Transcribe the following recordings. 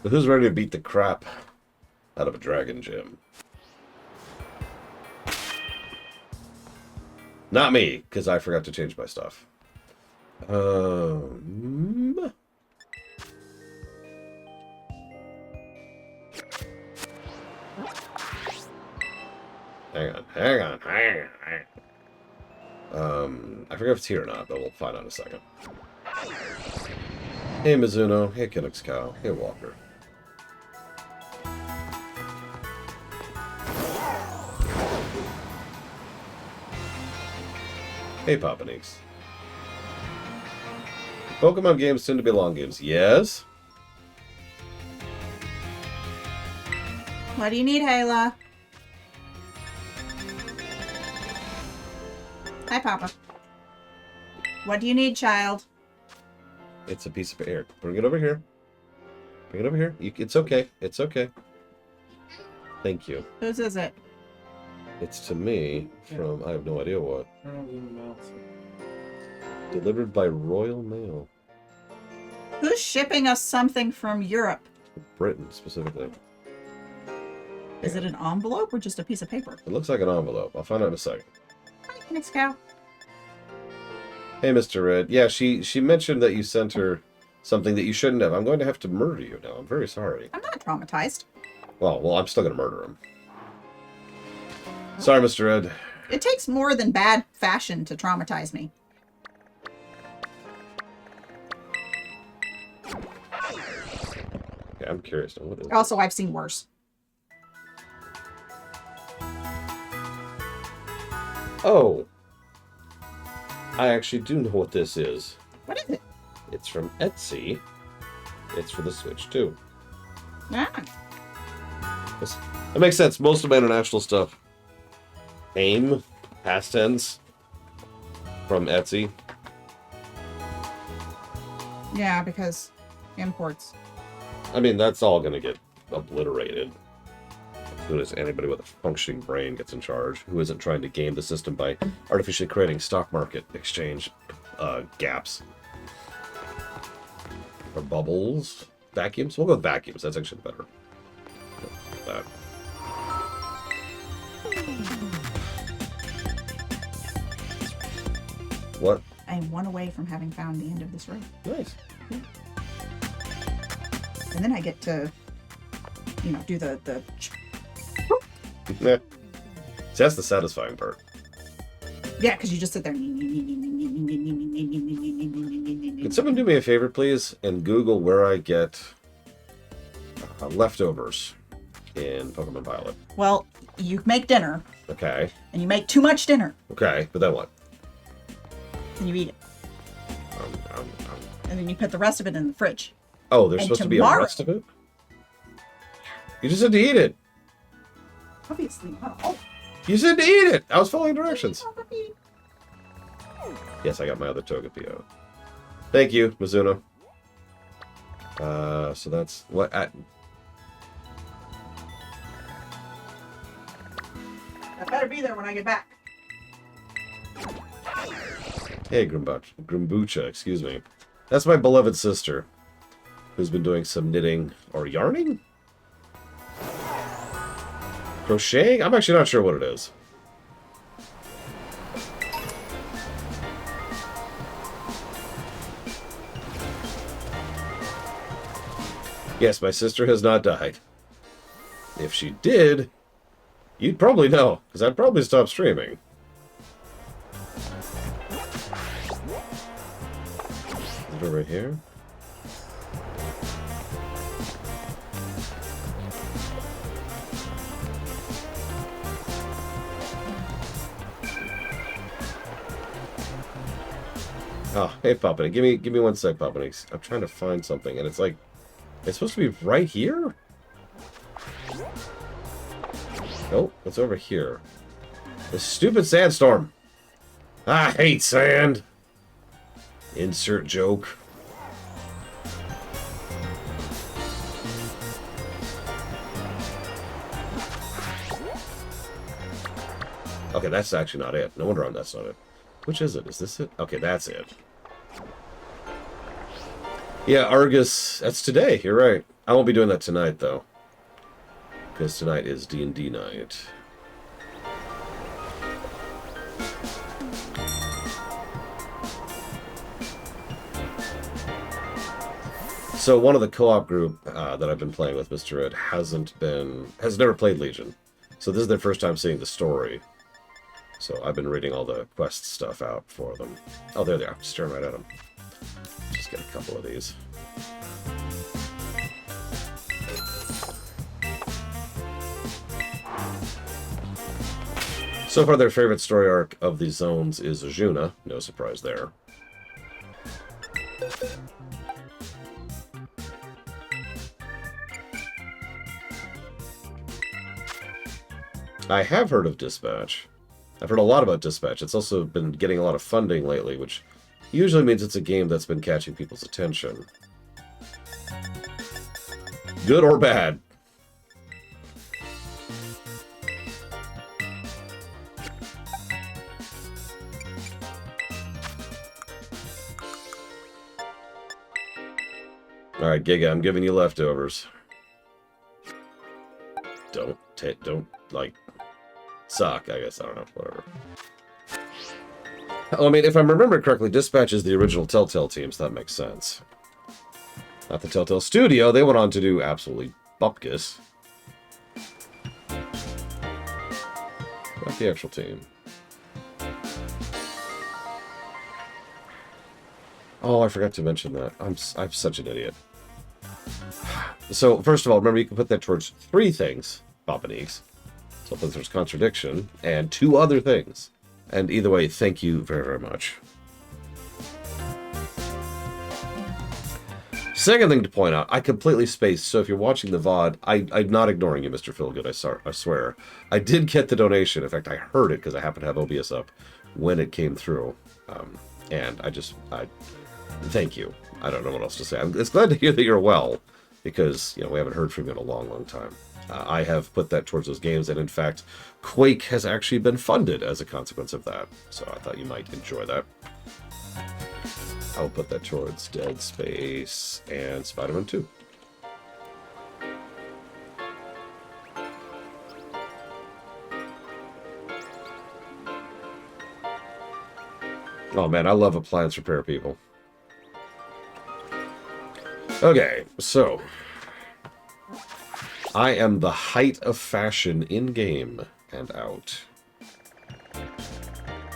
But who's ready to beat the crap out of a dragon gym? Not me, because I forgot to change my stuff. Hang on. I forget if it's here or not, but we'll find out in a second. Hey, Mizuno. Hey, Kinnick's Cow. Hey, Walker. Hey, Papanix. Pokemon games tend to be long games. Yes? What do you need, Hayla? Hi, Papa. What do you need, child? It's a piece of air. Bring it over here. Bring it over here. It's okay. It's okay. Thank you. Whose is it? It's to me from, I have no idea what. Delivered by Royal Mail. Who's shipping us something from Europe? Britain, specifically. Is it an envelope or just a piece of paper? It looks like an envelope. I'll find out in a second. Hi, Phoenix Cow. Hey, Mr. Red. Yeah, she mentioned that you sent her something that you shouldn't have. I'm going to have to murder you now. I'm very sorry. I'm not traumatized. Well, I'm still going to murder him. Sorry, Mr. Red. It takes more than bad fashion to traumatize me. Okay, I'm curious. What is Also, I've seen worse. Oh. I actually do know what this is. What is it? It's from Etsy. It's for the Switch, too. Ah. That makes sense. Most of my international stuff. AIM, past tense, from Etsy. Yeah, because imports. I mean, that's all going to get obliterated as soon as anybody with a functioning brain gets in charge, who isn't trying to game the system by artificially creating stock market exchange gaps. Or bubbles. Vacuums? We'll go with vacuums. That's actually better. That. What? I am one away from having found the end of this road. Nice. And then I get to, do the Yeah. See, that's the satisfying part. yeah, because you just sit there. Can someone do me a favor, please, and Google where I get leftovers in Pokemon Violet? Well, you make dinner, Okay. and you make too much dinner, Okay, but then what? and you eat it, Um, um, um. and then you put the rest of it in the fridge. Oh, there's And supposed to be a tomorrow- rest of it? You just said to eat it. Obviously. Oh. You said to eat it. I was following directions. Yes, I got my other Togepi. Thank you, Mizuno. So that's what. I better be there when I get back. Hey, Grimbucha, excuse me. That's my beloved sister, who's been doing some knitting or yarning? Crocheting? I'm actually not sure what it is. Yes, my sister has not died. If she did, you'd probably know, because I'd probably stop streaming. Is it over here? Oh, hey, Papanix. Give me one sec, Papanix. I'm trying to find something, and it's like, it's supposed to be right here? Nope, it's over here. This stupid sandstorm. I hate sand. Insert joke. Okay, that's actually not it. No wonder that's not it. Which is it? Is this it? Okay, that's it. Yeah, Argus. That's today. You're right. I won't be doing that tonight, though. Because tonight is D&D night. So one of the co-op group that I've been playing with, Mr. Ed, has never played Legion. So this is their first time seeing the story. So I've been reading all the quest stuff out for them. Oh, there they are. Staring right at them. Just get a couple of these. So far, their favorite story arc of the zones is Ajuna. No surprise there. I have heard of Dispatch. I've heard a lot about Dispatch. It's also been getting a lot of funding lately, which usually means it's a game that's been catching people's attention. Good or bad. Alright, Giga, I'm giving you leftovers. Don't, like, suck, I guess. I don't know, whatever. Oh, I mean, if I'm remembering correctly, Dispatch is the original Telltale team, so that makes sense. Not the Telltale Studio. They went on to do absolutely bupkis. Not the actual team. Oh, I forgot to mention that. I'm such an idiot. So, first of all, remember you can put that towards 3 things, Bobaniques. So there's contradiction, and 2 other things. And either way, thank you very, very much. Second thing to point out, I completely spaced, so if you're watching the VOD, I'm not ignoring you, Mr. Philgood, I swear. I did get the donation. In fact, I heard it because I happened to have OBS up when it came through. And I thank you. I don't know what else to say. It's glad to hear that you're well, because, you know, we haven't heard from you in a long, long time. I have put that towards those games, and in fact, Quake has actually been funded as a consequence of that. So I thought you might enjoy that. I'll put that towards Dead Space and Spider-Man 2. Oh man, I love appliance repair people. Okay, so I am the height of fashion in-game and out.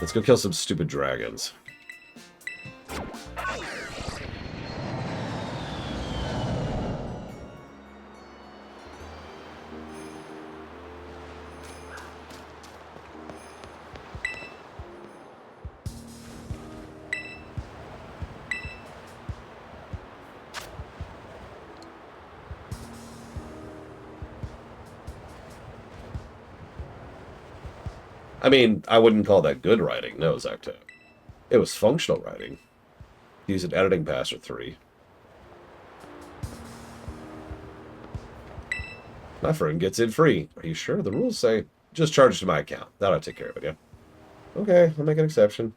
Let's go kill some stupid dragons. I mean, I wouldn't call that good writing, no, Zacto. It was functional writing. Use an editing pass or 3. My friend gets in free. Are you sure? The rules say just charge it to my account. That'll take care of it, yeah? Okay, I'll make an exception.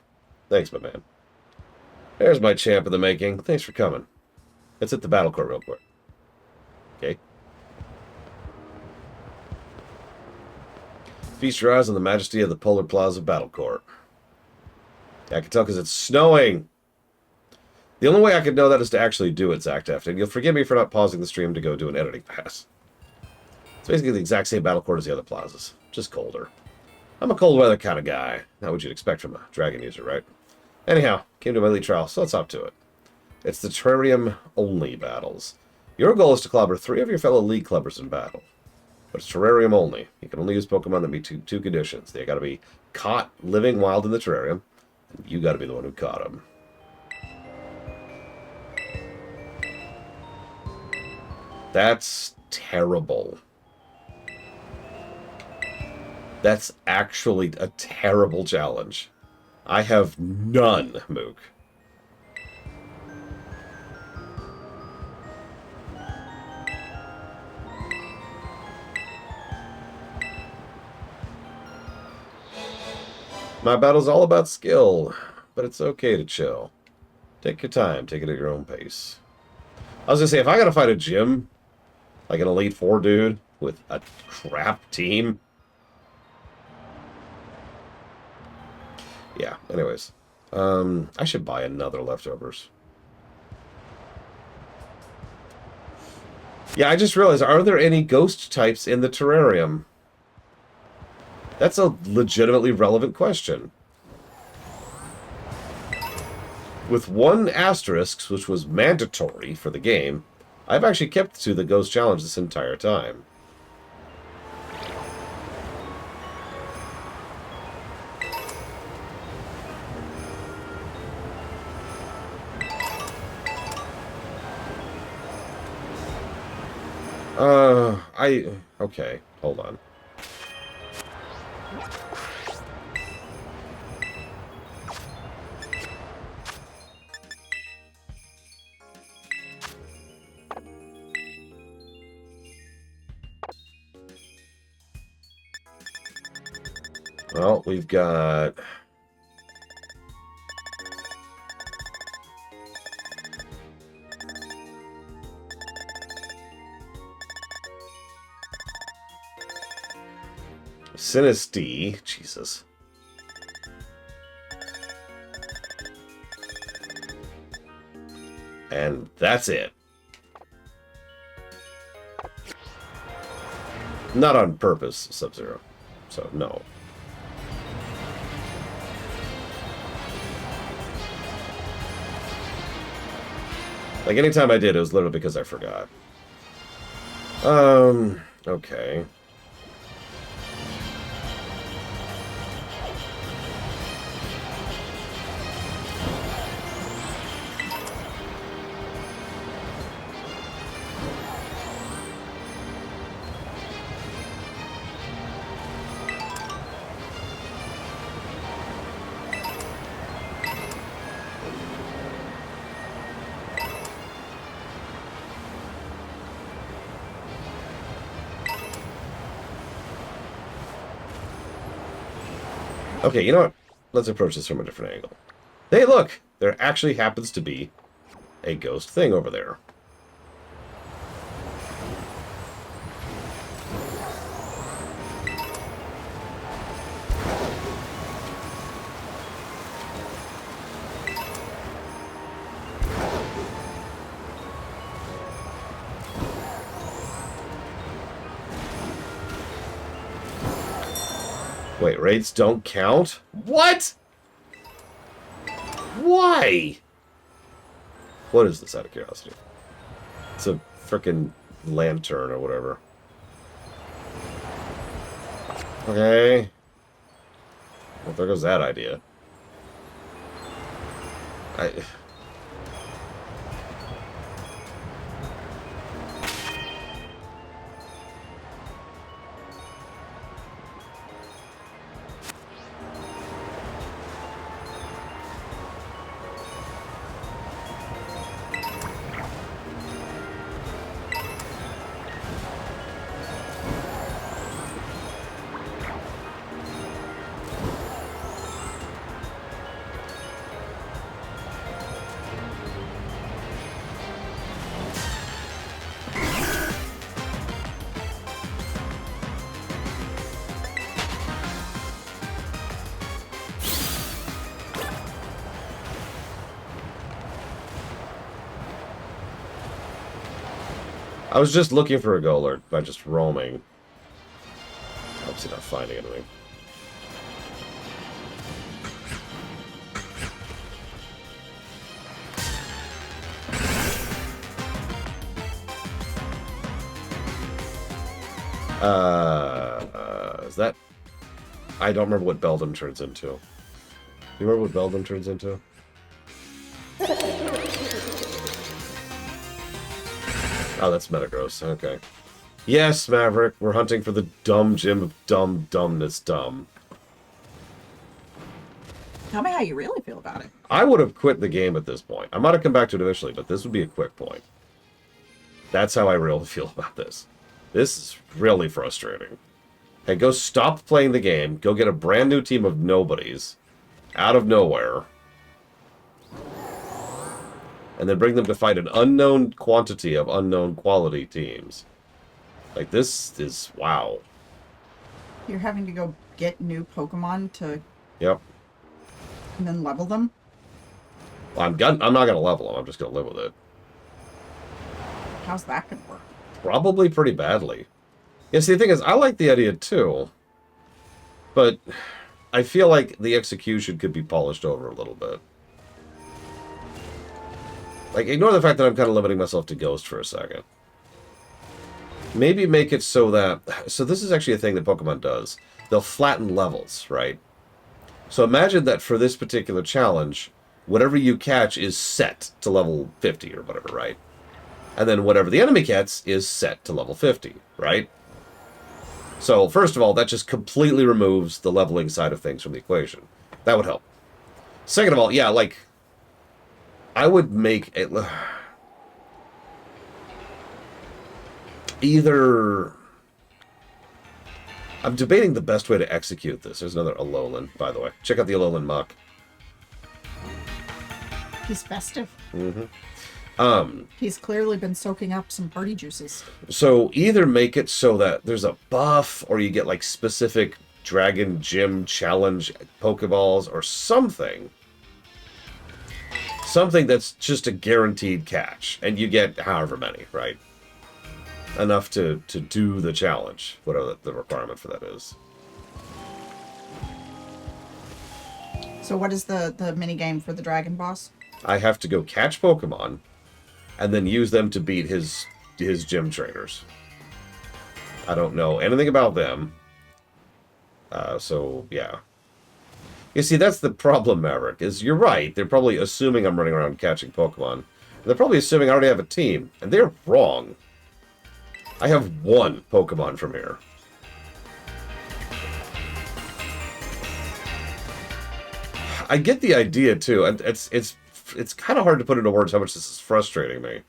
Thanks, my man. There's my champ in the making. Thanks for coming. Let's hit the battle court real quick. Okay. Feast your eyes on the majesty of the Polar Plaza Battle Court. Yeah, I can tell because it's snowing. The only way I could know that is to actually do it, Zacteft, and you'll forgive me for not pausing the stream to go do an editing pass. It's basically the exact same battle court as the other plazas, just colder. I'm a cold weather kind of guy. Not what you'd expect from a dragon user, right? Anyhow, came to my elite trial, so let's hop to it. It's the terrarium-only battles. Your goal is to clobber 3 of your fellow league clubbers in battle. But it's terrarium only. You can only use Pokemon that meet two conditions. They got to be caught living wild in the terrarium, and you got to be the one who caught them. That's terrible. That's actually a terrible challenge. I have none, Mook. My battle's all about skill, but it's okay to chill. Take your time, take it at your own pace. I was gonna say, if I gotta fight a gym, Like an Elite Four dude with a crap team. Yeah, anyways. I should buy another leftovers. Yeah, I just realized, are there any ghost types in the terrarium? That's a legitimately relevant question. With one asterisk, which was mandatory for the game, I've actually kept to the ghost challenge this entire time. Okay, hold on. Well, we've got... Sinistea. Jesus. And that's it. Not on purpose, Sub-Zero. So, no. Like, anytime I did, it was literally because I forgot. Okay. Okay, you know what? Let's approach this from a different angle. Hey, look! There actually happens to be a ghost thing over there. Wait, raids don't count? What? Why? What is this, out of curiosity? It's a frickin' lantern or whatever. Okay. Well, there goes that idea. I was just looking for a goal alert by just roaming. Obviously not finding anything. Is that... I don't remember what Beldam turns into. Do you remember what Beldam turns into? Oh, that's Metagross. Okay. Yes, Maverick. We're hunting for the dumb gym of dumbness dumb. Tell me how you really feel about it. I would have quit the game at this point. I might have come back to it eventually, but this would be a quick point. That's how I really feel about this. This is really frustrating. Hey, go stop playing the game. Go get a brand new team of nobodies. Out of nowhere. And then bring them to fight an unknown quantity of unknown quality teams. Like, this is, wow. You're having to go get new Pokemon to Yep. and then level them. I'm not going to level them. I'm just going to live with it. How's that gonna work? Probably pretty badly. Yeah, see, the thing is, I like the idea too, but I feel like the execution could be polished over a little bit. Like, ignore the fact that I'm kind of limiting myself to Ghost for a second. Maybe make it so that... So this is actually a thing that Pokemon does. They'll flatten levels, right? So imagine that for this particular challenge, whatever you catch is set to level 50 or whatever, right? And then whatever the enemy gets is set to level 50, right? So, first of all, that just completely removes the leveling side of things from the equation. That would help. Second of all, yeah, like... I would make it... Either... I'm debating the best way to execute this. There's another Alolan, by the way. Check out the Alolan Muck. He's festive. Mm-hmm. He's clearly been soaking up some party juices. So either make it so that there's a buff, or you get like specific Dragon Gym Challenge Pokeballs, or something. Something that's just a guaranteed catch, and you get however many, right? Enough to do the challenge, whatever the requirement for that is. So what is the mini game for the dragon boss? I have to go catch Pokemon, and then use them to beat his gym trainers. I don't know anything about them. So, yeah. You see, that's the problem, Maverick, is you're right. They're probably assuming I'm running around catching Pokemon. They're probably assuming I already have a team, and they're wrong. I have one Pokemon from here. I get the idea, too, and it's kind of hard to put into words how much this is frustrating me.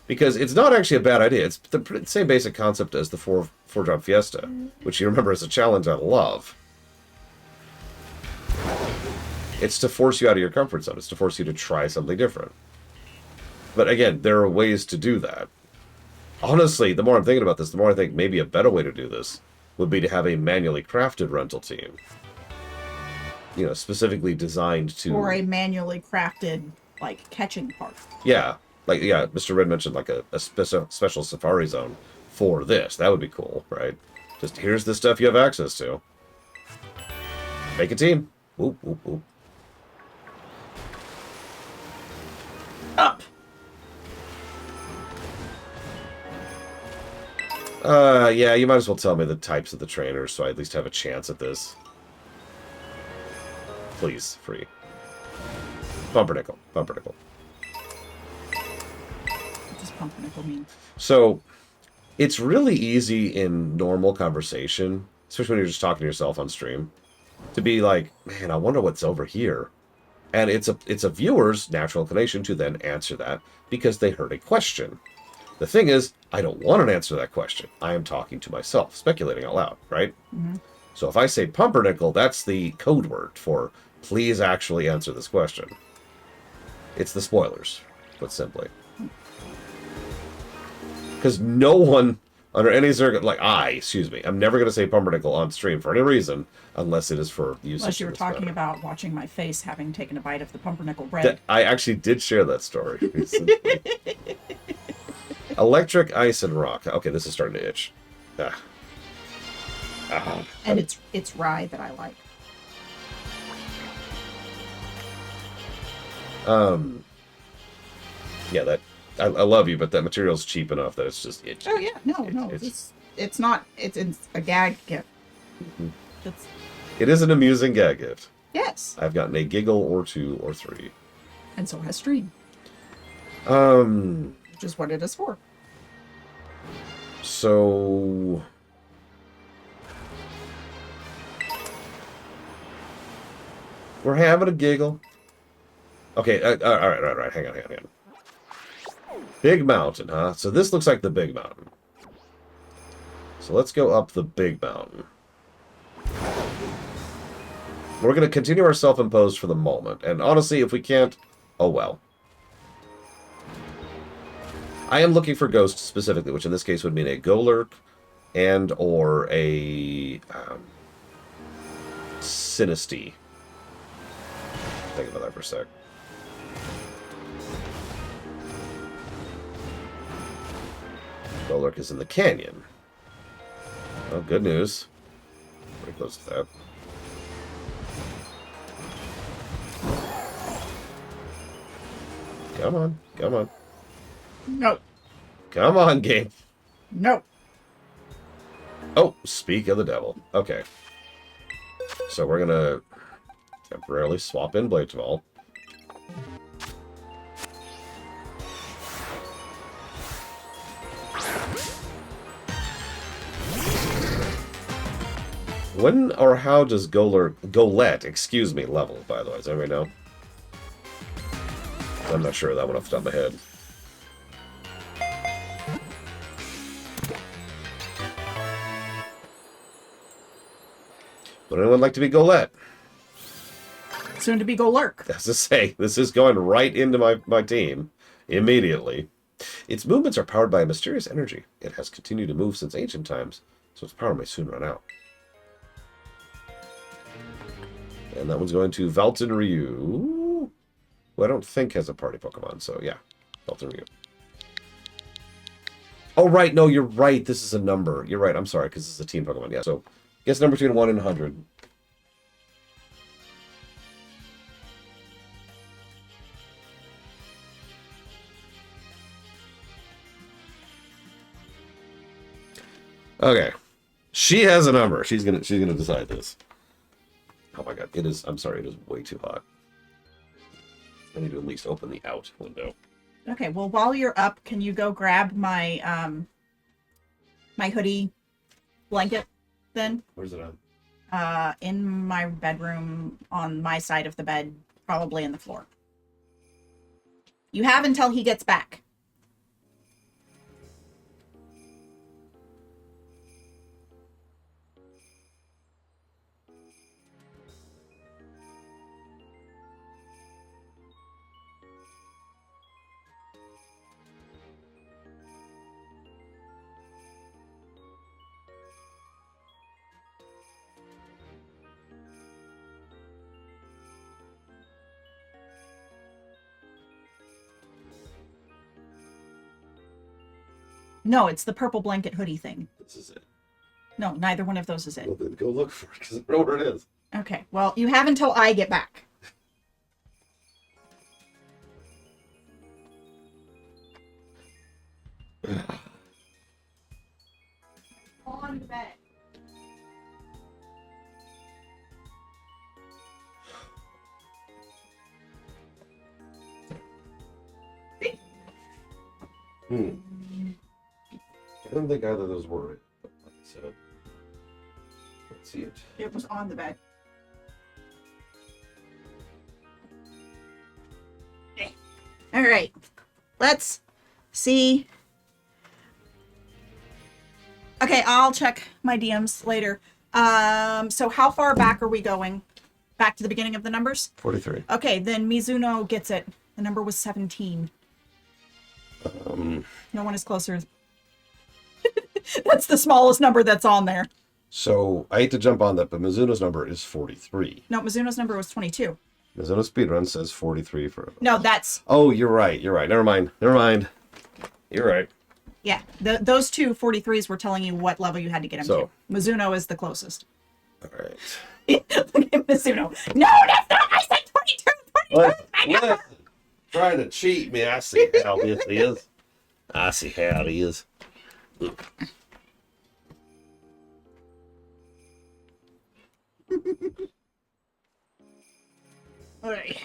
Because it's not actually a bad idea. It's the same basic concept as the four-drop Fiesta, which you remember as a challenge I love. It's to force you out of your comfort zone. It's to force you to try something different. But again, there are ways to do that. Honestly, the more I'm thinking about this, the more I think maybe a better way to do this would be to have a manually crafted rental team. You know, specifically designed to... Or a manually crafted, like, catching park. Yeah. Like, yeah, Mr. Red mentioned, like, a special safari zone for this. That would be cool, right? Just, here's the stuff you have access to. Make a team. Whoop, whoop, whoop. Up! Yeah, you might as well tell me the types of the trainers so I at least have a chance at this. Please, free. Pumpernickel. Pumpernickel. What does pumpernickel mean? So, it's really easy in normal conversation, especially when you're just talking to yourself on stream, to be like, man, I wonder what's over here. And it's a viewer's natural inclination to then answer that because they heard a question. The thing is, I don't want an answer to that question. I am talking to myself, speculating out loud, right? Mm-hmm. So if I say pumpernickel, that's the code word for please actually answer this question. It's the spoilers, put simply. Because no one, under any circuit, like I'm never going to say pumpernickel on stream for any reason, unless it is for usage. Unless you were talking about watching my face having taken a bite of the pumpernickel bread. I actually did share that story recently. Electric, ice, and rock. Okay, this is starting to itch. And it's rye that I like. Yeah, that I love you, but that material's cheap enough that it's just itchy. Oh yeah, no, it's not. It's a gag gift. Mm-hmm. It's, It is an amusing gag gift. yes, I've gotten a giggle or two or three. and so has stream, Um. which is what it is for. So. We're having a giggle. Okay, all right. Hang on. Big mountain, huh? So this looks like the big mountain. So let's go up the big mountain. We're going to continue our self-imposed for the moment. And honestly, if we can't, oh well. I am looking for ghosts specifically, which in this case would mean a Golurk and or a Sinistea. Think about that for a sec. Golurk is in the canyon. Oh, good news. Pretty close to that. Come on, come on. No. Come on, game. No. Oh, speak of the devil. Okay. So we're gonna temporarily swap in Bladesvall. When or how does Golett, excuse me, level, by the way? Does anybody know? I'm not sure of that one off the top of my head. Would anyone like to be Golett? Soon to be Golurk. As I say, this is going right into my team immediately. Its movements are powered by a mysterious energy. It has continued to move since ancient times, so its power may soon run out. And that one's going to Velton Ryu, who I don't think has a party Pokemon, so yeah, Velton Ryu. Oh, right, no, you're right, this is a number. You're right, I'm sorry, because this is a team Pokemon, yeah. So, guess number between 1 and 100. Okay. She has a number. She's gonna decide this. Oh my god, it is, I'm sorry, it is way too hot. I need to at least open the out window. Okay, well, while you're up, can you go grab my my hoodie blanket then? Where's it on? In my bedroom on my side of the bed, probably in the floor. You have until he gets back. No, it's the purple blanket hoodie thing. This is it. No, neither one of those is it. Well, then go look for it, because I don't know where it is. Okay, well, you have until I get back. On the bed. I don't think either of those were it. But like I said, let's see it. It was on the bed. All right, let's see. Okay, I'll check my DMs later. So how far back are we going? Back to the beginning of the numbers? 43. Okay, then Mizuno gets it. The number was 17. No one is closer. That's the smallest number that's on there. So, I hate to jump on that, but Mizuno's number is 43. No, Mizuno's number was 22. Mizuno Speedrun says 43 for... No, that's... Oh, you're right. You're right. Never mind. Never mind. You're right. Yeah, those two 43s were telling you what level you had to get him So- to. Mizuno is the closest. All right. Look at Mizuno. No, that's not... I said 22! 22! Listen, trying to cheat me. I see how this is. I see how it is. All right.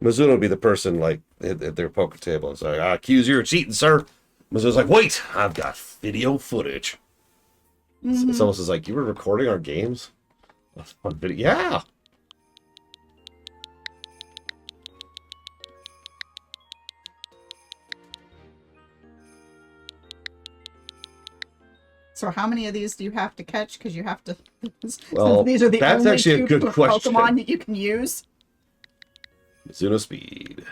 Mizuno would be the person like at their poker table. It's like, I accuse you of cheating, sir. Mizuno's like, wait, I've got video footage. It's almost as like, you were recording our games on video. Yeah. So how many of these do you have to catch? Because you have to... Well, these are the that's only actually a two good question. Pokemon that you can use. Mizuno Speed.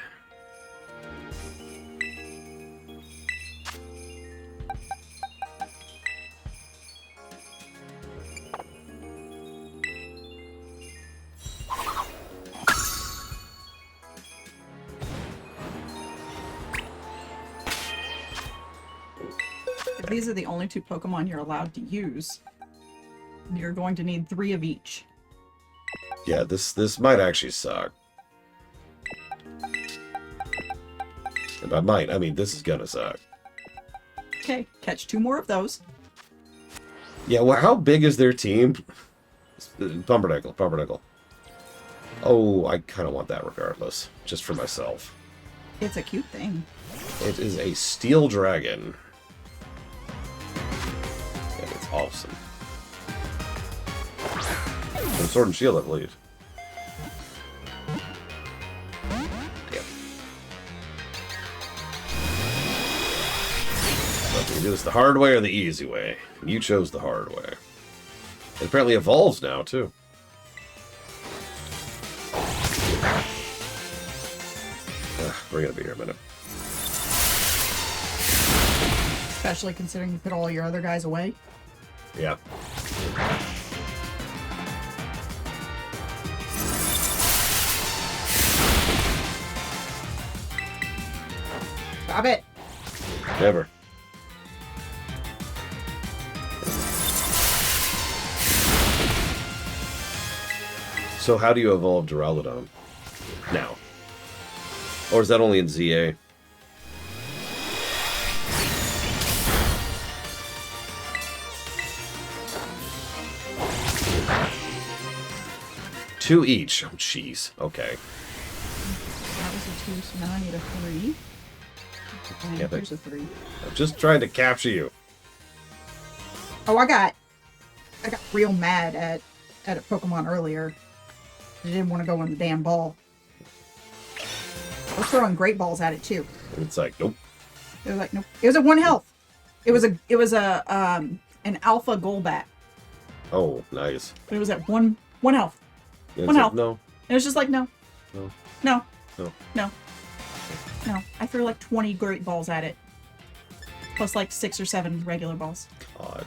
These are the only 2 Pokemon you're allowed to use. You're going to need 3 of each. Yeah, this might actually suck. And by might, I mean this is gonna suck. Okay, catch 2 more of those. Yeah, well, how big is their team? Pumpernickel. Oh, I kind of want that regardless, just for myself. It's a cute thing. It is a steel dragon. And it's awesome. And Sword and Shield, I believe. Damn. So can we do this the hard way or the easy way? You chose the hard way. It apparently evolves now, too. We're gonna be here a minute. Especially considering you put all your other guys away. Yeah. Stop it! Never. So how do you evolve Duraludon now? Or is that only in ZA? Two each. Oh, jeez. Okay. That was a 2, so now I need a 3. And Yeah, but- here's a 3. I'm just trying to capture you. Oh, I got real mad at a Pokemon earlier. I didn't want to go in the damn ball. I was throwing great balls at it too. And it's like, nope. It was like, nope. It was at 1 health. It was an alpha Golbat. Oh, nice. But it was at one health. And One it's health. like, no. And it was just like, no. No. No. No. No. No. I threw like 20 great balls at it. Plus like 6 or 7 regular balls. God.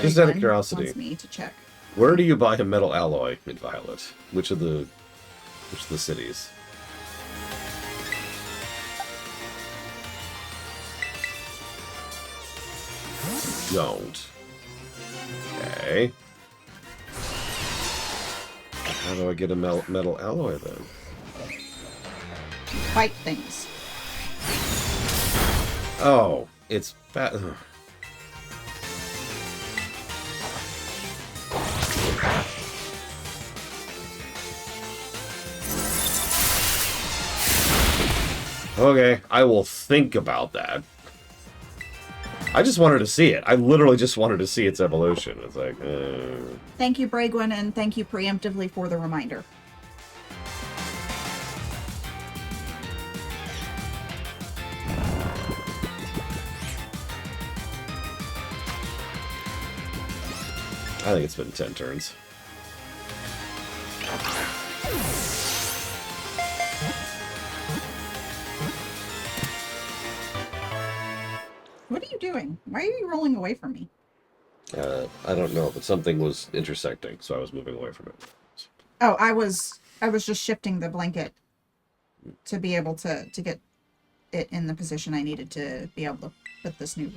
Just out of curiosity. Wants me to check. Where do you buy a metal alloy in Violet? Which of the cities? Don't. Okay. How do I get a metal alloy then? Fight things. Oh, it's fat. Okay, I will think about that. I just wanted to see it. I literally just wanted to see its evolution. It's like, Thank you, Bragwin, and thank you preemptively for the reminder. I think it's been 10 turns. What are you doing? Why are you rolling away from me? I don't know, but something was intersecting, so I was moving away from it. Oh, I was just shifting the blanket to be able to get it in the position I needed to be able to put this new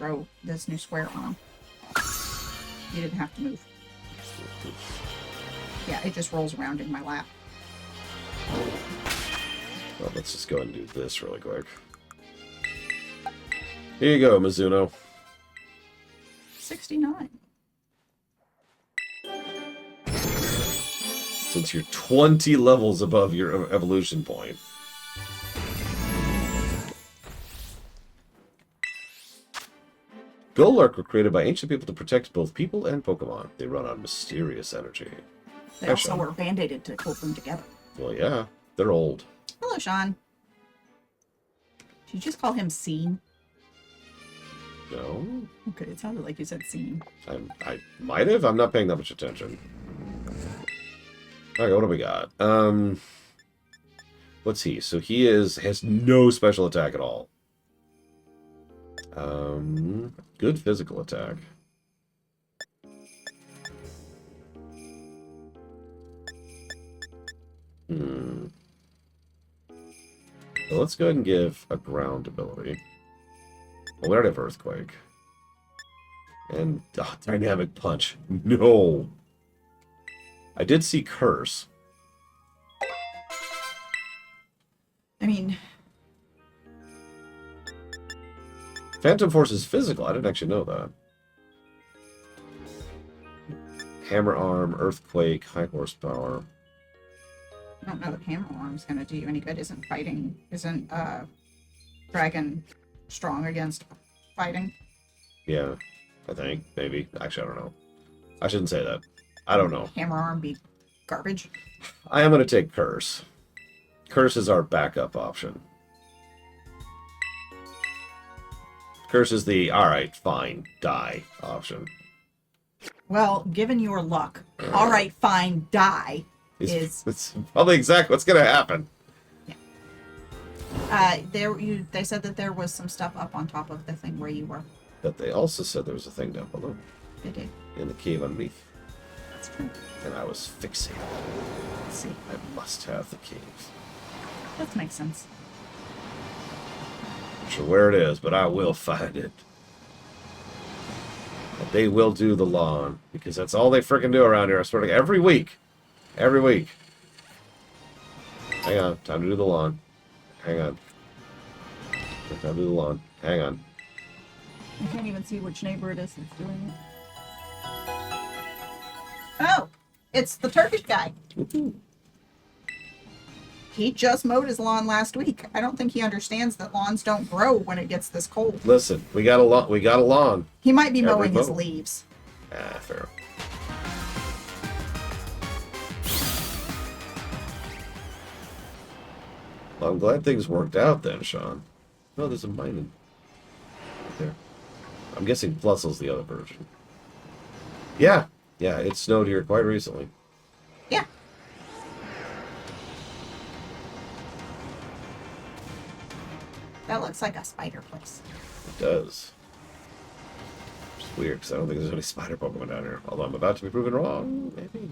square on. You didn't have to move. Yeah, it just rolls around in my lap. Well, let's just go ahead and do this really quick. Here you go, Mizuno. 69. Since you're 20 levels above your evolution point. Golurk were created by ancient people to protect both people and Pokemon. They run on mysterious energy. They Hi, also Sean. were band-aided to hold them together. Well, yeah, they're old. Hello, Sean. Did you just call him Scene? No, Okay, it sounded like you said Scene. I might have. I'm not paying that much attention. Okay, what do we got? What's he? So he has no special attack at all. Good physical attack. Well, let's go ahead and give a ground ability. Well, we already have Earthquake. And Dynamic Punch. No. I did see Curse. I mean, Phantom Force is physical. I didn't actually know that. Hammer Arm, Earthquake, High Horsepower. I don't know that Hammer Arm's gonna do you any good. Isn't Dragon strong against fighting? Yeah, I think. Maybe. Actually, I don't know. I shouldn't say that. I don't know. Hammer Arm be garbage? I am going to take Curse. Curse is our backup option. Curse is the, alright, fine, die option. Well, given your luck, alright, fine, die is... It's probably exactly what's going to happen. They said that there was some stuff up on top of the thing where you were. But they also said there was a thing down below. They did. In the cave underneath. That's true. And I was fixated. Let's see. I must have the caves. That makes sense. Not sure where it is, but I will find it. And they will do the lawn, because that's all they freaking do around here. I swear to God, every week. Every week. Hang on, time to do the lawn. Hang on. Time to do the lawn. Hang on. I can't even see which neighbor it is that's doing it. Oh! It's the Turkish guy. Woohoo. He just mowed his lawn last week. I don't think he understands that lawns don't grow when it gets this cold. Listen, we got a lawn. We got a lawn. He might be Every mowing his mow. leaves. Ah, fair. Well, I'm glad things worked out then, Sean. No, there's a mine right there. I'm guessing Plusle's the other version. Yeah, yeah, it snowed here quite recently. Yeah. That looks like a spider place. It does. It's weird, because I don't think there's any spider Pokemon down here. Although I'm about to be proven wrong. Maybe.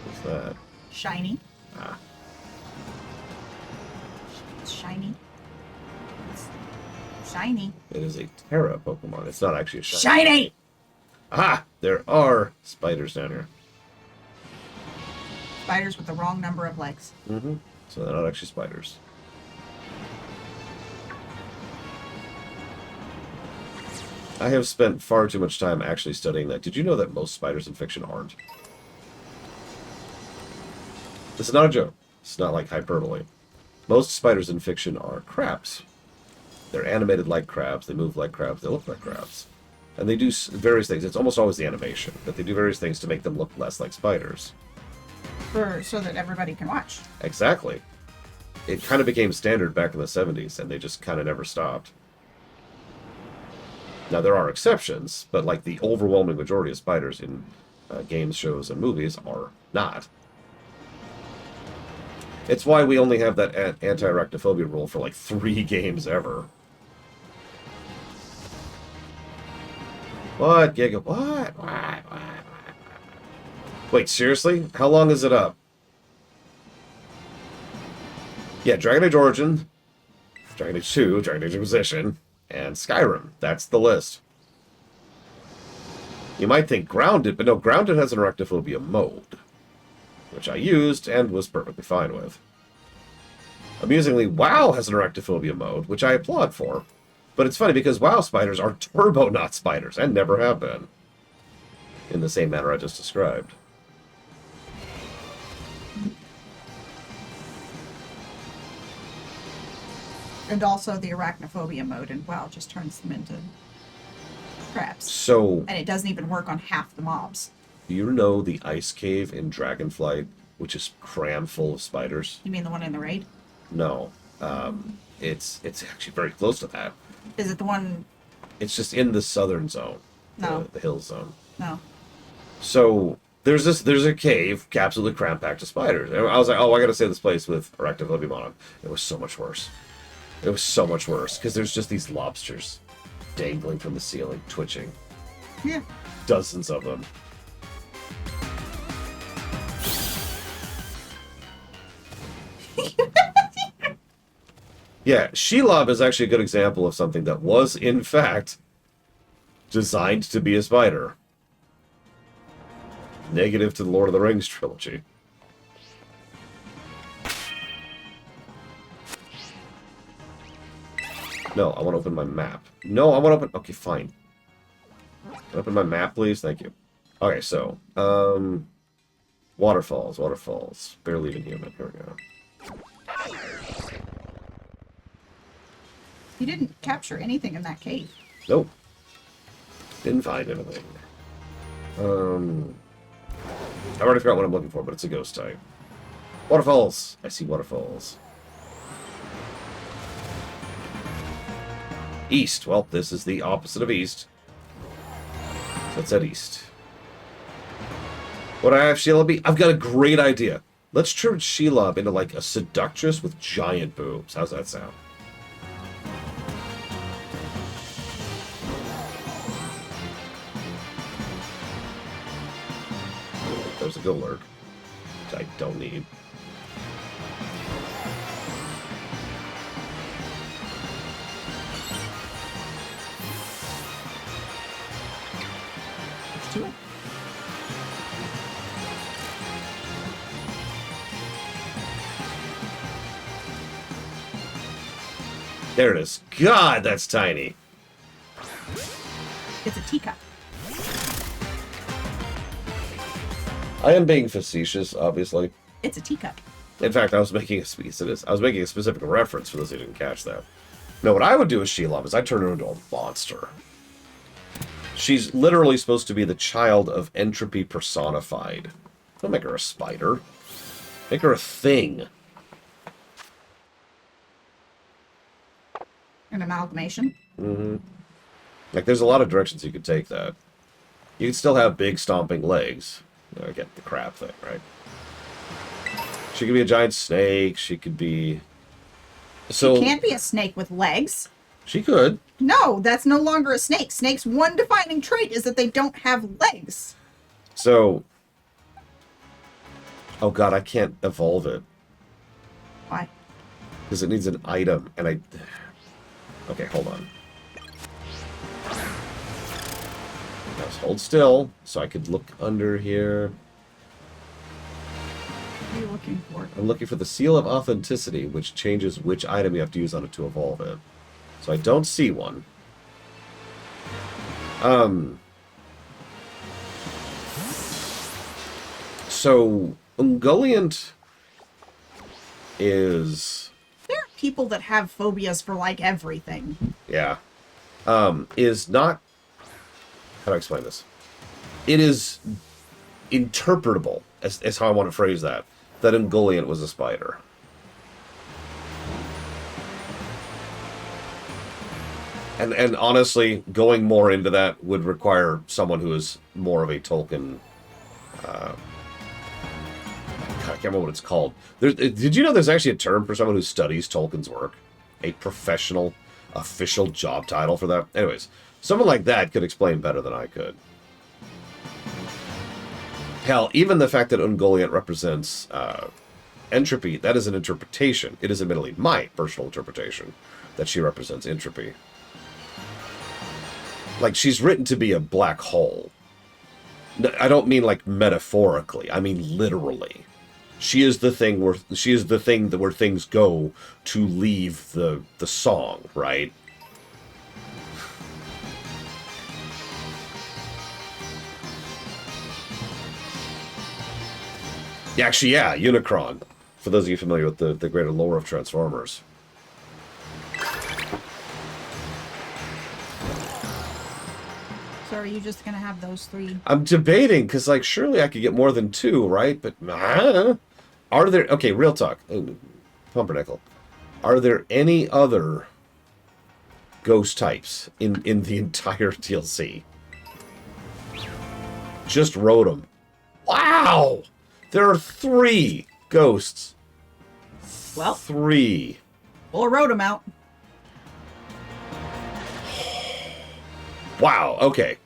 What's that? Shiny. Ah. It's shiny. It's shiny. It is a Terra Pokemon. It's not actually a shiny. Shiny! Aha! There are spiders down here. Spiders with the wrong number of legs. Mm-hmm. So they're not actually spiders. I have spent far too much time actually studying that. Did you know that most spiders in fiction aren't? This is not a joke. It's not like hyperbole. Most spiders in fiction are crabs. They're animated like crabs. They move like crabs. They look like crabs. And they do various things. It's almost always the animation. That they do various things to make them look less like spiders. So that everybody can watch. Exactly. It kind of became standard back in the 70s, and they just kind of never stopped. Now, there are exceptions, but like the overwhelming majority of spiders in games, shows, and movies are not. It's why we only have that anti-arachnophobia rule for like 3 games ever. What, Giga? What? Wait, seriously? How long is it up? Yeah, Dragon Age Origin, Dragon Age 2, Dragon Age Inquisition, and Skyrim. That's the list. You might think Grounded, but no, Grounded has an arachnophobia mode, which I used and was perfectly fine with. Amusingly, WoW has an arachnophobia mode, which I applaud for. But it's funny because WoW spiders are turbo not spiders, and never have been. In the same manner I just described. And also the arachnophobia mode in WoW just turns them into crabs. So, And it doesn't even work on half the mobs. do you know the ice cave in Dragonflight, which is crammed full of spiders? You mean the one in the raid? No. It's actually very close to that. Is it the one? It's just in the southern zone. No. The hill zone. No. So there's a cave absolutely cram packed with spiders. And I was like, oh, I gotta save this place with arachnophobia on. It was so much worse. It was so much worse because there's just these lobsters dangling from the ceiling, twitching. Yeah. Dozens of them. Yeah, Shelob is actually a good example of something that was, in fact, designed to be a spider. Negative to the Lord of the Rings trilogy. No, I want to open my map. No, I want to open... Okay, fine. Open my map, please. Thank you. Okay, so, waterfalls, waterfalls. Barely even human. Here we go. You didn't capture anything in that cave. Nope. Didn't find anything. I already forgot what I'm looking for, but it's a ghost type. Waterfalls! I see waterfalls. East. Well, this is the opposite of east. So it's at east. What do I have Shelob be? I've got a great idea. Let's turn Shelob into like a seductress with giant boobs. How's that sound? There's a go lurk, which I don't need. Let's do it. There it is. God, that's tiny. It's a teacup. I am being facetious, obviously. It's a teacup. In fact, I was making a specific reference for those who didn't catch that. No, what I would do with Shelob is I'd turn her into a monster. She's literally supposed to be the child of entropy personified. Don't make her a spider. Make her a thing. An amalgamation. Mm-hmm. Like, there's a lot of directions you could take that. You could still have big stomping legs. I get the crab thing, right? She could be a giant snake. She could be... So She can't be a snake with legs. She could. No, that's no longer a snake. Snake's one defining trait is that they don't have legs. So... Oh god, I can't evolve it. Why? Because it needs an item, and I... Okay, hold on. Let's hold still, so I could look under here. What are you looking for? I'm looking for the seal of authenticity, which changes which item you have to use on it to evolve it. So I don't see one. So Ungoliant is... There are people that have phobias for, like, everything. Yeah. Is not... How do I explain this? It is interpretable, as how I want to phrase that Ungoliant was a spider. And honestly, going more into that would require someone who is more of a Tolkien... I can't remember what it's called. Did you know there's actually a term for someone who studies Tolkien's work? A professional, official job title for that? Anyways, someone like that could explain better than I could. Hell, even the fact that Ungoliant represents entropy, that is an interpretation. It is admittedly my personal interpretation that she represents entropy. Like, she's written to be a black hole. I don't mean like metaphorically. I mean literally. She is the thing where where things go to leave the song, right? Actually, yeah, Unicron. For those of you familiar with the greater lore of Transformers. So are you just gonna have those three? I'm debating, because, like, surely I could get more than two, right? But, are there... Okay, real talk. Pumpernickel. Are there any other ghost types in the entire DLC? Just Rotom. Wow! There are 3 ghosts. Well, 3. we'll road them out. Wow, okay.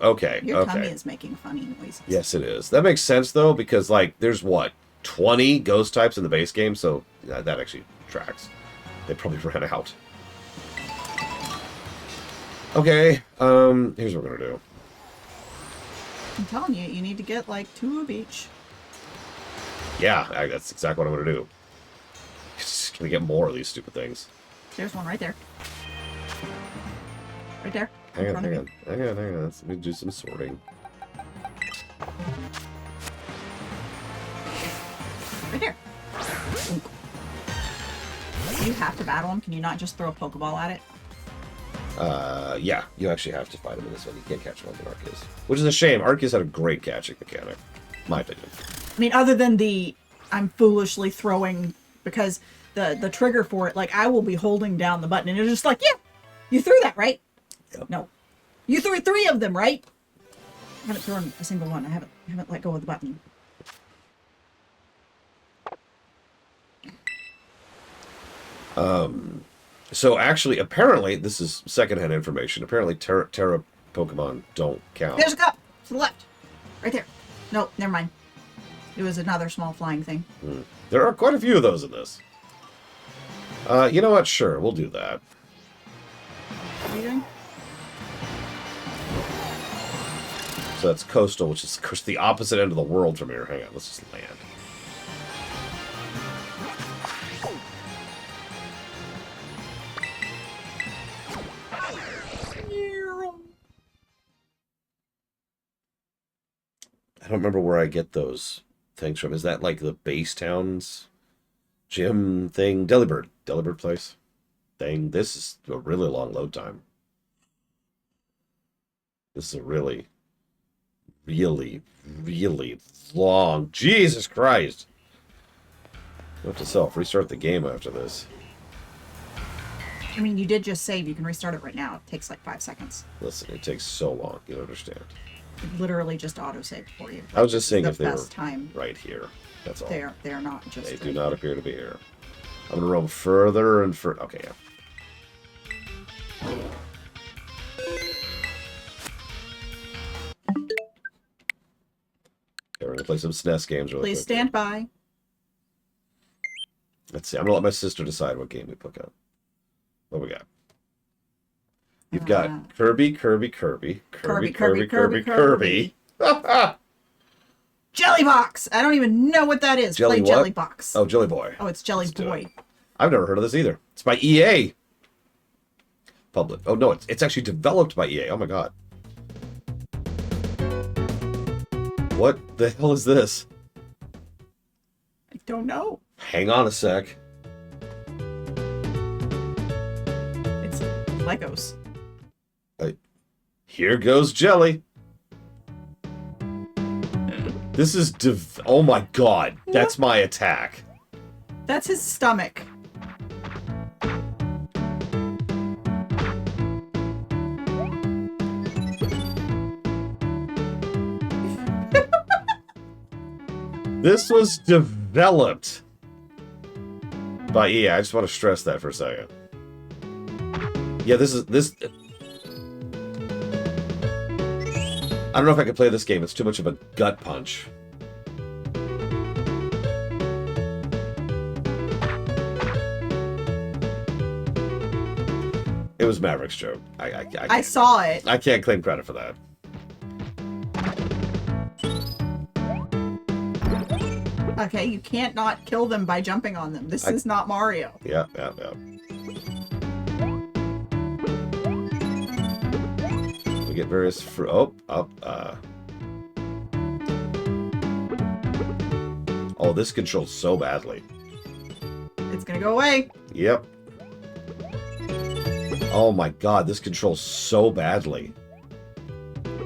Your tummy is making funny noises. Yes, it is. That makes sense, though, because, like, there's, what, 20 ghost types in the base game? So, that actually tracks. They probably ran out. Okay, here's what we're gonna do. I'm telling you, you need to get like 2 of each. Yeah, that's exactly what I'm gonna do. Just gonna get more of these stupid things. There's one right there. Right there. Hang in on, front of hang you. on, hang on, hang on. Let me do some sorting. Right here. Do you have to battle him? Can you not just throw a Pokeball at it? Yeah, you actually have to fight him in this one. You can't catch him like an Arceus. Which is a shame. Arceus had a great catching mechanic. My opinion. I mean, other than the I'm foolishly throwing, because the trigger for it, like I will be holding down the button and it's just like, yeah, you threw that, right? Yep. No. You threw 3 of them, right? I haven't thrown a single one. I haven't let go of the button. So actually, apparently, this is secondhand information. Apparently, Terra Pokemon don't count. There's a cup to the left. Right there. Nope, never mind. It was another small flying thing. There are quite a few of those in this. You know what? Sure, we'll do that. What are you doing? So that's coastal, which is, of course, the opposite end of the world from here. Hang on, let's just land. I don't remember where I get those things from. Is that like the base towns gym thing? Delibird place thing. This is a really long load time. This is a really, really, really long. Jesus Christ! Note to self: restart the game after this. I mean, you did just save. You can restart it right now. It takes like 5 seconds. Listen, it takes so long. You don't understand. It literally just auto-saved for you. I was just saying The if they were best time. right here. That's all. They're not just. They do not appear to be here. I'm gonna roam further and further. Okay, yeah. Okay, we're gonna play some SNES games really Please quick. stand by. Let's see. I'm gonna let my sister decide what game we pick up. What we got? You've got Kirby. Kirby. Jelly Box! I don't even know what that is. Jelly Play what? Jelly Box. Oh, Jelly Boy. Oh, it's Jelly Let's do Boy. it. I've never heard of this either. It's by EA. Public. Oh no, it's actually developed by EA. Oh my god. What the hell is this? I don't know. Hang on a sec. It's Legos. Here goes Jelly. This is oh my god. That's my attack. That's his stomach. This was developed by EA. I just want to stress that for a second. Yeah, this. I don't know if I can play this game. It's too much of a gut punch. It was Maverick's joke. I saw it. I can't claim credit for that. Okay, you can't not kill them by jumping on them. This is not Mario. Yeah. We get various fruit. Oh, this controls so badly. It's gonna go away. Yep. Oh my god, this controls so badly.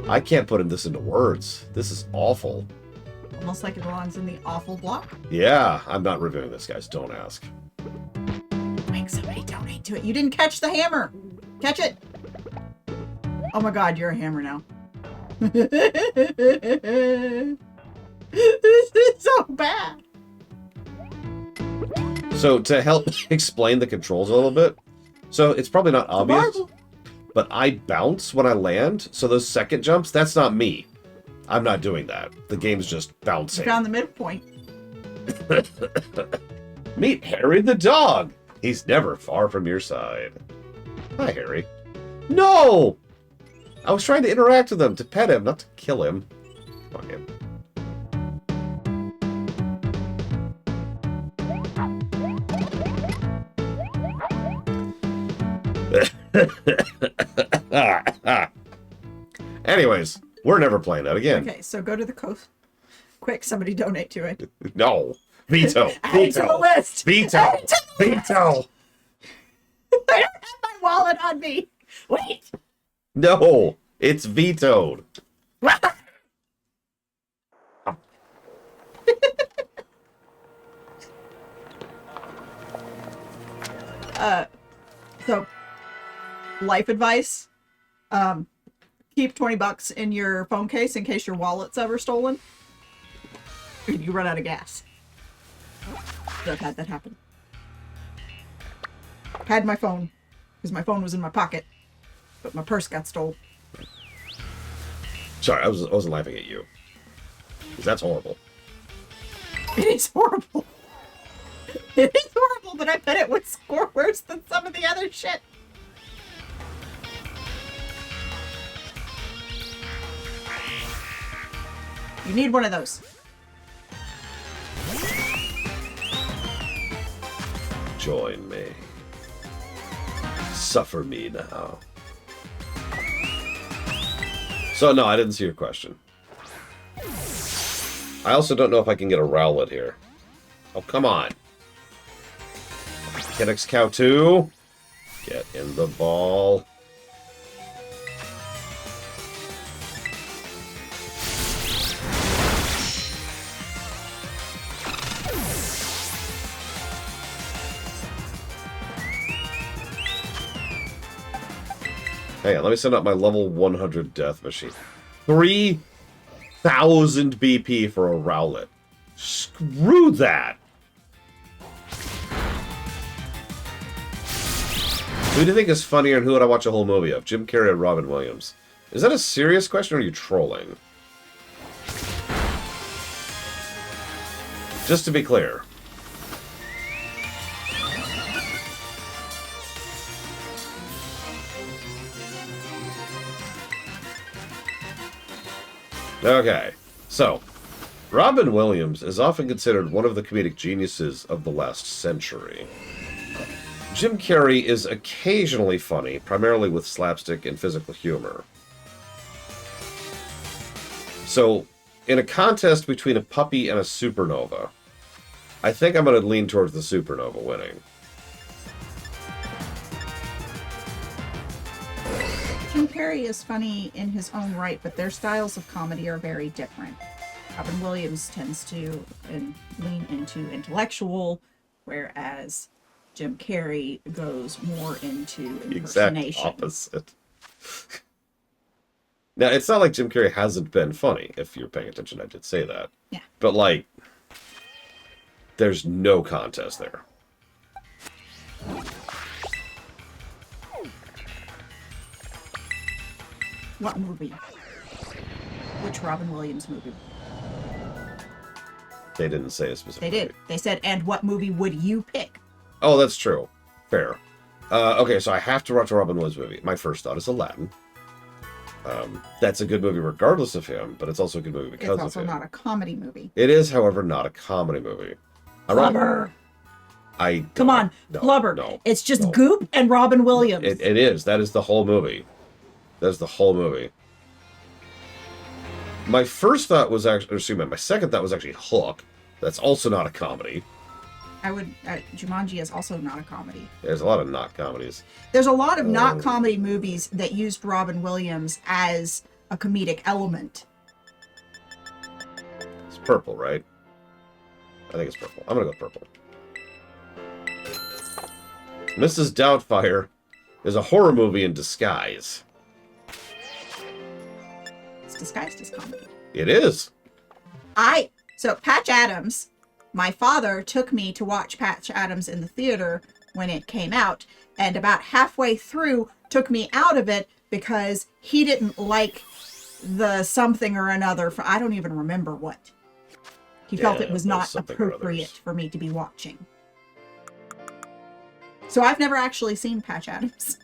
I can't put this into words. This is awful. Almost like it belongs in the awful block. Yeah, I'm not reviewing this, guys. Don't ask. Make somebody donate to it. You didn't catch the hammer. Catch it. Oh my god, you're a hammer now. This is so bad. So to help explain the controls a little bit, so it's probably not obvious, Marble. but I bounce when I land. So those second jumps, that's not me. I'm not doing that. The game's just You bouncing. found the midpoint. Meet Harry the dog. He's never far from your side. Hi, Harry. No! I was trying to interact with him, to pet him, not to kill him. Fuck him. Anyways, we're never playing that again. Okay, so go to the coast. Quick, somebody donate to it. No. Veto. Add to the list. Veto. Add to the Veto. I don't have my wallet on me. Wait. No. It's vetoed. So, life advice: keep $20 in your phone case in case your wallet's ever stolen. And you run out of gas. I've had that happen. Had my phone because my phone was in my pocket, but my purse got stolen. Sorry, I wasn't laughing at you. 'Cause that's horrible. It is horrible. It is horrible, but I bet it would score worse than some of the other shit. You need one of those. Join me. Suffer me now. So, no, I didn't see your question. I also don't know if I can get a Rowlet here. Oh, come on. Kidix Cow 2. Get in the ball. Hang on, let me send out my level 100 death machine. 3,000 BP for a Rowlet. Screw that! Who do you think is funnier and who would I watch a whole movie of? Jim Carrey or Robin Williams? Is that a serious question or are you trolling? Just to be clear. Okay, so, Robin Williams is often considered one of the comedic geniuses of the last century. Jim Carrey is occasionally funny, primarily with slapstick and physical humor. So, in a contest between a puppy and a supernova, I think I'm going to lean towards the supernova winning. Jim Carrey is funny in his own right, but their styles of comedy are very different. Robin Williams tends to lean into intellectual, whereas Jim Carrey goes more into impersonation. Exact opposite. Now, it's not like Jim Carrey hasn't been funny. If you're paying attention, I did say that. Yeah. But, like, there's no contest there. What movie? Which Robin Williams movie? They didn't say a specific They did. movie. They said, and what movie would you pick? Oh, that's true. Fair. Okay, so I have to watch a Robin Williams movie. My first thought is Aladdin. That's a good movie regardless of him, but it's also a good movie because It's also of him. not a comedy movie. It is, however, not a comedy movie. Flubber. Come on, Flubber. No, It's just no. Goop and Robin Williams. It is. That is the whole movie. That is the whole movie. My first thought was actually, my second thought was actually Hook. That's also not a comedy. Jumanji is also not a comedy. There's a lot of not comedies. There's a lot of not comedy movies that used Robin Williams as a comedic element. It's purple, right? I think it's purple. I'm gonna go purple. Mrs. Doubtfire is a horror movie in disguise. It's disguised as comedy. It is. So Patch Adams, my father took me to watch Patch Adams in the theater when it came out, and about halfway through took me out of it because he didn't like the something or another for I don't even remember what. He felt it was not something or appropriate others. for me to be watching. So I've never actually seen Patch Adams.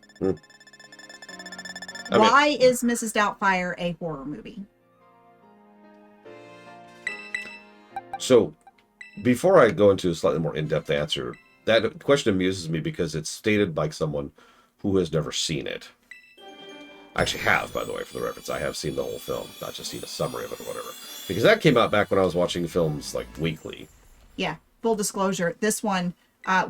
I mean, Why is Mrs. Doubtfire a horror movie? so before I go into a slightly more in-depth answer, that question amuses me because it's stated by someone who has never seen it. I actually have, by the way, for the reference. I have seen the whole film, not just seen a summary of it or whatever. Because that came out back when I was watching films like weekly. Yeah, full disclosure, this one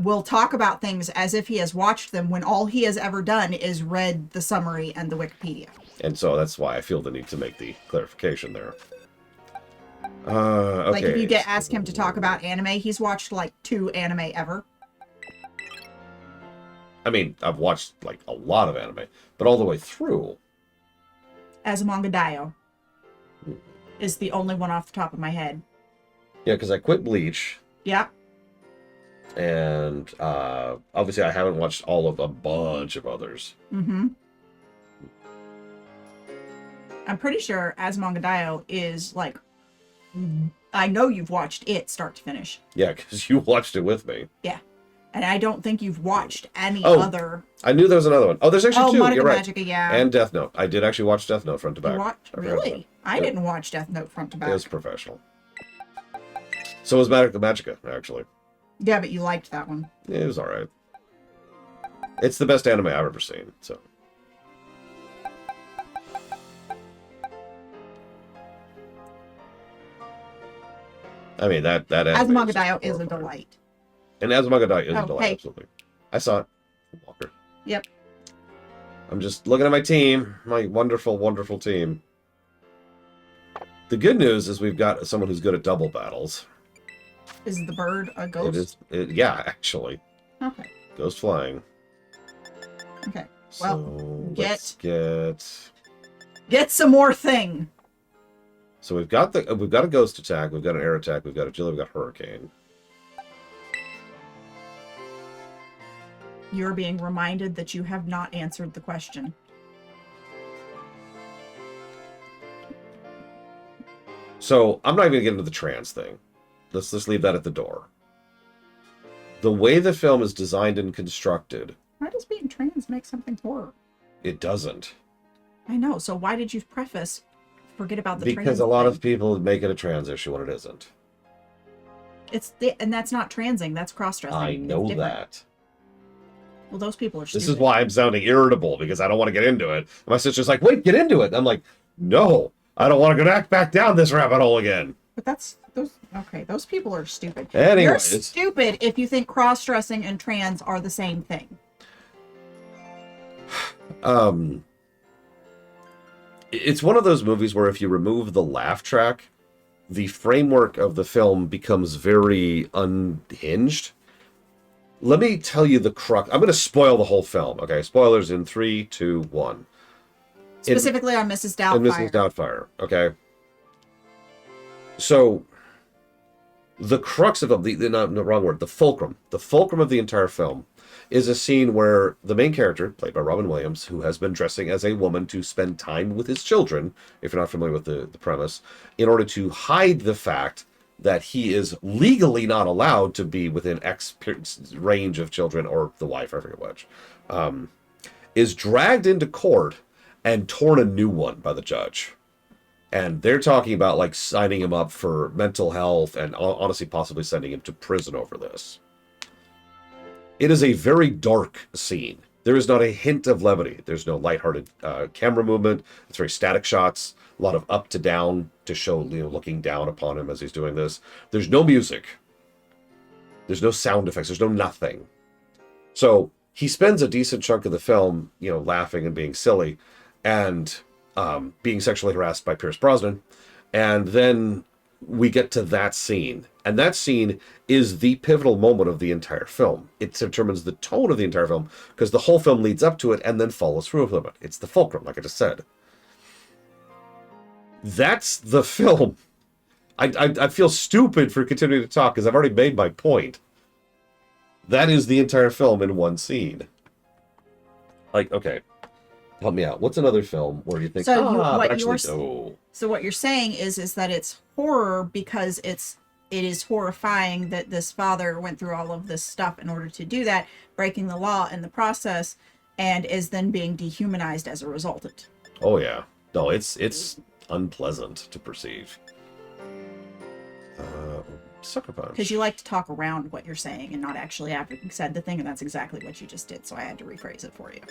will talk about things as if he has watched them when all he has ever done is read the summary and the Wikipedia. And so that's why I feel the need to make the clarification there. Okay. Like, if you ask him to talk about anime, he's watched like 2 anime ever. I mean, I've watched like a lot of anime, but all the way through. Azumanga Daioh is the only one off the top of my head. Yeah, because I quit Bleach, Yep. and obviously I haven't watched all of a bunch of others. Mm-hmm. I'm pretty sure Azumanga Daioh is like, I know you've watched it start to finish. Yeah, because you watched it with me. Yeah. And I don't think you've watched any Oh, other. I knew there was another one. Oh, there's actually 2. Monica You're right. Magica, yeah. And Death Note. I did actually watch Death Note front to You back. watched? I forgot about Really? I Yep. didn't watch Death Note front to It back. was professional. So was Magica, actually. Yeah, but you liked that one. It was alright. It's the best anime I've ever seen, so. I mean, that anime Azumanga Daioh is a horrifying. delight. And Azumanga Daioh is a Oh, delight, hey. absolutely. I saw it. Walker. Yep. I'm just looking at my team, my wonderful, wonderful team. The good news is we've got someone who's good at double battles. Is the bird a ghost? Yeah, actually. Okay. Ghost flying. Okay. Well, So get- let's Get some more thing. So we've got a ghost attack, we've got an air attack, we've got agility, we've got hurricane. You're being reminded that you have not answered the question. So I'm not even gonna get into the trans thing. Let's just leave that at the door. The way the film is designed and constructed, Why does being trans make something horror? it doesn't. I know. So why did you preface forget about the trans Because a lot thing? of people make it a trans issue when it isn't. And that's not transing, that's cross-dressing. I It's know different. that. Well, those people are stupid. This is why I'm sounding irritable, because I don't want to get into it. My sister's like, wait, get into it. And I'm like, no, I don't want to go back down this rabbit hole again. But those people are stupid. Anyways. You're stupid if you think cross-dressing and trans are the same thing. It's one of those movies where if you remove the laugh track, the framework of the film becomes very unhinged. Let me tell you the crux. I'm going to spoil the whole film. Okay, spoilers in 3, 2, 1. Specifically on Mrs. And Doubtfire. Mrs. Doubtfire. Okay. So, the crux of the wrong word, the fulcrum of the entire film is a scene where the main character, played by Robin Williams, who has been dressing as a woman to spend time with his children, if you're not familiar with the premise, in order to hide the fact that he is legally not allowed to be within X range of children, or the wife, I forget which, is dragged into court and torn a new one by the judge. And they're talking about like signing him up for mental health and honestly possibly sending him to prison over this. It is a very dark scene. There is not a hint of levity. There's no lighthearted camera movement. It's very static shots, a lot of up to down to show, looking down upon him as he's doing this. There's no music. There's no sound effects. There's no nothing. So he spends a decent chunk of the film, laughing and being silly and being sexually harassed by Pierce Brosnan. And then we get to that scene. And that scene is the pivotal moment of the entire film. It determines the tone of the entire film because the whole film leads up to it and then follows through with it. It's the fulcrum, like I just said. That's the film. I feel stupid for continuing to talk because I've already made my point. That is the entire film in one scene. Like, okay, help me out. What's another film where you think, So but actually, no. So what you're saying is that it's horror because it is horrifying that this father went through all of this stuff in order to do that, breaking the law in the process, and is then being dehumanized as a result. Oh yeah. No, it's unpleasant to perceive. Sucker punch. Because you like to talk around what you're saying and not actually having said the thing, and that's exactly what you just did, so I had to rephrase it for you.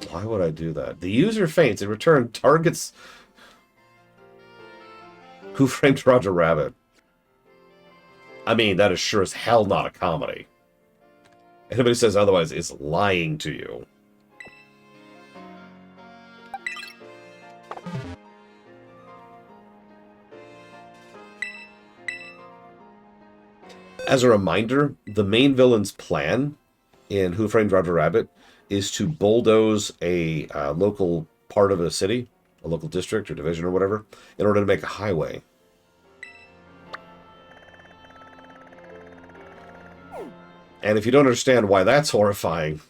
Why would I do that? The user faints. In return, targets Who Framed Roger Rabbit. I mean, that is sure as hell not a comedy. Anybody who says otherwise is lying to you. As a reminder, the main villain's plan in Who Framed Roger Rabbit is to bulldoze a local part of a city, a local district or division or whatever, in order to make a highway. And if you don't understand why that's horrifying...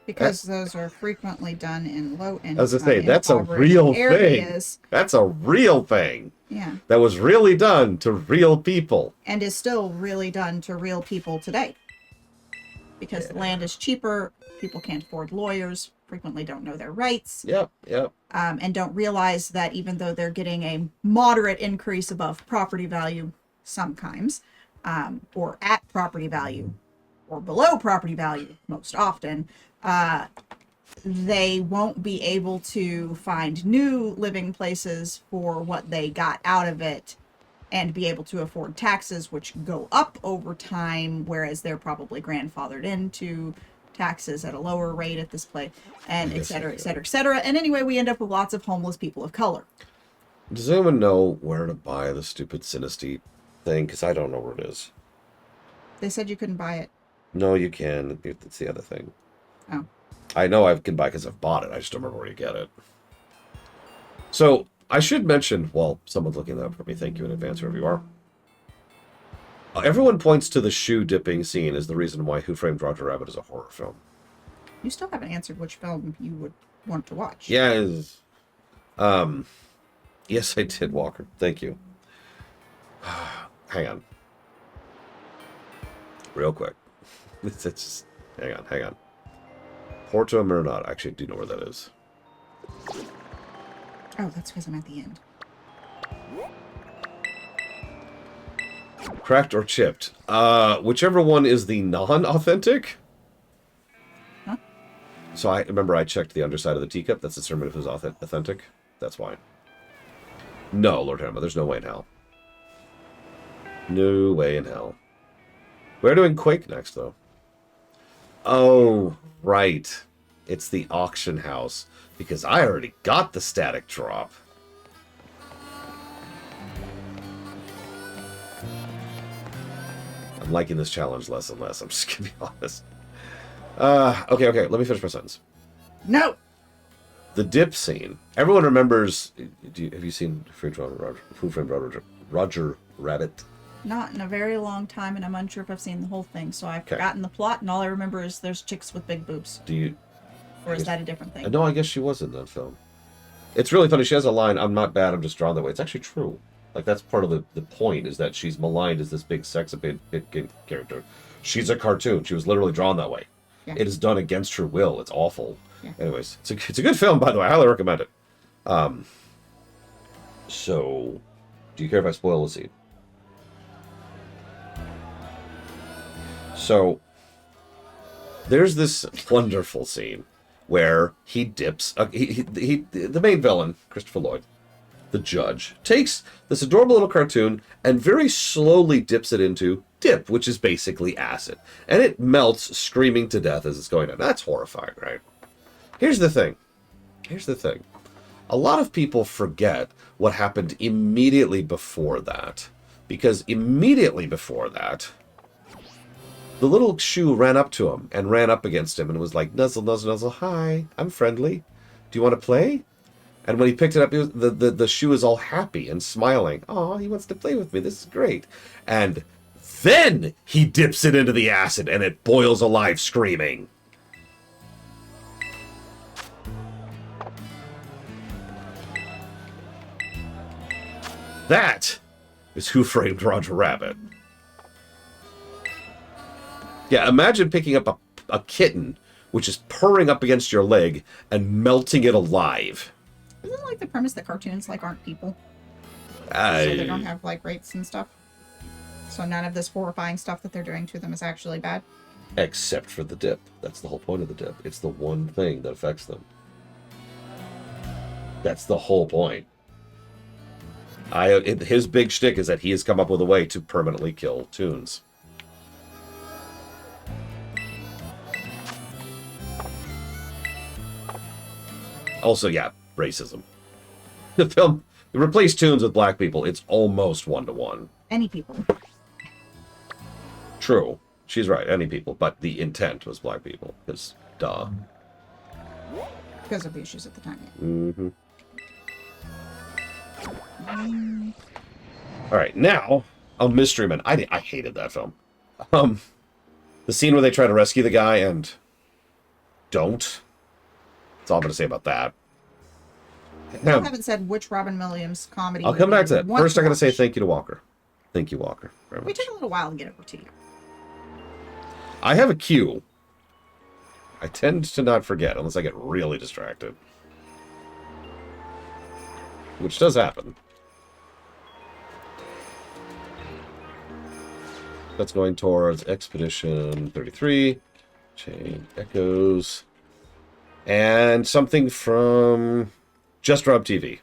Because those are frequently done in low income, as I say, that's a real areas. thing. That's a real thing. Yeah. That was really done to real people. And is still really done to real people today. Because the land is cheaper, people can't afford lawyers, frequently don't know their rights. Yep. And don't realize that even though they're getting a moderate increase above property value sometimes, or at property value, or below property value most often, they won't be able to find new living places for what they got out of it and be able to afford taxes, which go up over time, whereas they're probably grandfathered into taxes at a lower rate at this place, and et cetera, et cetera, et cetera. And anyway, we end up with lots of homeless people of color. Does anyone know where to buy the stupid Synesthete thing? Because I don't know where it is. They said you couldn't buy it. No, you can. It's the other thing. Oh. I know I can buy because I've bought it. I just don't remember where you get it. So, I should mention, while someone's looking that up for me, thank you in advance, wherever you are. Everyone points to the shoe dipping scene as the reason why Who Framed Roger Rabbit is a horror film. You still haven't answered which film you would want to watch. Yeah, yes, I did, Walker. Thank you. Hang on. Real quick. It's just, hang on. Porto Murat. Actually, I do know where that is. Oh, that's because I'm at the end. Cracked or chipped. Whichever one is the non-authentic. Huh? So I remember I checked the underside of the teacup. That's determined if it was authentic. That's why. No, Lord Hammer, there's no way in hell. No way in hell. We're doing Quake next, though. Oh, right. It's the auction house. Because I already got the static drop. I'm liking this challenge less and less. I'm just going to be honest. Okay. Let me finish my sentence. No! The dip scene. Everyone remembers... have you seen Who Framed Roger Rabbit? Not in a very long time, and I'm unsure if I've seen the whole thing, so I've forgotten the plot, and all I remember is there's chicks with big boobs. Do you... Or is that a different thing? No, I guess she was in that film. It's really funny. She has a line, "I'm not bad, I'm just drawn that way." It's actually true. Like, that's part of the point, is that she's maligned as this big sex appeal character. She's a cartoon. She was literally drawn that way. Yeah. It is done against her will. It's awful. Yeah. Anyways, it's a good film, by the way. I highly recommend it. So, do you care if I spoil the scene? So, there's this wonderful scene where he dips... the main villain, Christopher Lloyd, the judge, takes this adorable little cartoon and very slowly dips it into dip, which is basically acid. And it melts, screaming to death as it's going on. That's horrifying, right? Here's the thing. A lot of people forget what happened immediately before that. Because immediately before that, the little shoe ran up to him and ran up against him and was like, "Nuzzle, nuzzle, nuzzle, hi, I'm friendly. Do you want to play?" And when he picked it up, the shoe is all happy and smiling. "Oh, he wants to play with me. This is great." And then he dips it into the acid and it boils alive screaming. That is Who Framed Roger Rabbit. Yeah, imagine picking up a kitten which is purring up against your leg and melting it alive. Isn't it like the premise that cartoons like aren't people? So they don't have like rates and stuff. So none of this horrifying stuff that they're doing to them is actually bad. Except for the dip. That's the whole point of the dip. It's the one thing that affects them. That's the whole point. His big shtick is that he has come up with a way to permanently kill toons. Also, yeah, racism. The film replace toons with black people. It's almost 1-to-1. Any people. True. She's right, any people. But the intent was black people. Because, duh. Because of the issues at the time. Mm-hmm. Alright, now, on Mystery Men. I hated that film. The scene where they try to rescue the guy and don't. That's all I'm going to say about that. I haven't said which Robin Williams comedy. I'll come back to that. you want First, I got to say watch. thank you to Walker. Thank you, Walker. Very We much. took a little while to get over to you. I have a cue. I tend to not forget unless I get really distracted. Which does happen. That's going towards Expedition 33. Chain Echoes. And something from Just Rob TV. You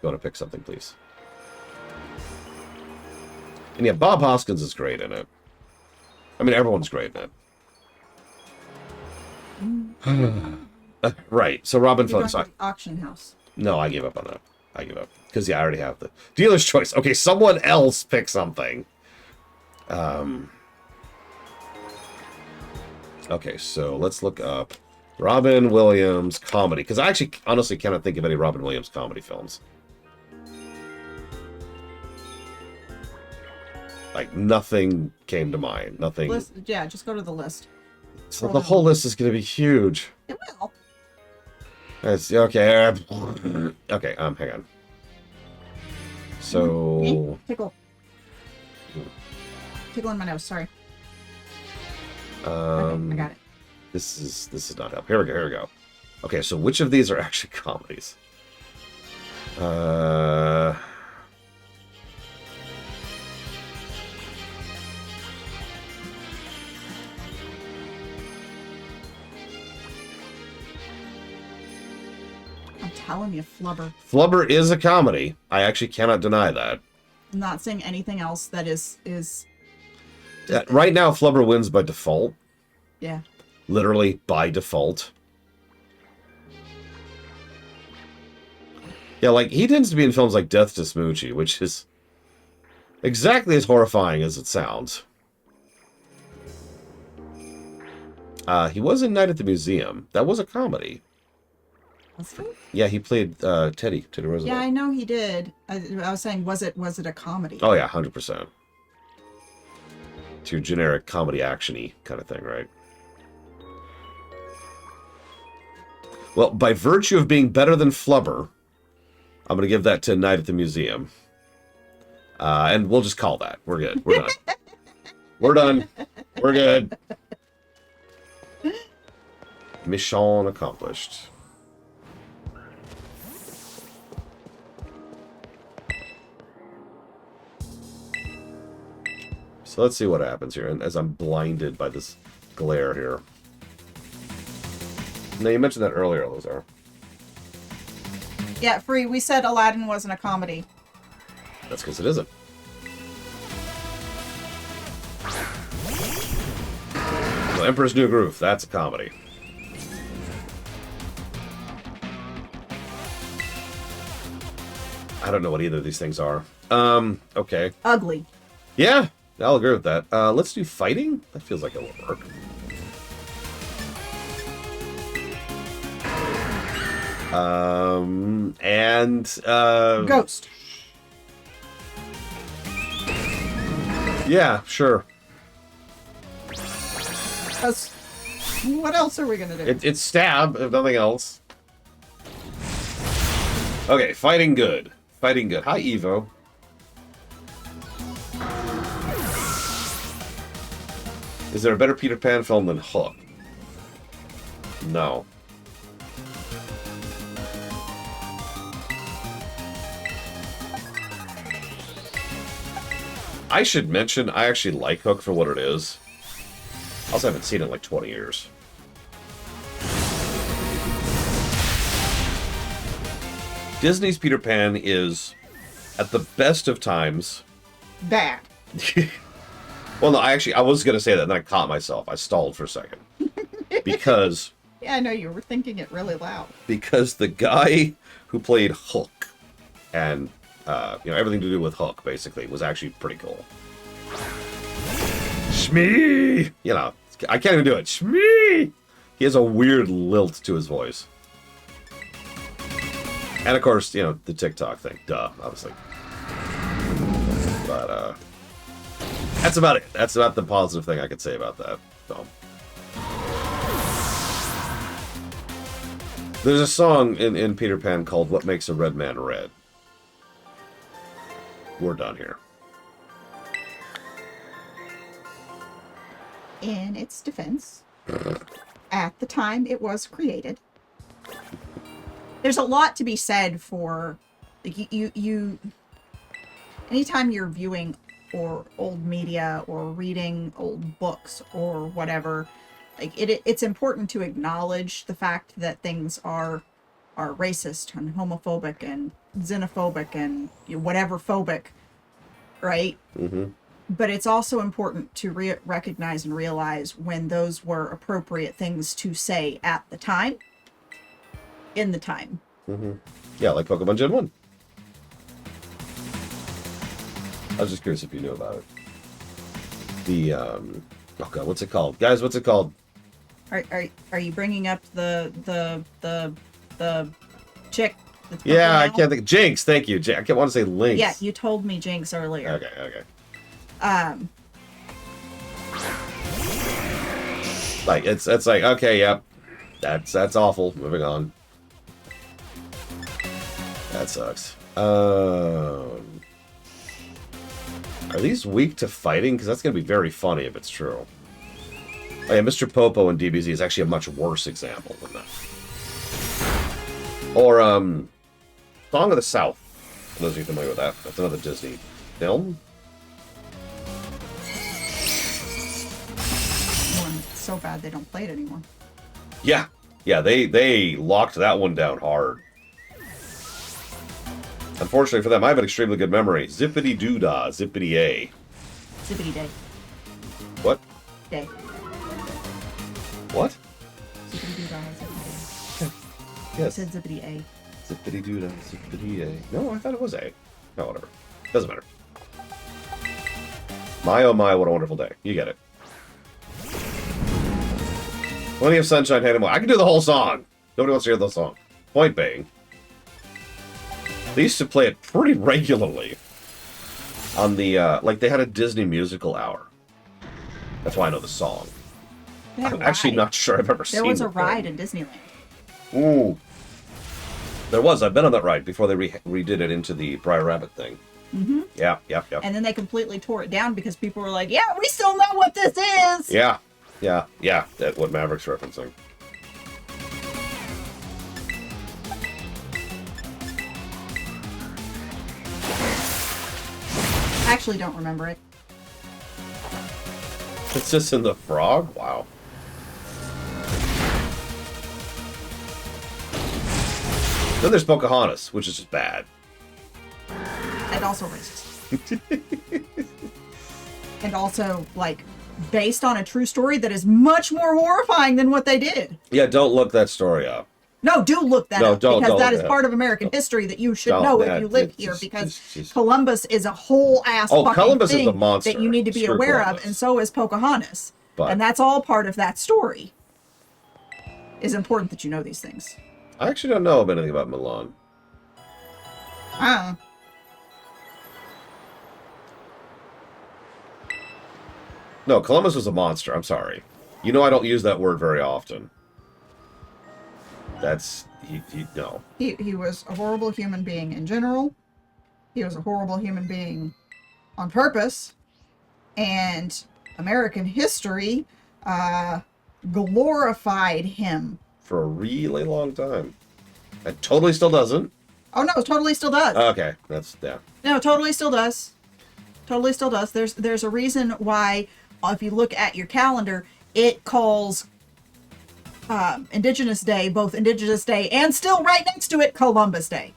want to pick something, please? And yeah, Bob Hoskins is great in it. I mean, everyone's great in it. Right, so Robin You're Phillips. going to the auction house. No, I gave up on that. I give up. Because, yeah, I already have the dealer's choice. Okay, someone else pick something. Okay, so let's look up Robin Williams comedy. Because I actually, honestly, cannot think of any Robin Williams comedy films. Like, nothing came to mind. Nothing. Yeah, just go to the list. So the whole list is going to be huge. It will. That's, okay. Okay, hang on. So... Tickle. Tickle in my nose, sorry. Um, Okay, I got it. This is not help. Here we go. Okay, so which of these are actually comedies? I'm telling you, Flubber. Flubber is a comedy. I actually cannot deny that. I'm not saying anything else that is Right now, Flubber wins by default. yeah. Literally by default. Yeah, like, he tends to be in films like Death to Smoochie, which is exactly as horrifying as it sounds. He was in Night at the Museum. That was a comedy. Was it? Yeah, he played Teddy Roosevelt. Yeah, I know he did. I was saying, was it a comedy? Oh, yeah, 100%. It's your generic comedy action-y kind of thing, right? Well, by virtue of being better than Flubber, I'm going to give that to Night at the Museum. And we'll just call that. We're good. We're done. We're done. We're good. Mission accomplished. So let's see what happens here. And as I'm blinded by this glare here. No, you mentioned that earlier, Lazar. Yeah, Free, we said Aladdin wasn't a comedy. That's because it isn't. Well, Emperor's New Groove, that's a comedy. I don't know what either of these things are. Okay. Ugly. Yeah, I'll agree with that. Let's do fighting? That feels like it will work. Ghost. Yeah, sure. What else are we gonna do? It's stab, if nothing else. Okay, fighting good. Fighting good. Hi, Evo. Is there a better Peter Pan film than Hook? No. I should mention, I actually like Hook for what it is. I also haven't seen it in like 20 years. Disney's Peter Pan is, at the best of times... Bad. Well, no, I was going to say that, and then I caught myself. I stalled for a second. Because... Yeah, I know, you were thinking it really loud. Because the guy who played Hook, and, everything to do with Hook, basically, was actually pretty cool. Shmee! I can't even do it. Shmee! He has a weird lilt to his voice. And, of course, the TikTok thing. Duh, obviously. But, that's about it. That's about the positive thing I could say about that film. There's a song in Peter Pan called What Makes a Red Man Red. We're done here. In its defense, at the time it was created, there's a lot to be said for, like, you anytime you're viewing or old media or reading old books or whatever, like it's important to acknowledge the fact that things are racist and homophobic and xenophobic and whatever phobic, right? Mm-hmm. But it's also important to recognize and realize when those were appropriate things to say at the time, in the time. Mm-hmm. Yeah, like Pokemon Gen 1. I was just curious if you knew about it. The, oh god, what's it called? Guys, what's it called? Are you bringing up the chick? That's Yeah, I now? can't think. Jinx, thank you. I can't want to say Lynx. Yeah, you told me Jinx earlier. Okay. Like it's like, okay, yep. That's awful. Moving on. That sucks. Are these weak to fighting? Because that's gonna be very funny if it's true. Oh yeah, Mr. Popo in DBZ is actually a much worse example than that. Or Song of the South. For those of you familiar with that, that's another Disney film. It's so bad they don't play it anymore. Yeah, they locked that one down hard. Unfortunately for them, I have an extremely good memory. Zippity doo dah, zippity a. Zippity day. What? Day. What? Zippity doo dah, zippity day. I Yes. said zippity a. Zippity doo dah, zippity a. No, I thought it was a. No, whatever. Doesn't matter. My oh my, what a wonderful day. You get it. Plenty of sunshine, hand in hand. I can do the whole song. Nobody wants to hear the song. Point being, they used to play it pretty regularly on the, like they had a Disney musical hour. That's why I know the song. They had a I'm actually ride. not sure I've ever seen it. There was a before. ride in Disneyland. Ooh. There was. I've been on that ride before they redid it into the Briar Rabbit thing. Mm-hmm. Yeah. And then they completely tore it down because people were like, yeah, we still know what this is! Yeah. That's what Maverick's referencing. I actually don't remember it. It's just in the frog? Wow. Then there's Pocahontas, which is just bad. And also racist. And also, like, based on a true story that is much more horrifying than what they did. Yeah, don't look that story up. No, do look that up, don't because that look is it part up. of American history that you should Don't, know yeah, if you live it's here, just- because just- Columbus is a whole ass Oh, fucking Columbus is thing a monster. that you need to be Screw aware Columbus. of, and so is Pocahontas. But- And that's all part of that story. It's important that you know these things. I actually don't know anything about Milan. No, Columbus was a monster. I'm sorry. You know I don't use that word very often. That's... no. He was a horrible human being in general. He was a horrible human being on purpose. And American history glorified him for a really long time. It totally still doesn't. Oh no, it totally still does. Okay, that's yeah. No, it totally still does. Totally still does. There's a reason why, if you look at your calendar, it calls Indigenous Day both Indigenous Day and still right next to it Columbus Day.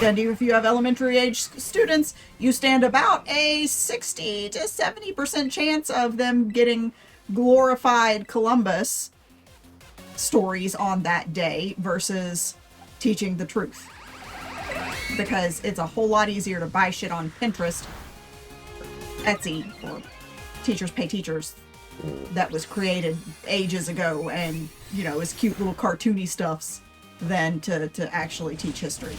And if you have elementary age students, you stand about a 60 to 70% chance of them getting glorified Columbus stories on that day versus teaching the truth. Because it's a whole lot easier to buy shit on Pinterest, Etsy, or Teachers Pay Teachers that was created ages ago and, you know, is cute little cartoony stuffs than to actually teach history.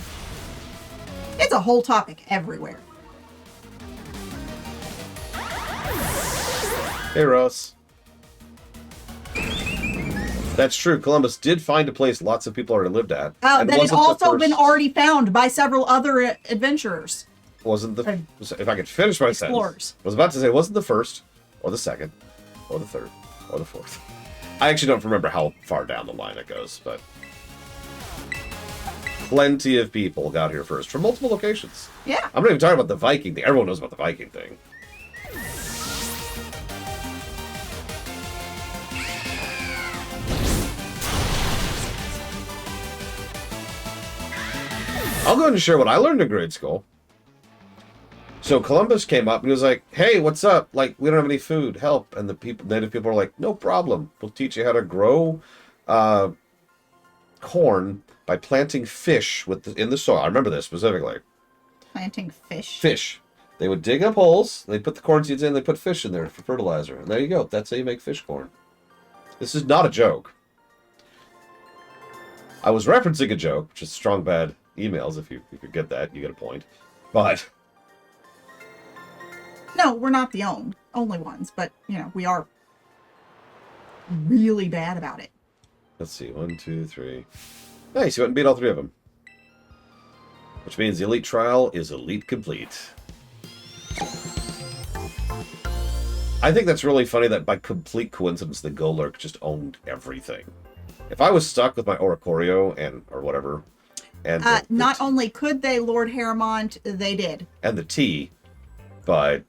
It's a whole topic everywhere. Hey, Ross. That's true. Columbus did find a place lots of people already lived at. And That has wasn't the also first- been already found by several other adventurers. Wasn't the and if I could finish my explorers. sentence. I was about to say wasn't the first, or the second, or the third, or the fourth. I actually don't remember how far down the line it goes, but plenty of people got here first from multiple locations. Yeah. I'm not even talking about the Viking thing. Everyone knows about the Viking thing. I'll go ahead and share what I learned in grade school. So Columbus came up and he was like, "Hey, what's up? Like, we don't have any food. Help!" And the native people were like, "No problem. We'll teach you how to grow corn by planting fish in the soil." I remember this specifically. Planting fish. Fish. They would dig up holes. They put the corn seeds in. They put fish in there for fertilizer, and there you go. That's how you make fish corn. This is not a joke. I was referencing a joke, which is strong bad emails. If you get that, you get a point. But No, we're not the only ones, but, you know, we are really bad about it. let's see. 1, 2, 3. Nice. You went and beat all 3 of them. Which means the elite trial is elite complete. I think that's really funny that by complete coincidence, the Golurk just owned everything. If I was stuck with my Oricorio or whatever, and Not only could they, Lord Harrimont, they did. and the tea, but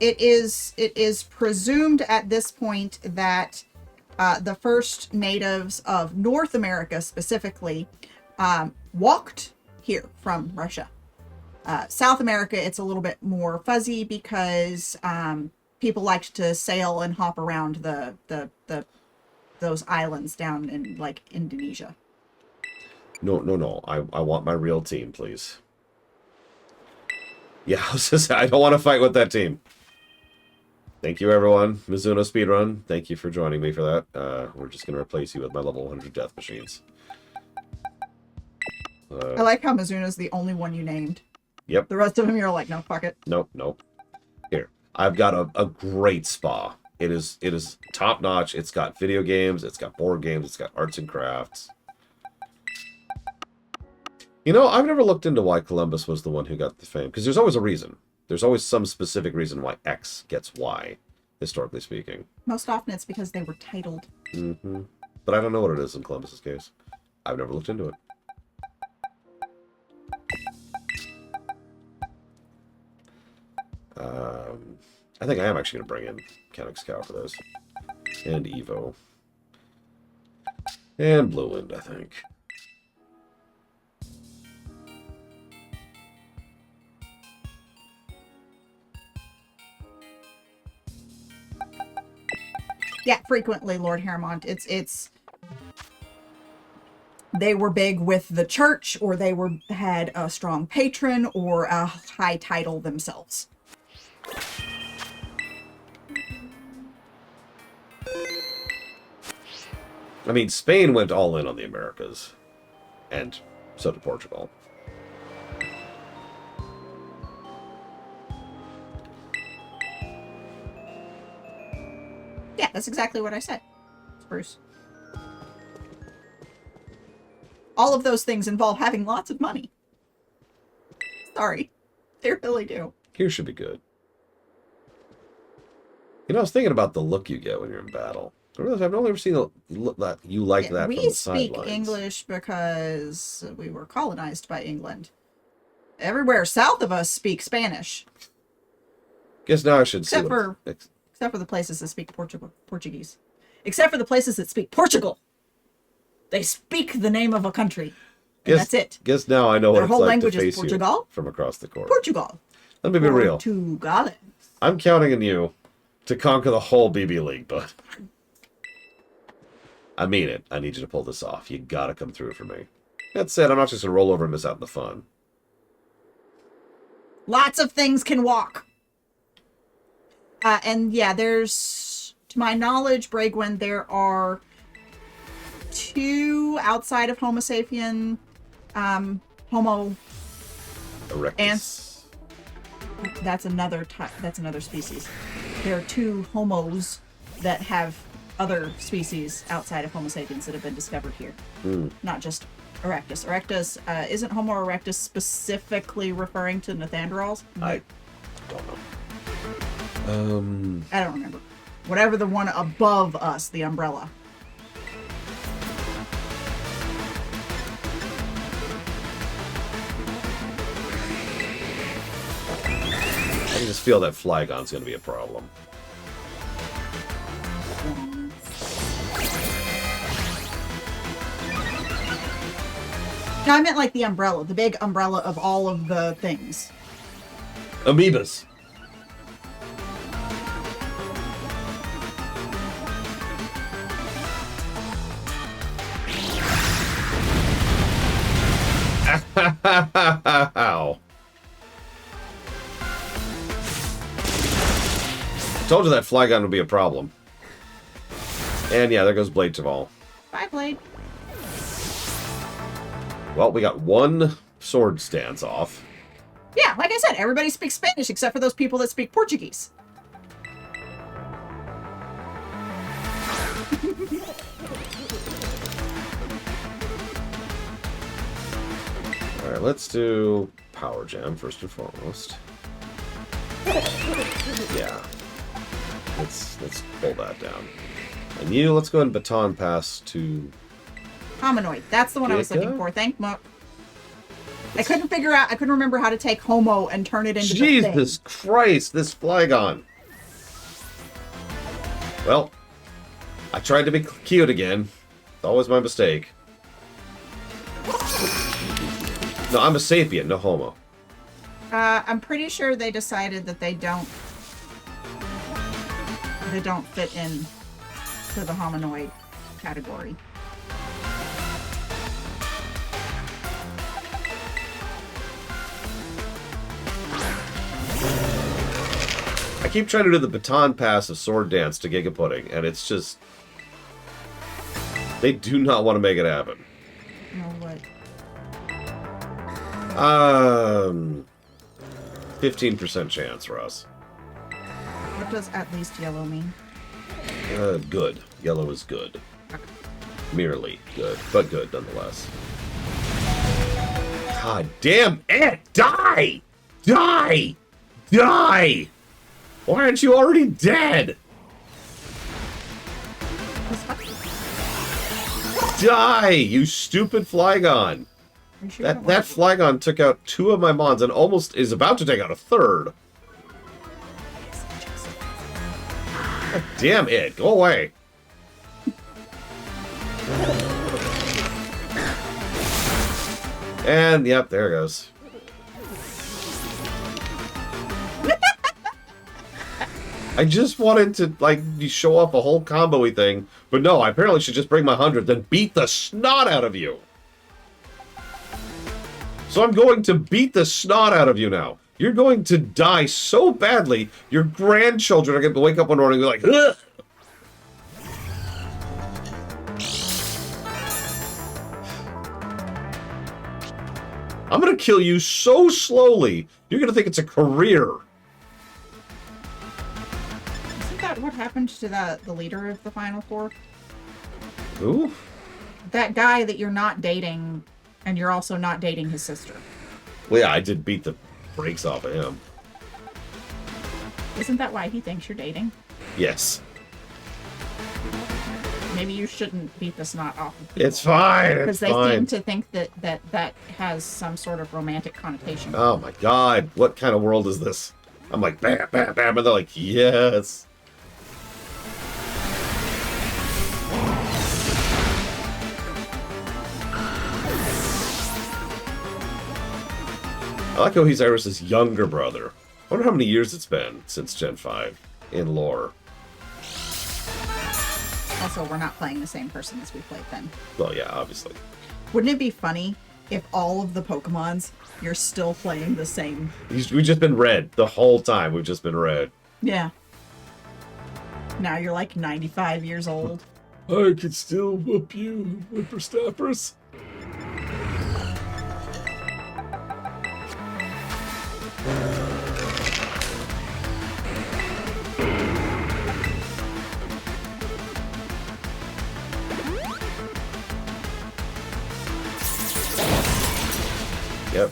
It is presumed at this point that the first natives of North America specifically walked here from Russia. South America, it's a little bit more fuzzy because people liked to sail and hop around those islands down in like Indonesia. no. I want my real team, please. Yeah, I was just, I don't want to fight with that team. Thank you, everyone. Mizuno Speedrun, thank you for joining me for that. We're just going to replace you with my level 100 death machines. I like how Mizuno's the only one you named. Yep. The rest of them, you're like, no, fuck it. Nope. Here, I've got a great spa. It is top notch. It's got video games. It's got board games. It's got arts and crafts. You know, I've never looked into why Columbus was the one who got the fame, because there's always a reason. There's always some specific reason why X gets Y, historically speaking. Most often it's because they were titled. Mm-hmm. But I don't know what it is in Columbus's case. I've never looked into it. I think I am actually going to bring in Kennex Cow for this. And Evo. And Blue Wind, I think. Yeah, frequently, Lord Harrimont. It's they were big with the church, or they had a strong patron or a high title themselves. I mean, Spain went all in on the Americas. And so did Portugal. Yeah, that's exactly what I said, Bruce. All of those things involve having lots of money. Sorry. They really do. Here should be good. You know, I was thinking about the look you get when you're in battle. I realize I've only ever seen that you like that We from the speak sidelines. English because we were colonized by England. Everywhere south of us speak Spanish, Guess now I should except see for what. except for the places that speak Portuguese. Except for the places that speak Portugal. They speak the name of a country. And that's it. Guess now I know what Their it's whole like language to is face Portugal. you from across the court. Portugal. Let me be real. Portugal. I'm counting on you to conquer the whole BB League, bud. I mean it. I need you to pull this off. You gotta come through for me. That said, I'm not just gonna roll over and miss out on the fun. Lots of things can walk. And yeah, there's, to my knowledge, Bragwin, there are 2 outside of Homo sapien, Homo. Erectus. Ants. That's another species. There are 2 homos that have other species outside of Homo sapiens that have been discovered here. Not just Erectus. Erectus, isn't Homo erectus specifically referring to Nethandrels? I don't know. I don't remember. Whatever the one above us, the umbrella. I can just feel that Flygon's gonna be a problem. No, I meant like the umbrella, the big umbrella of all of the things. Amoebas. Ow. Told you that Flygon would be a problem. And yeah, there goes Blade Taval. Bye, Blade. Well, we got 1 sword stance off. Yeah, like I said, everybody speaks Spanish except for those people that speak Portuguese. Alright, let's do Power Jam first and foremost. Yeah. Let's pull that down. And you, let's go ahead and baton pass to... Hominoid. That's the one I was Jacob? looking for. Thank Mook. I couldn't remember how to take Homo and turn it into the thing. Jesus Christ, this Flygon. Well, I tried to be cute again. It's always my mistake. No, I'm a sapien, no homo. I'm pretty sure they decided that they don't fit in to the hominoid category. I keep trying to do the baton pass of Sword Dance to Giga Pudding, and it's just... They do not want to make it happen. You know what? 15% chance, Russ. What does at least yellow mean? Good. Yellow is good. Merely good, but good nonetheless. God damn it! Die! Die! Die! Why aren't you already dead? Die, you stupid Flygon! Are you sure you don't That Flygon took out 2 of my mons and almost is about to take out a 3rd. God damn it, go away. And, yep, there it goes. I just wanted to, like, show off a whole combo-y thing, but no, I apparently should just bring my 100, then beat the snot out of you. So I'm going to beat the snot out of you now. You're going to die so badly, your grandchildren are going to wake up one morning and be like, ugh! I'm going to kill you so slowly, you're going to think it's a career. Isn't that what happened to the leader of the Final Four? Ooh. That guy that you're not dating, and you're also not dating his sister. Well, yeah, I did beat the brakes off of him. Isn't that why he thinks you're dating? Yes. maybe you shouldn't beat the snot off of people. It's fine. Because It's they seem fine. to think that has some sort of romantic connotation. Oh my god, what kind of world is this? I'm like, bam, bam, bam, and they're like, yes. I like how he's Iris' younger brother. I wonder how many years it's been since Gen 5 in lore. Also, we're not playing the same person as we played then. Well, yeah, obviously. Wouldn't it be funny if all of the Pokemons, you're still playing the same? We've just been red the whole time. We've just been red. Yeah. Now you're like 95 years old. I could still whoop you, whippersnappers. Yep.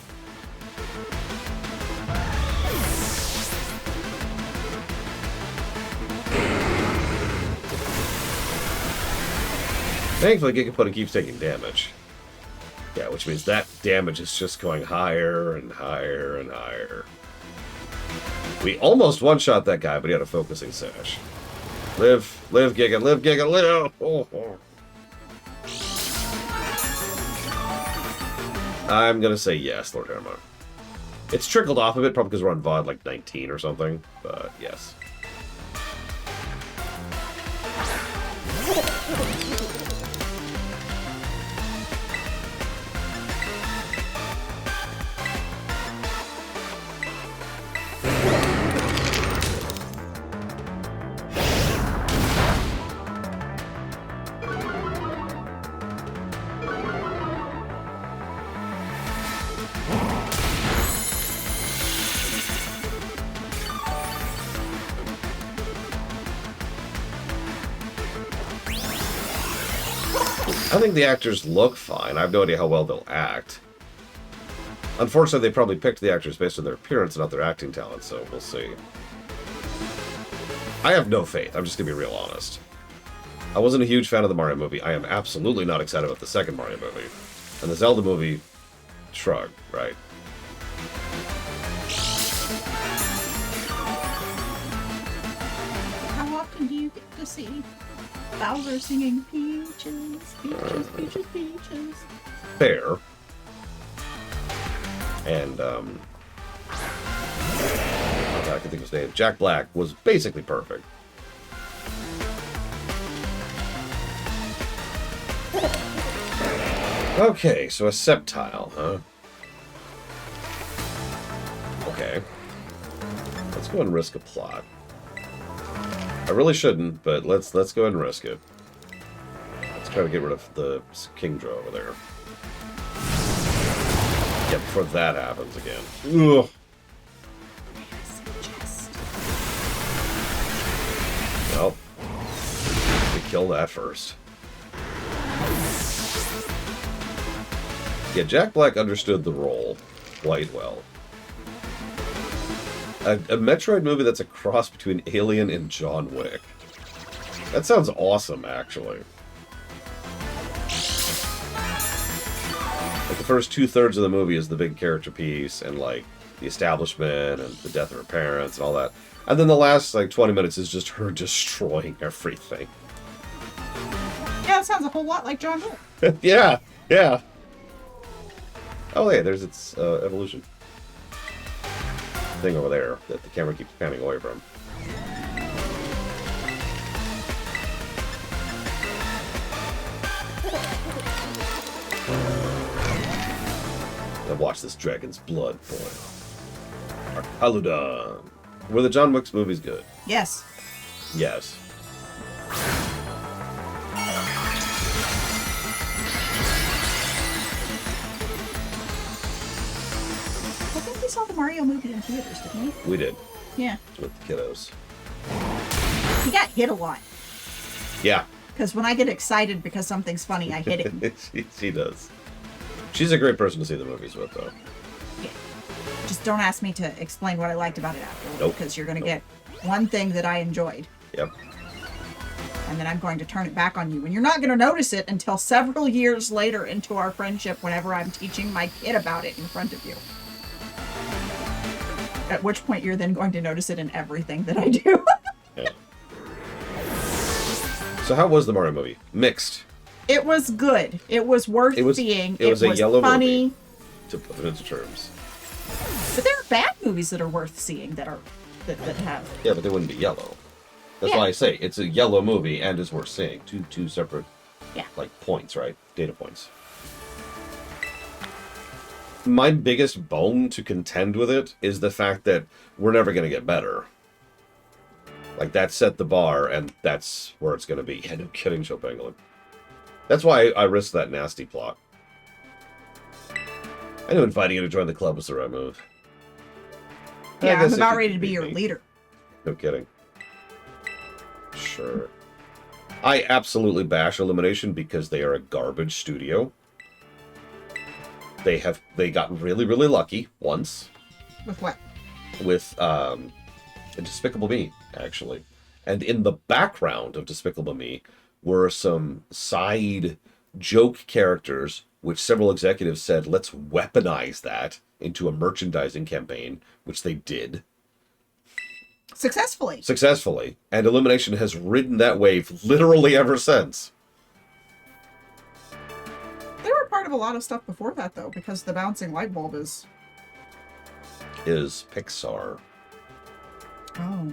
Thankfully, Gigaputta keeps taking damage. Yeah, which means that damage is just going higher and higher and higher. We almost one-shot that guy, but he had a focusing sash. Live, Giga, live! Oh, oh. I'm gonna say yes, Lord Herma. It's trickled off a bit, probably because we're on VOD like 19 or something, but yes. I think the actors look fine. I have no idea how well they'll act. Unfortunately, they probably picked the actors based on their appearance and not their acting talent, so we'll see. I have no faith. I'm just going to be real honest. I wasn't a huge fan of the Mario movie. I am absolutely not excited about the second Mario movie. And the Zelda movie, shrug, right? How often do you get to see Bowser singing Peaches, Peaches, Peaches, Peaches? Fair. And, I can think of his name. Jack Black was basically perfect. Okay, so a Sceptile, huh? Okay. Let's go and risk a plot. I really shouldn't, but let's go ahead and risk it. Let's try to get rid of the Kingdra over there. Yeah, before that happens again. Ugh. Well, we kill that first. Yeah, Jack Black understood the role quite well. A Metroid movie that's a cross between Alien and John Wick. That sounds awesome, actually. Like, the first 2/3 of the movie is the big character piece, and, like, the establishment, and the death of her parents, and all that. And then the last, like, 20 minutes is just her destroying everything. Yeah, it sounds a whole lot like John Wick. Yeah, yeah. Oh, yeah, there's its evolution thing over there that the camera keeps panning away from. Now watch this dragon's blood boil. Haludon. Were the John Wick's movies good? Yes. Yes. I think we saw the Mario movie in theaters, didn't we? We did. Yeah. With the kiddos. He got hit a lot. Yeah. Because when I get excited because something's funny, I hit him. she does. She's a great person to see the movies with, though. Yeah. Just don't ask me to explain what I liked about it afterwards. Nope. Because you're going to get one thing that I enjoyed. Yep. and then I'm going to turn it back on you. And you're not going to notice it until several years later into our friendship whenever I'm teaching my kid about it in front of you. At which point you're then going to notice it in everything that I do. Yeah. So how was the Mario movie? Mixed. It was good. It was worth seeing. It was a yellow funny. movie, to put it into terms. But there are bad movies that are worth seeing that have. Yeah, but they wouldn't be yellow. That's Yeah. why I say it's a yellow movie and is worth seeing. Two separate, Yeah. like, points, right? Data points. My biggest bone to contend with it is the fact that we're never going to get better. Like, that set the bar, and that's where it's going to be. Yeah, no kidding, Joe Pangolin. That's why I risked that nasty plot. I knew inviting you to join the club was the right move. I Yeah, guess I'm it about could ready to be be your me. leader. No kidding. Sure. I absolutely bash Illumination because they are a garbage studio. They got really, really lucky once With what? with Despicable Me, actually. And in the background of Despicable Me were some side joke characters, which several executives said, let's weaponize that into a merchandising campaign, which they did. Successfully. And Illumination has ridden that wave literally ever since. They were part of a lot of stuff before that, though, because the bouncing light bulb is. Is Pixar. Oh.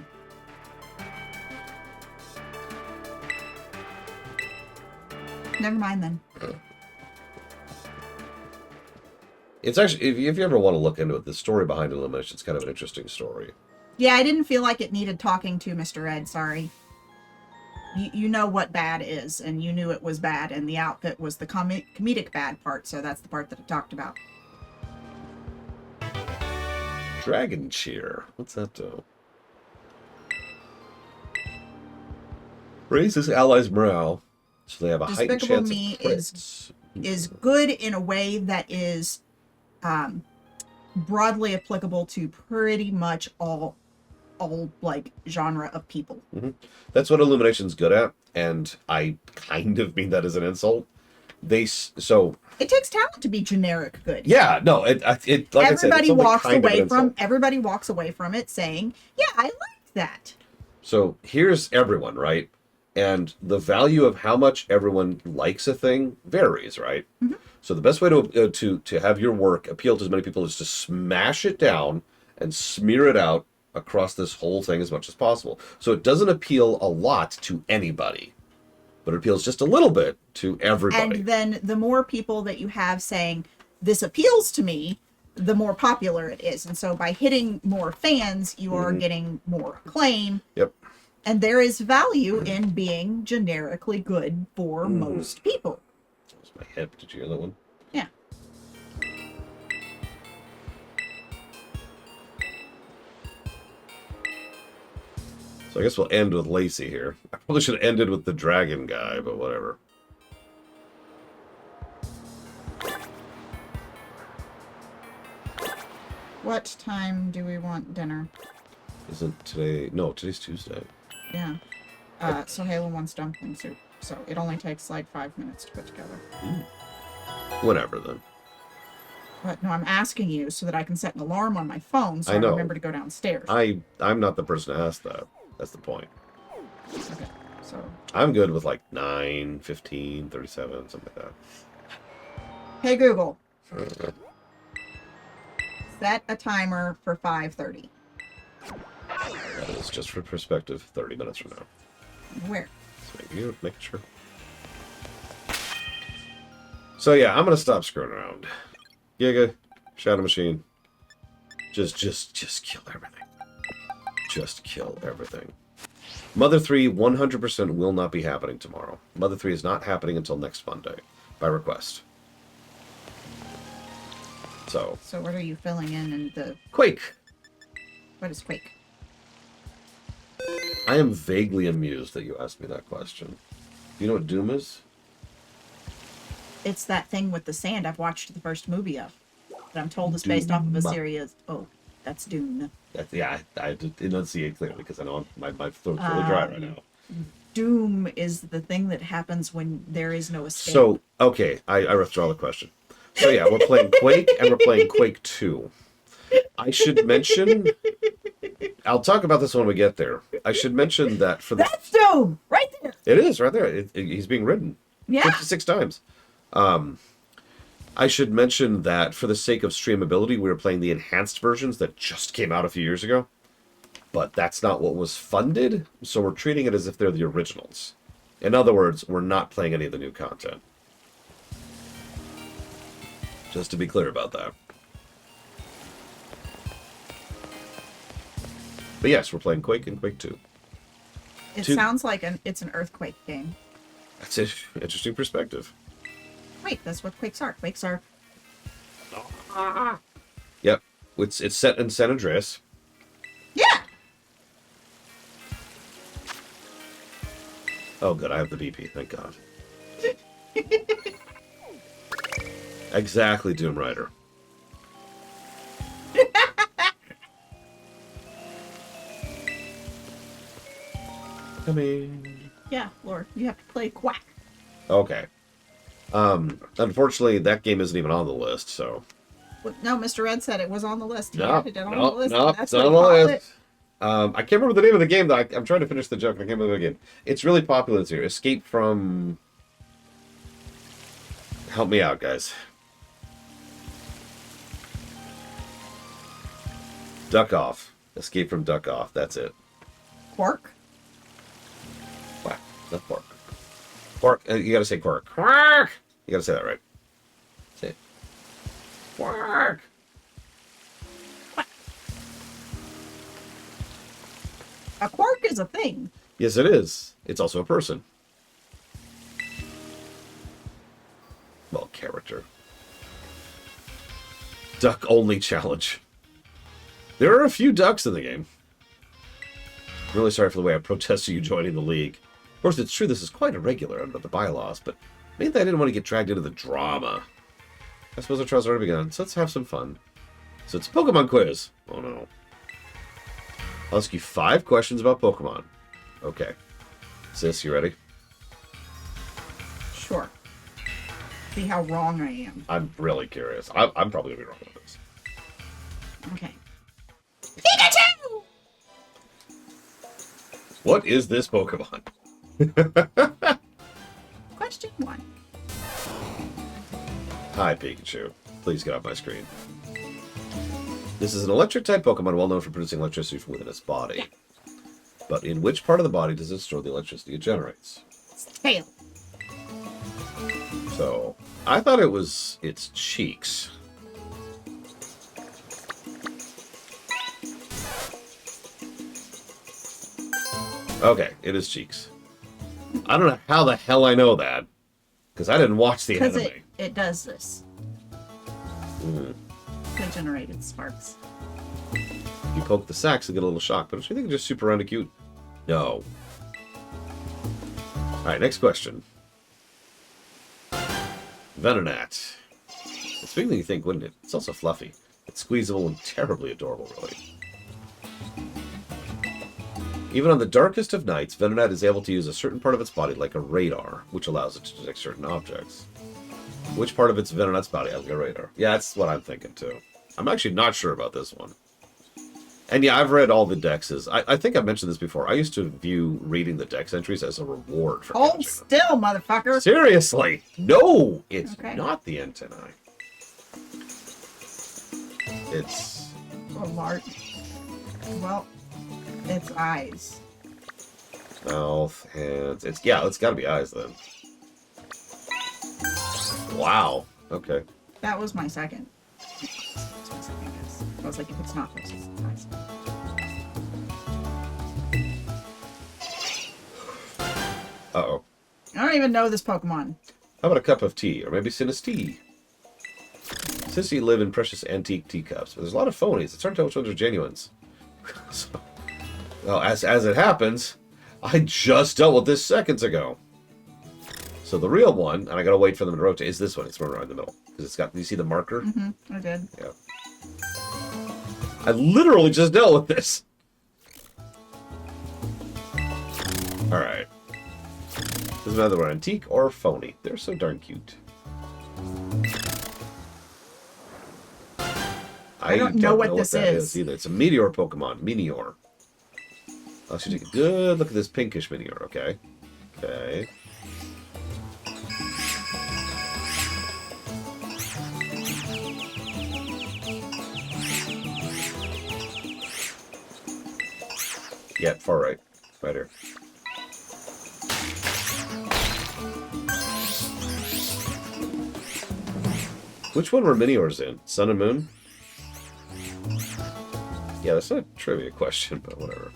Never mind then. It's actually, if you ever want to look into it, the story behind Illumination is kind of an interesting story. Yeah, I didn't feel like it needed talking to, Mr. Ed. Sorry. You know what bad is, and you knew it was bad, and the outfit was the comedic bad part, so that's the part that I talked about. Dragon Cheer. What's that do? Raises allies' morale, so they have a heightened Despicable chance Me of crits. is good in a way that is broadly applicable to pretty much all like genre of people. That's what Illumination's good at, and I kind of mean that as an insult. So It takes talent to be generic good. yeah, no, it like everybody I said, it's only walks kind of an away insult. everybody walks away from it saying, "Yeah, I like that." So here's everyone, right? And the value of how much everyone likes a thing varies, right? Mm-hmm. So the best way to have your work appeal to as many people is to smash it down and smear it out across this whole thing as much as possible. So it doesn't appeal a lot to anybody, but it appeals just a little bit to everybody. And then the more people that you have saying, "This appeals to me," the more popular it is. And so by hitting more fans, you are getting more acclaim. Yep. And there is value in being generically good for most people. That was my hip. Did you hear that one? Yeah. So I guess we'll end with Lacey here. I probably should have ended with the dragon guy, but whatever. What time do we want dinner? Isn't today... No, today's Tuesday. Yeah. So Halo wants dumpling soup. So it only takes like 5 minutes to put together. Whenever, then. But no, I'm asking you so that I can set an alarm on my phone so I I know. remember to go downstairs. I'm not the person to ask that. That's the point. Okay. So I'm good with like 9, 15, 37, something like hey Google, that. set a timer for 5:30. That is just for perspective, 30 minutes from now. Where? So you're making sure. So yeah, I'm gonna stop screwing around. Giga, Shadow Machine. Just kill everything. Just kill everything. Mother 3 100% will not be happening tomorrow. Mother 3 is not happening until next Monday, by request. So, So what are you filling in the Quake. what is Quake? I am vaguely amused that you asked me that question. Do you know what Doom is? It's that thing with the sand I've watched the first movie of. That I'm told is based off of a Doom. series. Oh, that's Dune. Yeah, I did enunciate clearly because I know my throat's really dry right now. doom is the thing that happens when there is no escape. So, okay, I withdraw the question. So yeah, we're playing Quake and we're playing Quake 2. I should mention, I'll talk about this when we get there. I should mention that for the... That's doom! Right there! It is, right there. He's being ridden. Yeah. 56 times. I should mention that for the sake of streamability, we were playing the enhanced versions that just came out a few years ago. But that's not what was funded, so we're treating it as if they're the originals. In other words, we're not playing any of the new content. Just to be clear about that. But yes, we're playing Quake and Quake 2. It Two- sounds like it's an earthquake game. That's an interesting perspective. Wait, that's what quakes are. Quakes are... Yep, it's set in San Andreas. Yeah! Oh, good, I have the BP, thank God. Exactly, Doom Rider. Coming. Yeah, Lord, you have to play Quack. Okay. Unfortunately, that game isn't even on the list, so... Well, no, Mr. Ed said it was on the list. He No, added it on the list. no, and that's it's what on he the called list. I can't remember the name of the game, though. I'm trying to finish the joke, and I can't remember the game. It's really popular this year. Escape from... Help me out, guys. Duck Off. Escape from Duck Off. That's it. it. Quark? Quack. Not Quark. Quark. You gotta say Quark. Quark! You gotta say that right. Say it. Quark! A quark is a thing. Yes, it is. It's also a person. Well, character. Duck only challenge. There are a few ducks in the game. I'm really sorry for the way I protested you joining the league. Of course, it's true this is quite irregular under the bylaws, but mainly I didn't want to get dragged into the drama. I suppose our trials already begun, so let's have some fun. So it's a Pokemon quiz. Oh no. I'll ask you 5 questions about Pokemon. Okay. Sis, you ready? Sure. See how wrong I am. I'm really curious. I'm probably going to be wrong on this. Okay. Pikachu! What is this Pokemon? Question 1. Hi, Pikachu. Please get off my screen. This is an electric-type Pokemon well known for producing electricity from within its body. But in which part of the body does it store the electricity it generates? It's tail. So, I thought it was its cheeks. Okay, it is cheeks. I don't know how the hell I know that, because I didn't watch the Because anime. it does this. Mm. It generated sparks. If you poke the sacks, you get a little shock. But don't you think it's just super random cute? No. Alright, next question. Venonat. It's bigger than you think, wouldn't it? It's also fluffy. It's squeezable and terribly adorable, really. Even on the darkest of nights, Venonat is able to use a certain part of its body like a radar, which allows it to detect certain objects. Which part of its Venonat's body has a radar? Yeah, that's what I'm thinking, too. I'm actually not sure about this one. And yeah, I've read all the dexes. I think I've mentioned this before. I used to view reading the dex entries as a reward for Hold catching them. still, motherfucker! Seriously! No! It's Okay. not the antennae. It's... A large. Well, it's eyes. mouth, hands. It's gotta be eyes then. Wow. Okay. That was my second. That's my second guess. I was like, if it's not this, it's eyes. Uh-oh. I don't even know this Pokemon. How about a cup of tea? Or maybe Sinistea? Sinistea live in precious antique teacups, but there's a lot of phonies. It's hard to tell which ones are genuines. So, well, as it happens, I just dealt with this seconds ago. So the real one, and I gotta wait for them to rotate, is this one. It's right in the middle. Because it's got, you see the marker? I did. Yeah. I literally just dealt with this. Alright. Doesn't matter whether antique or phony. They're so darn cute. I don't know what this that is either. It's a meteor Pokemon. Meteor. I should take a good look at this pinkish meteor, okay? Okay. Yeah, far right. Right here. Which one were Miniors in? Sun and Moon? Yeah, that's not a trivia question, but whatever.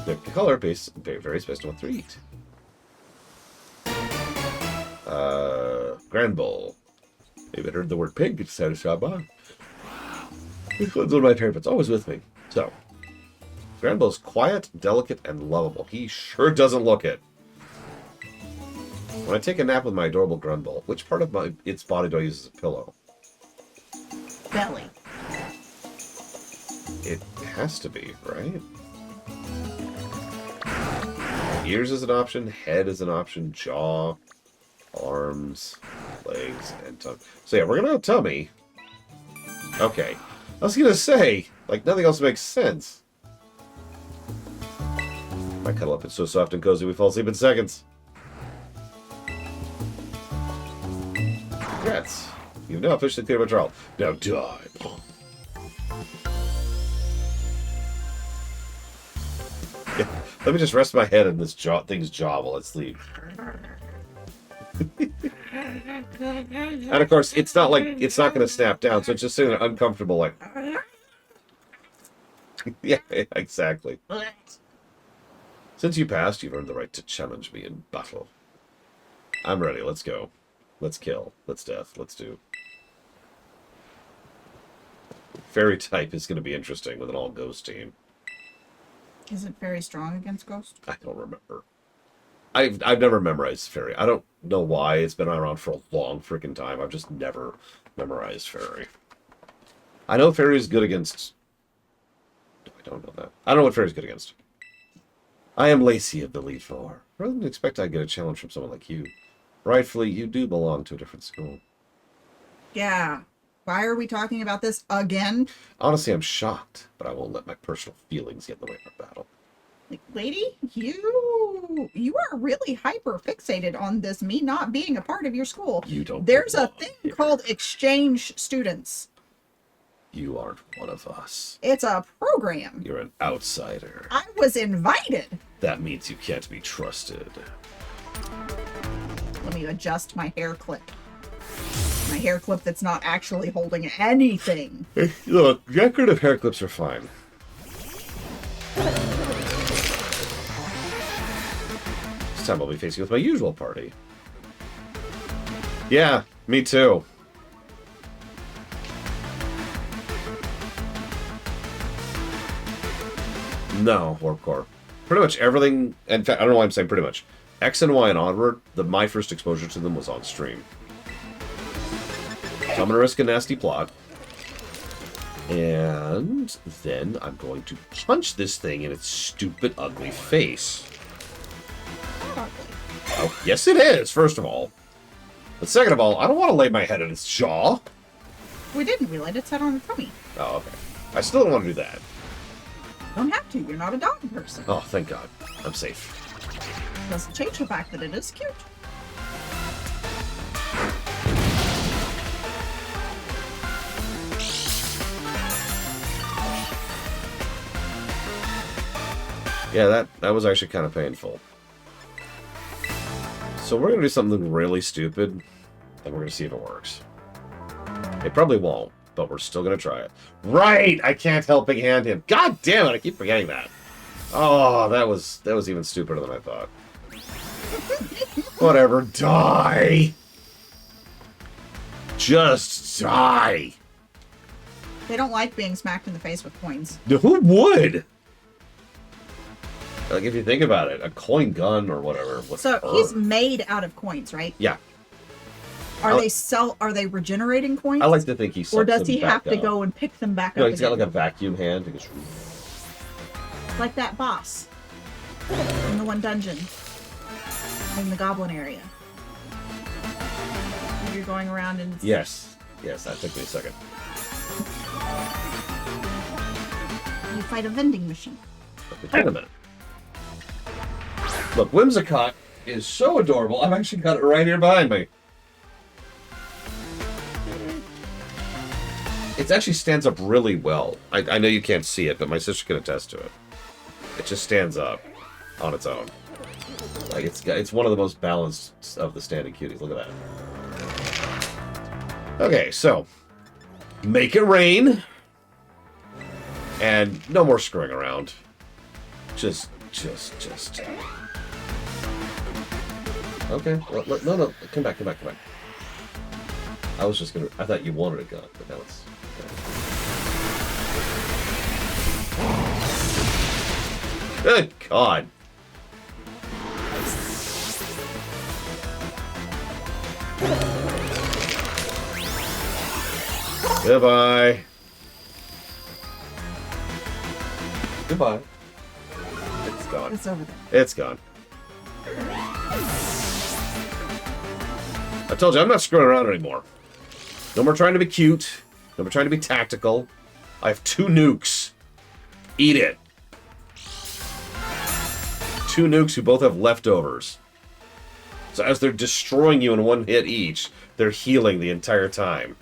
The color base varies based on what they eat. Granbull. Maybe I heard the word pink and decided to stop by. This one's one of my favorites, always with me. So, Granbull's quiet, delicate, and lovable. He sure doesn't look it. When I take a nap with my adorable Granbull, which part of its body do I use as a pillow? belly. It has to be, right? Ears is an option, head is an option, jaw, arms, legs, and tongue. So yeah, we're gonna have tummy. Okay. I was gonna say, like, nothing else makes sense. I cuddle up, it's so soft and cozy we fall asleep in seconds. Congrats. You've now officially cleared my trial. Now die. Yeah, let me just rest my head in this thing's jaw while I sleep. And of course, it's not like it's not going to snap down, so it's just sitting there uncomfortable, like. Yeah, exactly. Since you passed, you've earned the right to challenge me in battle. I'm ready. Let's go. Let's kill. Let's death. Let's do. Fairy type is going to be interesting with an all ghost team. Is it very strong against ghost? I don't remember. I've never memorized fairy. I don't know why. It's been around for a long freaking time. I've just never memorized fairy. I know fairy is good against. I don't know that. I don't know what fairy is good against. I am Lacey of the Elite Four. Rather than expect I'd get a challenge from someone like you. Rightfully, you do belong to a different school. Yeah. Why are we talking about this again? Honestly, I'm shocked, but I won't let my personal feelings get in the way of our battle. Like, lady, you are really hyper fixated on this me not being a part of your school. You don't. There's a belong thing here. called exchange students. You aren't one of us. It's a program. You're an outsider. I was invited. That means you can't be trusted. Let me adjust my hair clip. My hair clip that's not actually holding anything. Look, decorative hair clips are fine. This time I'll be facing with my usual party. Yeah, me too. No, Warpcore. Pretty much everything, in fact, I don't know why I'm saying pretty much. X and Y and onward, my first exposure to them was on stream. So I'm going to risk a nasty plot. And then I'm going to punch this thing in its stupid, ugly face. Oh, yes it is, first of all. But second of all, I don't want to lay my head in its jaw. We didn't. We laid its head on the tummy. Oh, okay. I still don't want to do that. You don't have to. You're not a dog person. Oh, thank God. I'm safe. Doesn't change the fact that it is cute. Yeah, that was actually kind of painful. So we're going to do something really stupid, and we're going to see if it works. It probably won't, but we're still going to try it. Right! I can't help but hand him. God damn it, I keep forgetting that. Oh, that was even stupider than I thought. Whatever, die! Just die! They don't like being smacked in the face with coins. Who would? Like, if you think about it, a coin gun or whatever. So he's made out of coins, right? Yeah. Are they regenerating coins? I like to think he sucks Or does he them have back to up. go and pick them back No, up he's got again? like a vacuum hand. He goes, Like that boss in the one dungeon in the goblin area. You're going around and Yes. Yes, that took me a second. you fight a vending machine. Okay, wait a minute. Look, Whimsicott is so adorable. I've actually got it right here behind me. It actually stands up really well. I know you can't see it, but my sister can attest to it. It just stands up on its own. Like it's one of the most balanced of the standing cuties. Look at that. Okay, so make it rain, and no more screwing around. Just. Okay. Well, no. Come back. I was just gonna. I thought you wanted a gun, but now it's. Okay. Good God. Goodbye. Goodbye. It's gone. It's over there. It's gone. I told you, I'm not screwing around anymore. No more trying to be cute. No more trying to be tactical. I have 2 nukes. Eat it. 2 nukes who both have leftovers. So as they're destroying you in 1 hit each, they're healing the entire time.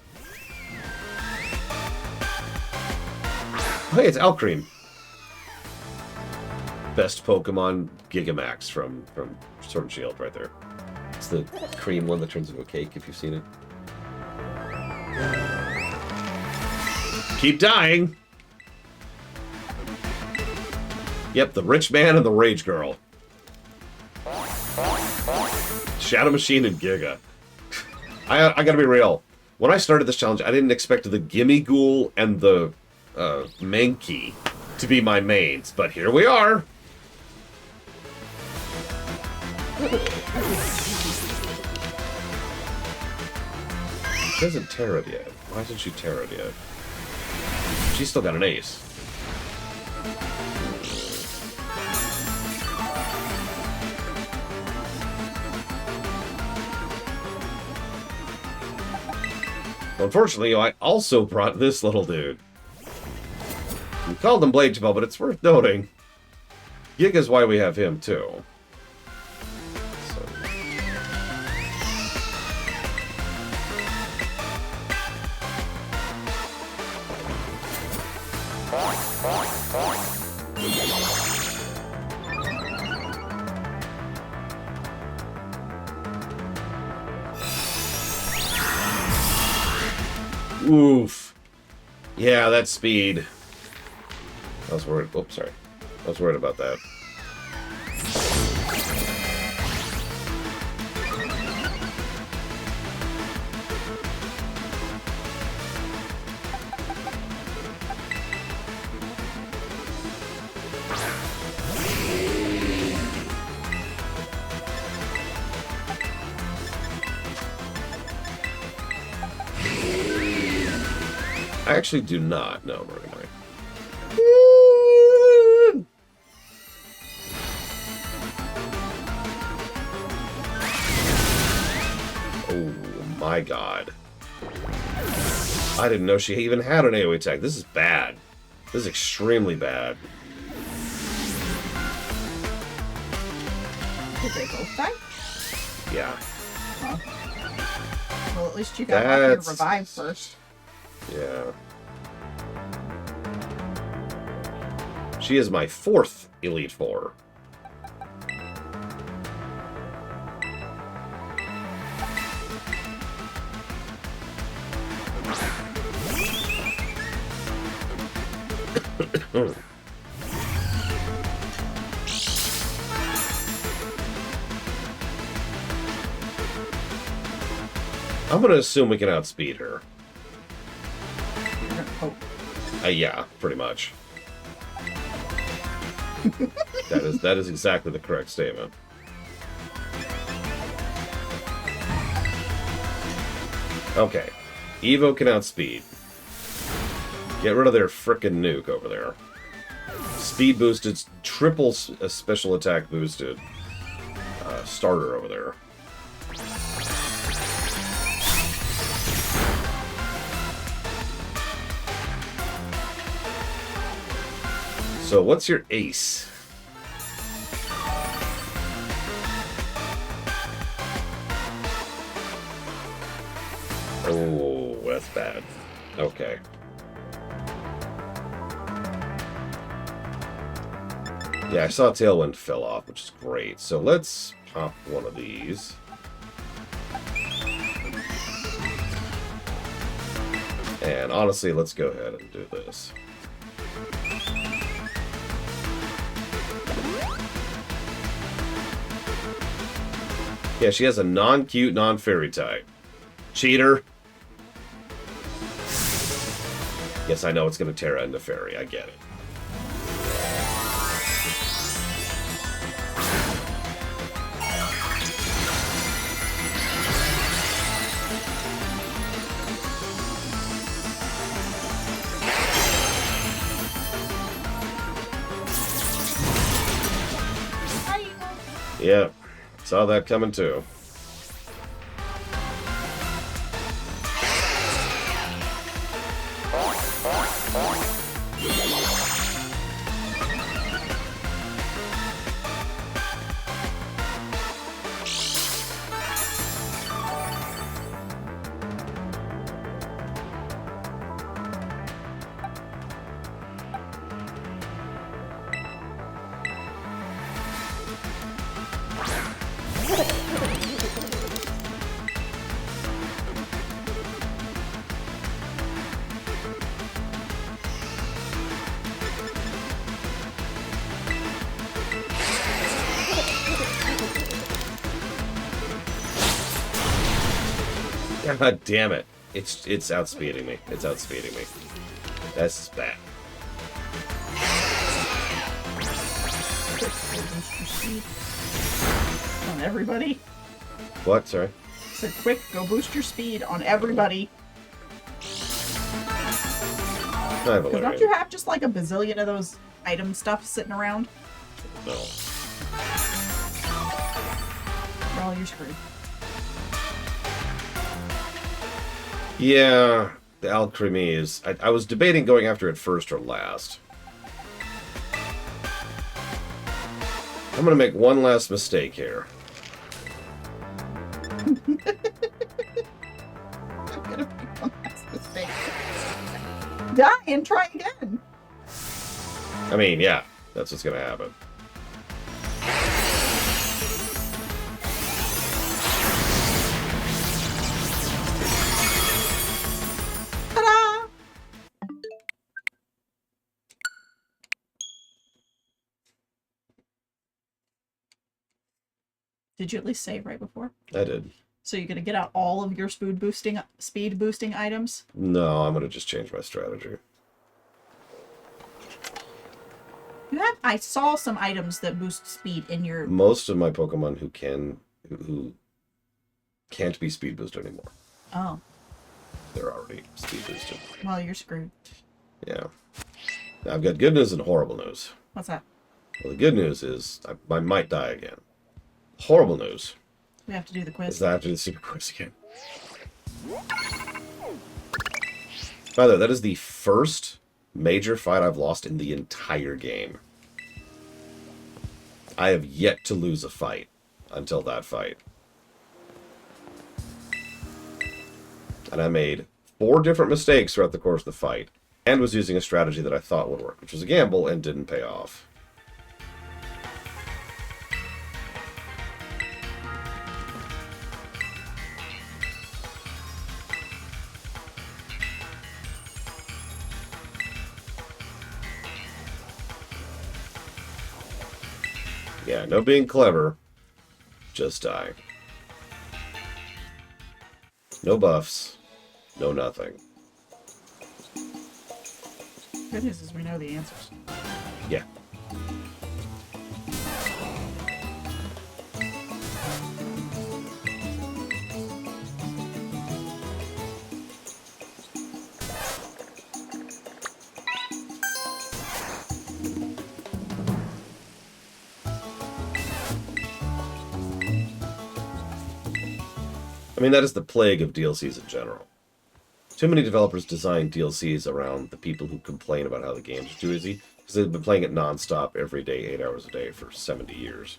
Hey, it's Alcreme. Best Pokemon Gigamax from Sword and Shield right there. It's the cream one that turns into a cake, if you've seen it. Keep dying! Yep, the Rich Man and the Rage Girl. Shadow Machine and Giga. I gotta be real. When I started this challenge, I didn't expect the Gimme Ghoul and the Mankey to be my mains, but here we are! She hasn't Terra'd yet. Why hasn't she Terra'd yet? She's still got an ace. Unfortunately, I also brought this little dude. We called him Blade Chappelle, but it's worth noting. Giga's why we have him, too. So. Oof. Yeah, that's speed. I was worried. Oops, sorry. I was worried about that. I actually do not know where am I. Oh my god. I didn't know she even had an AoE attack. This is bad. This is extremely bad. Did they both die? Yeah. Oh. Well, at least you got off your revive first. Yeah. She is my 4th Elite Four. I'm gonna assume we can outspeed her. Oh. Yeah, pretty much. That is exactly the correct statement. Okay. Evo can outspeed. Get rid of their frickin' nuke over there. Speed boosted, triple special attack boosted starter over there. So what's your ace? Oh, that's bad. Okay. Yeah, I saw Tailwind fell off, which is great. So let's pop one of these. And honestly, let's go ahead and do this. Yeah, she has a non-cute, non-fairy type. Cheater. Yes, I know it's going to Terra into fairy. I get it. Yeah, saw that coming too. God damn it. It's outspeeding me. It's outspeeding me. That's bad. On everybody. What? Sorry? Said quick, go boost your speed on everybody. Because don't you have just like a bazillion of those item stuff sitting around? No. Well, you're screwed. Yeah, the Alchemy is... I was debating going after it first or last. I'm going to make one last mistake here. I'm gonna make one last mistake. Die and try again. I mean, yeah, that's what's going to happen. Ta-da! Did you at least save right before? I did. So you're gonna get out all of your speed boosting items? No, I'm going to just change my strategy. You have. I saw some items that boost speed in your. Most of my Pokemon who can't be speed boosted anymore. Oh, They're already speed boosted. well, you're screwed. Yeah. Now, I've got good news and horrible news. What's that? Well, the good news is I might die again. Horrible news We have to do the is quiz. that I have to do the super quiz again. By the way, that is the first major fight I've lost in the entire game. I have yet to lose a fight until that fight. And I made 4 different mistakes throughout the course of the fight, and was using a strategy that I thought would work, which was a gamble and didn't pay off. Yeah, no being clever. Just die. No buffs. No nothing. Good news is we know the answers. Yeah. I mean, that is the plague of DLCs in general. Too many developers design DLCs around the people who complain about how the games are too easy, because they've been playing it non-stop every day, 8 hours a day for 70 years.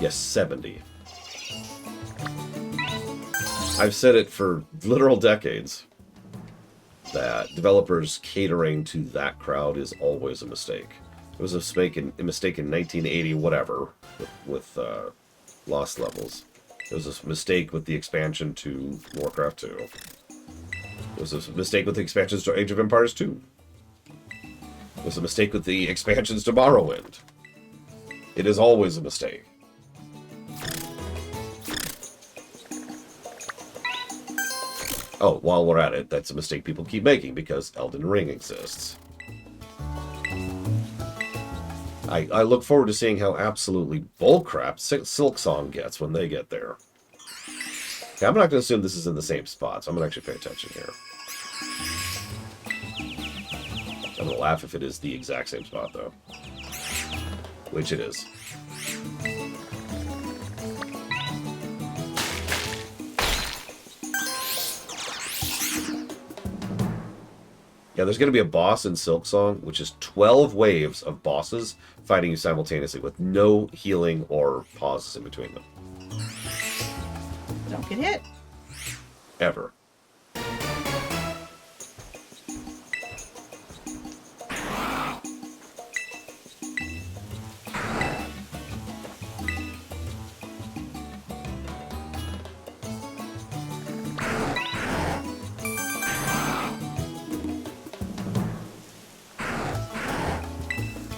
Yes, 70. I've said it for literal decades that developers catering to that crowd is always a mistake. It was a mistake in 1980, whatever, with Lost Levels. It was a mistake with the expansion to Warcraft 2. It was a mistake with the expansions to Age of Empires 2. It was a mistake with the expansions to Morrowind. It is always a mistake. Oh, while we're at it, that's a mistake people keep making because Elden Ring exists. I look forward to seeing how absolutely bullcrap Silksong gets when they get there. Okay, I'm not going to assume this is in the same spot, so I'm going to actually pay attention here. I'm going to laugh if it is the exact same spot, though. Which it is. Yeah, there's going to be a boss in Silksong, which is 12 waves of bosses fighting you simultaneously with no healing or pauses in between them. Don't get hit. Ever.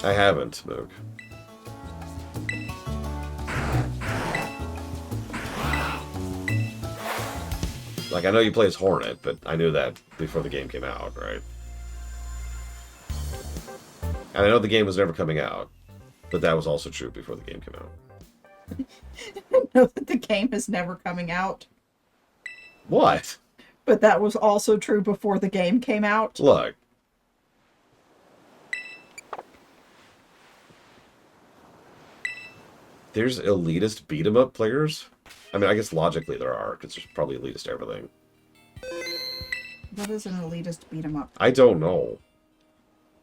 I haven't, Moog. Like, I know you play as Hornet, but I knew that before the game came out, right? And I know the game was never coming out, but that was also true before the game came out. I know that the game is never coming out, What? but that was also true before the game came out. Look. There's elitist beat-em-up players? I mean, I guess logically there are, because there's probably elitist everything. What is an elitist beat 'em up? I don't know.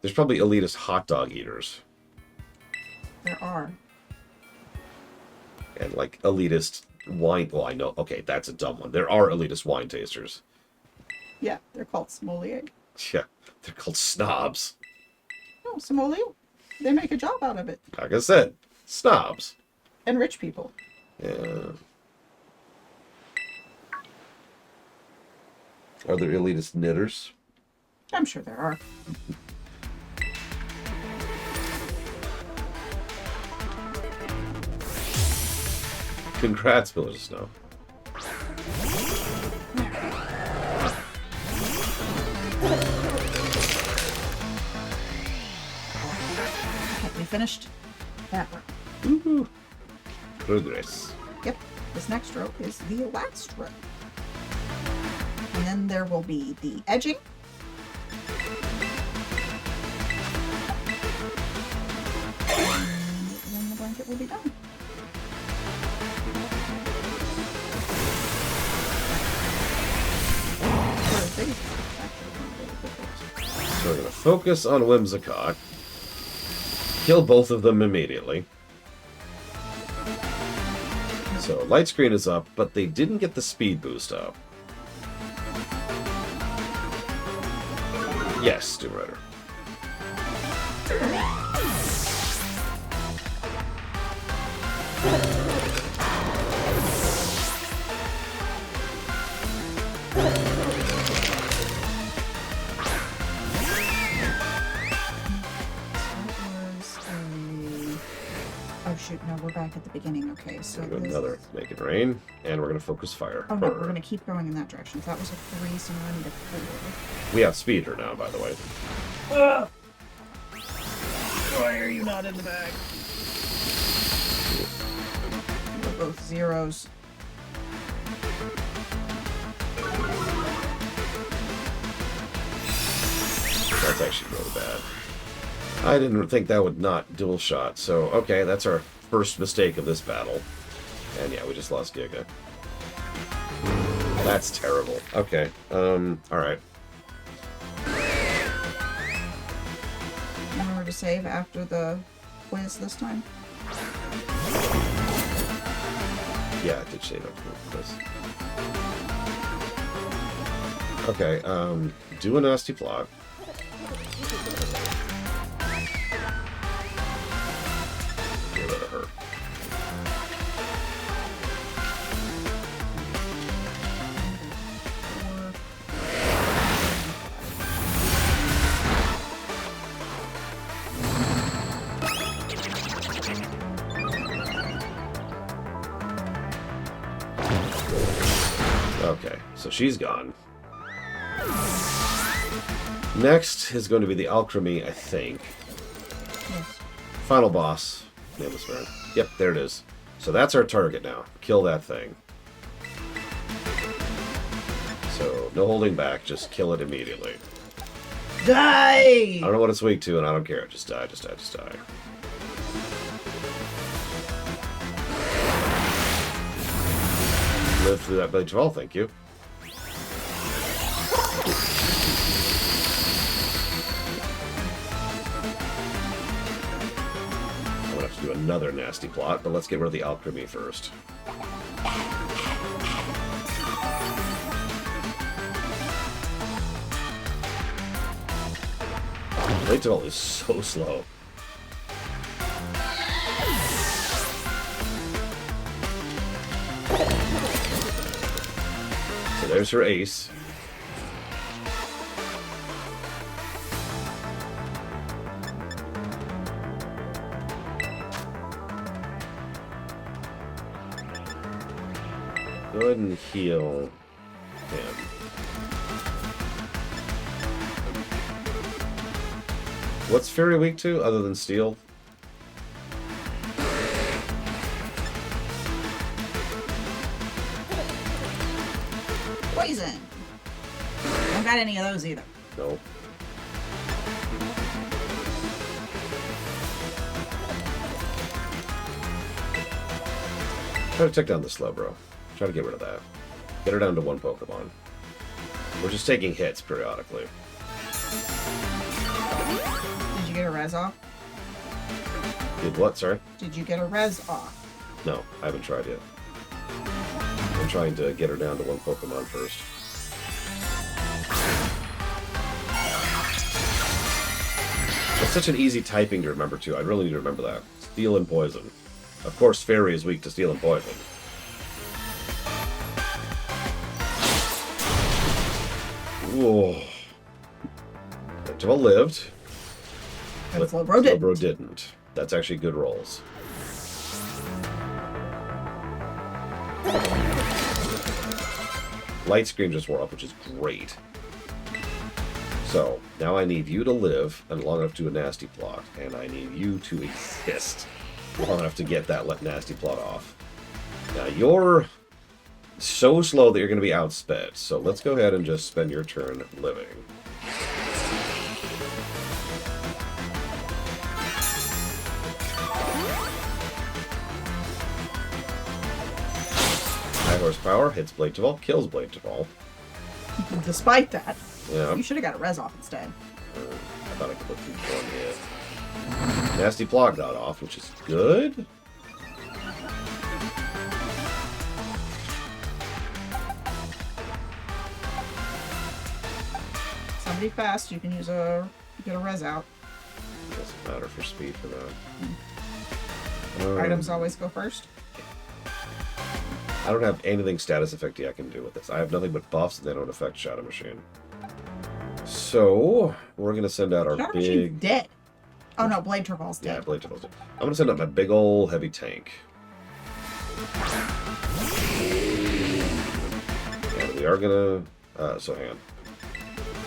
There's probably elitist hot dog eaters. There are. And, like, elitist wine... Well, I know. Okay, that's a dumb one. There are elitist wine tasters. Yeah, they're called sommelier. Yeah, they're called snobs. No, sommelier. They make a job out of it. Like I said, snobs. And rich people. Yeah. Are there elitist knitters? I'm sure there are. Congrats, Pillars of Snow. Have we finished that row? Woohoo. Progress. Yep. This next row is the last row. And then there will be the edging. And then the blanket will be done. So we're going to focus on Whimsicott. Kill both of them immediately. So light screen is up, but they didn't get the speed boost up. Yes, Doom Rider. Oh shoot, no, we're back at the beginning. Okay, so We're gonna do this another Make It Rain, and we're going to focus fire. Oh no, we're gonna keep going in that direction. That was a 3, so now I need a 4. We have speeder now, by the way. Why are you not in the bag? We're both zeros. That's actually really bad. I didn't think that would not dual shot, so okay, that's our first mistake of this battle. And yeah, we just lost Giga. That's terrible. Okay. Alright. Remember to save after the quiz this time? Yeah, I did save up for this. Okay, do a nasty plot. Get rid of her. Okay, so she's gone. Next is going to be the alchemy, I think. Yes. Final boss. Nameless Baron. Yep, there it is. So that's our target now. Kill that thing. So, no holding back, just kill it immediately. Die! I don't know what it's weak to, and I don't care. Just die, just die, just die. Live through that Blade 12, thank you. I'm gonna have to do another nasty plot, but let's get rid of the alchemy first. Blade 12 is so slow. So there's her ace. Go ahead and heal him. What's Fury weak to, other than steel? Poison! Don't got any of those either. Nope. Try to take down the Slowbro. Try to get rid of that. Get her down to one Pokemon. We're just taking hits periodically. Did you get a res off? Did what, sorry? Did you get a res off? No, I haven't tried yet. I'm trying to get her down to one Pokemon first. It's such an easy typing to remember, too. I really need to remember that. Steel and Poison. Of course, Fairy is weak to Steel and Poison. Whoa. Well lived. And But Slowbro didn't. Slowbro didn't. That's actually good rolls. Light Scream just wore up, which is great. So, now I need you to live and long enough to do a nasty plot, and I need you to exist long enough to get that nasty plot off. Now, you're so slow that you're going to be outsped, so let's go ahead and just spend your turn living. High horsepower, hits Blade Tavall, kills Blade Tavall. Despite that, Yeah. you should have got a res off instead. I thought I could look through one hit. Nasty Plot got off, which is good. Somebody fast, you can use get a res out. Doesn't matter for speed for that. Items always go first. I don't have anything status effecty I can do with this. I have nothing but buffs and they don't affect Shadow Machine. So, we're going to send out our Shadow Machine's big... dead. Oh no, Blade Travell's Yeah, dead. Blade Tavall's dead. I'm going to send out my big ol' heavy tank. And we are going to... so hang on.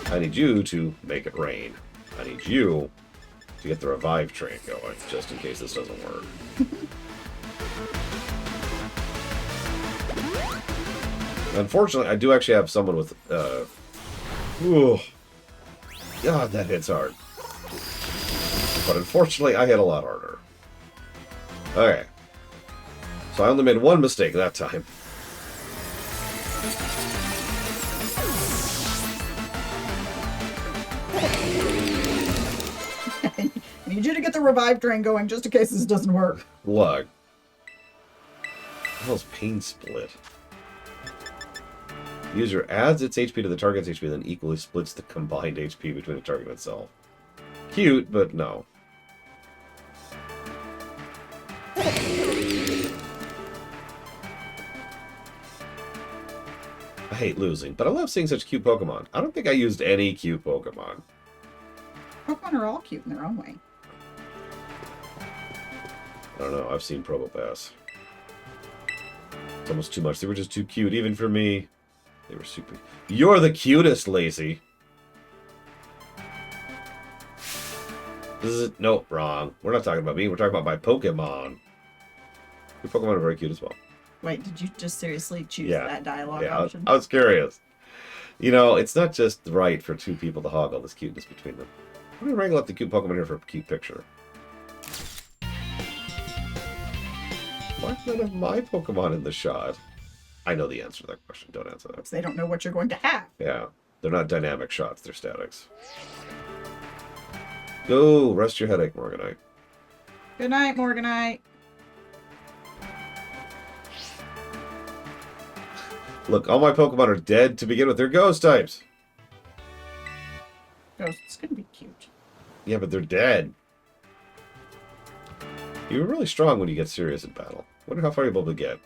I need you to make it rain. I need you to get the revive train going, just in case this doesn't work. Unfortunately, I do actually have someone with... ooh, God, that hits hard. But unfortunately, I hit a lot harder. Okay. So I only made one mistake that time. I need you to get the revive drain going just in case this doesn't work. Look. Hell's pain split. User adds its HP to the target's HP, then equally splits the combined HP between the target and itself. Cute, but no. I hate losing, but I love seeing such cute Pokemon. I don't think I used any cute Pokemon. Pokemon are all cute in their own way. I don't know. I've seen Probopass. It's almost too much. They were just too cute, even for me. They were super. You're the cutest, Lacey. This is nope, wrong. We're not talking about me. We're talking about my Pokemon. Your Pokemon are very cute as well. Wait, did you just seriously choose Yeah. that dialogue Yeah, option? I was curious. You know, it's not just right for two people to hog all this cuteness between them. I'm gonna wrangle up the cute Pokemon here for a cute picture. Why none of my Pokemon in the shot? I know the answer to that question. Don't answer that. Because they don't know what you're going to have. Yeah, they're not dynamic shots. They're statics. Go rest your headache, Morganite. Good night, Morganite. Look, all my Pokemon are dead to begin with. They're ghost types. Ghosts can be cute. Yeah, but they're dead. You're really strong when you get serious in battle. Wonder how far you're able to get.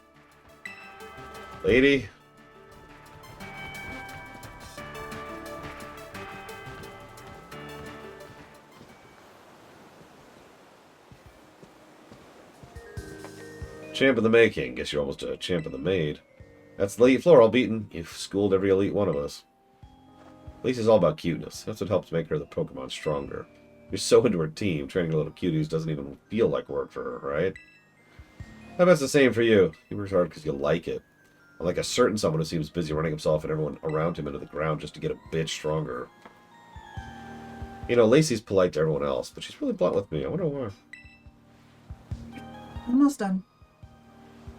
Lady. Champ of the making. Guess you're almost a champ of the made. That's the elite floor all beaten. You've schooled every elite one of us. Lacey's all about cuteness. That's what helps make her the Pokemon stronger. You're so into her team, training her little cuties doesn't even feel like work for her, right? I bet it's the same for you. You work hard because you like it. Unlike a certain someone who seems busy running himself and everyone around him into the ground just to get a bit stronger. You know, Lacey's polite to everyone else, but she's really blunt with me. I wonder why. Almost done.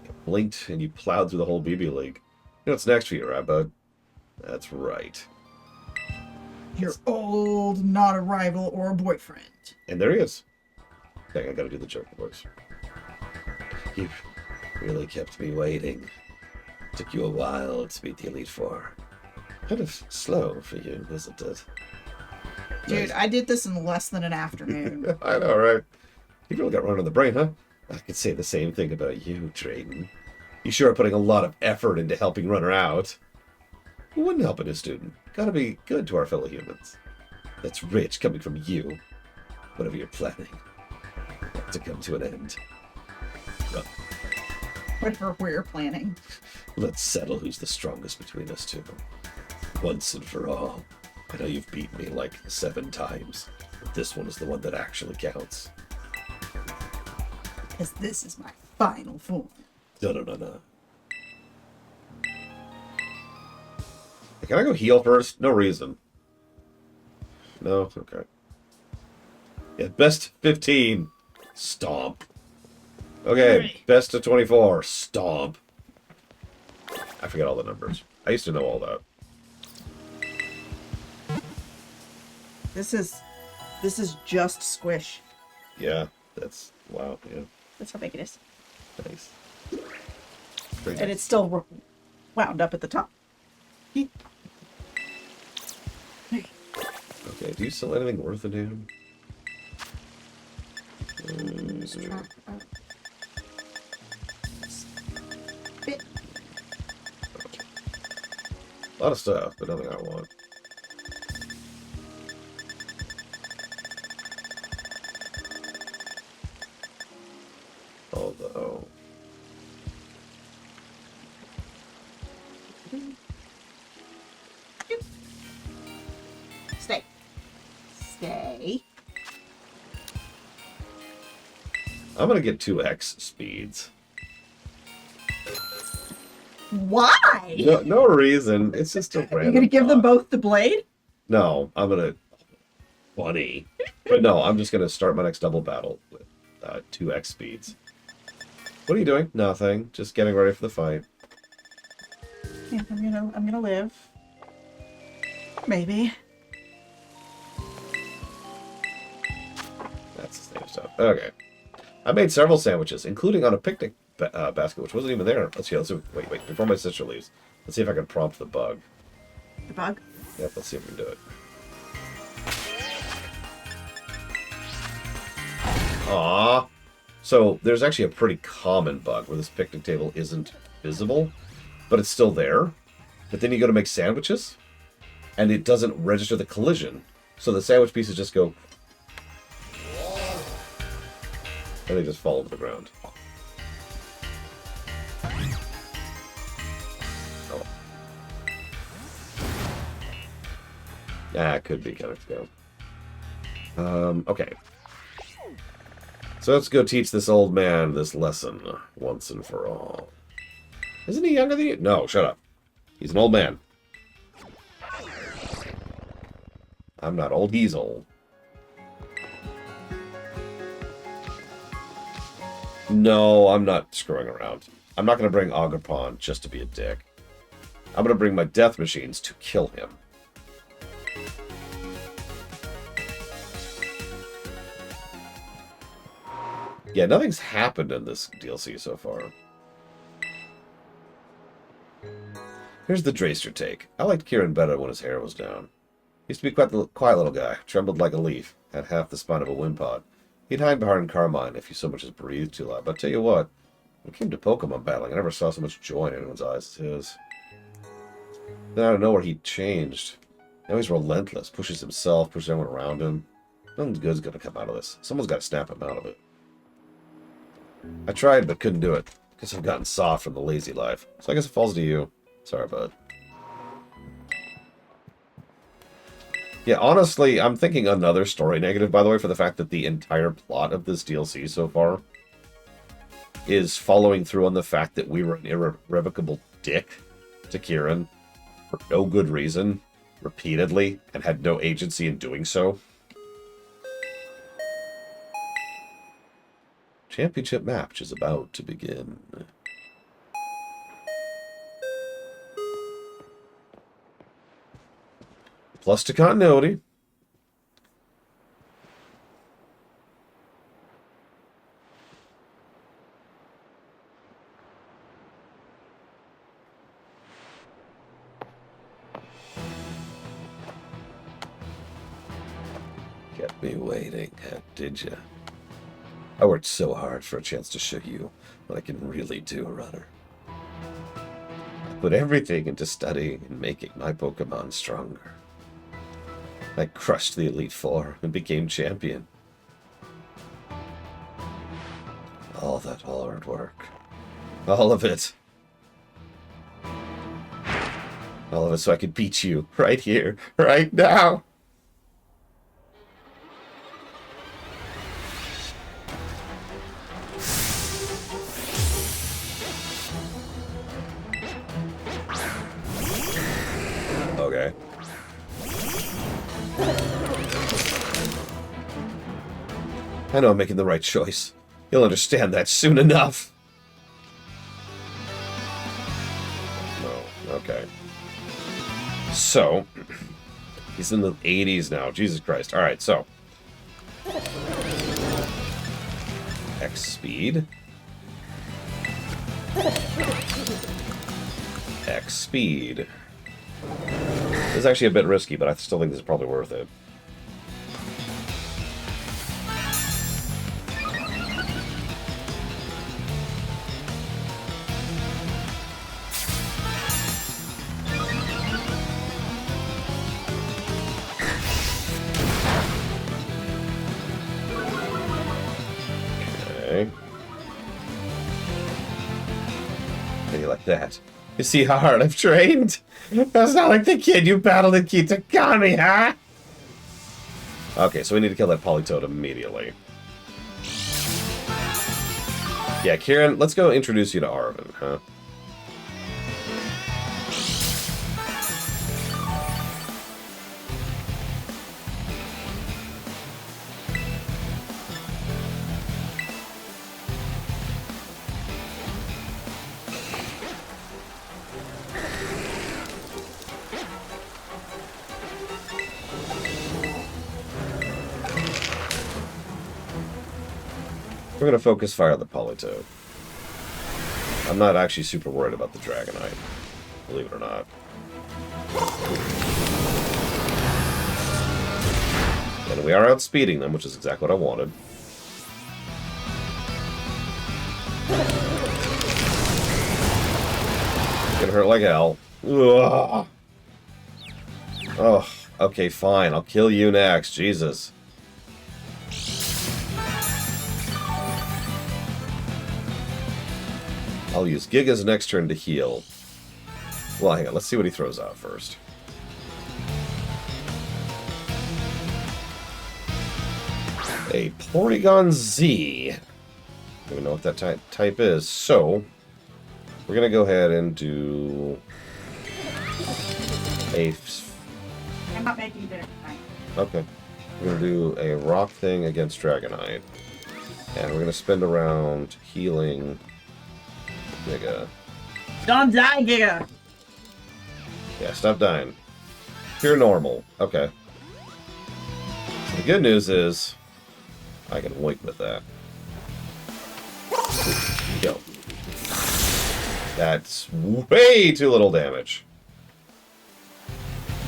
You blinked and you plowed through the whole BB League. You know what's next for you, right, bud? That's right. You're old, not a rival or a boyfriend. And there he is. Dang, I gotta do the joke voice. You really kept me waiting. Took you a while to beat the Elite Four. Kind of slow for you, isn't it? Dude, I did this in less than an afternoon. I know, right? You really got run on the brain, huh? I could say the same thing about you, Drayden. You sure are putting a lot of effort into helping Runner out. Who wouldn't help a new student? Gotta be good to our fellow humans. That's rich coming from you. Whatever you're planning. To come to an end. Well, Whatever we're planning. let's settle who's the strongest between us two. Once and for all. I know you've beaten me like 7 times, but this one is the one that actually counts. Because this is my final form. No. Can I go heal first? No reason. No? Okay. Yeah, best 15. Stomp. Okay, Hooray. best of 24. Stomp. I forget all the numbers. I used to know all that. This is just squish. Yeah, that's... Wow, yeah. That's how big it is. Nice. Very And nice. it's still wound up at the top. Okay, do you sell anything worth a damn? Bit. A lot of stuff, but nothing I want. Although... Stay. Stay. I'm gonna get 2x speeds. Why? No reason. It's just a Are random you gonna give them thought. both the blade? No, I'm gonna... Funny. But no, I'm just gonna start my next double battle with 2x speeds. What are you doing? Nothing. Just getting ready for the fight. think I'm gonna live. Maybe. That's the same stuff. Okay. I made several sandwiches, including on a picnic basket, which wasn't even there. Let's see. Wait. Before my sister leaves, let's see if I can prompt the bug. The bug? Yep, let's see if we can do it. Aww. So there's actually a pretty common bug where this picnic table isn't visible, but it's still there. But then you go to make sandwiches, and it doesn't register the collision. So the sandwich pieces just go... and they just fall to the ground. Oh. Yeah, it could be kind of scale. Okay. So let's go teach this old man this lesson once and for all. Isn't he younger than you? No, shut up. He's an old man. I'm not old, he's old. No, I'm not screwing around. I'm not going to bring Agrippon just to be a dick. I'm going to bring my death machines to kill him. Yeah, nothing's happened in this DLC so far. Here's the Dracer take. I liked Kieran better when his hair was down. He used to be quite the quiet little guy, trembled like a leaf, had half the spine of a wimpod. He'd hide behind Carmine if you so much as breathed too loud. But I tell you what, when it came to Pokemon battling, I never saw so much joy in anyone's eyes as his. Then out of nowhere, he changed. Now he's relentless, pushes himself, pushes everyone around him. Nothing good's gonna come out of this. Someone's got to snap him out of it. I tried, but couldn't do it. Guess I've gotten soft from the lazy life. So I guess it falls to you. Sorry, bud. Yeah, honestly, I'm thinking another story negative, by the way, for the fact that the entire plot of this DLC so far is following through on the fact that we were an irrevocable dick to Kieran for no good reason, repeatedly, and had no agency in doing so. Championship match is about to begin. Plus to continuity. Kept me waiting, did ya? I worked so hard for a chance to show you what I can really do, Runner. I put everything into studying and making my Pokemon stronger. I crushed the Elite Four and became champion. All that hard work. All of it. All of it so I could beat you right here, right now. Okay. I know I'm making the right choice. You'll understand that soon enough. No, okay. So, he's in the 80s now. Jesus Christ. Alright, so. X speed. X speed. This is actually a bit risky, but I still think this is probably worth it. Okay. How do you like that? You see how hard I've trained? That's not like the kid you battled in Kitakami, huh? Okay, so we need to kill that Politoed immediately. Yeah, Kieran, let's go introduce you to Arven, huh? We're gonna focus fire on the Politoed. I'm not actually super worried about the Dragonite, believe it or not. And we are outspeeding them, which is exactly what I wanted. Gonna hurt like hell. Ugh. Oh, okay, fine. I'll kill you next. Jesus. I'll use Giga's next turn to heal. Well, hang on. Let's see what he throws out first. A Porygon Z. Do we know what that type is? So, we're going to go ahead and do a... I'm not making dinner tonight. Okay. We're going to do a rock thing against Dragonite. And we're going to spend a round healing Giga. Don't die, Giga! Yeah, stop dying. Pure normal. Okay. So the good news is I can wait with that. Go. That's way too little damage.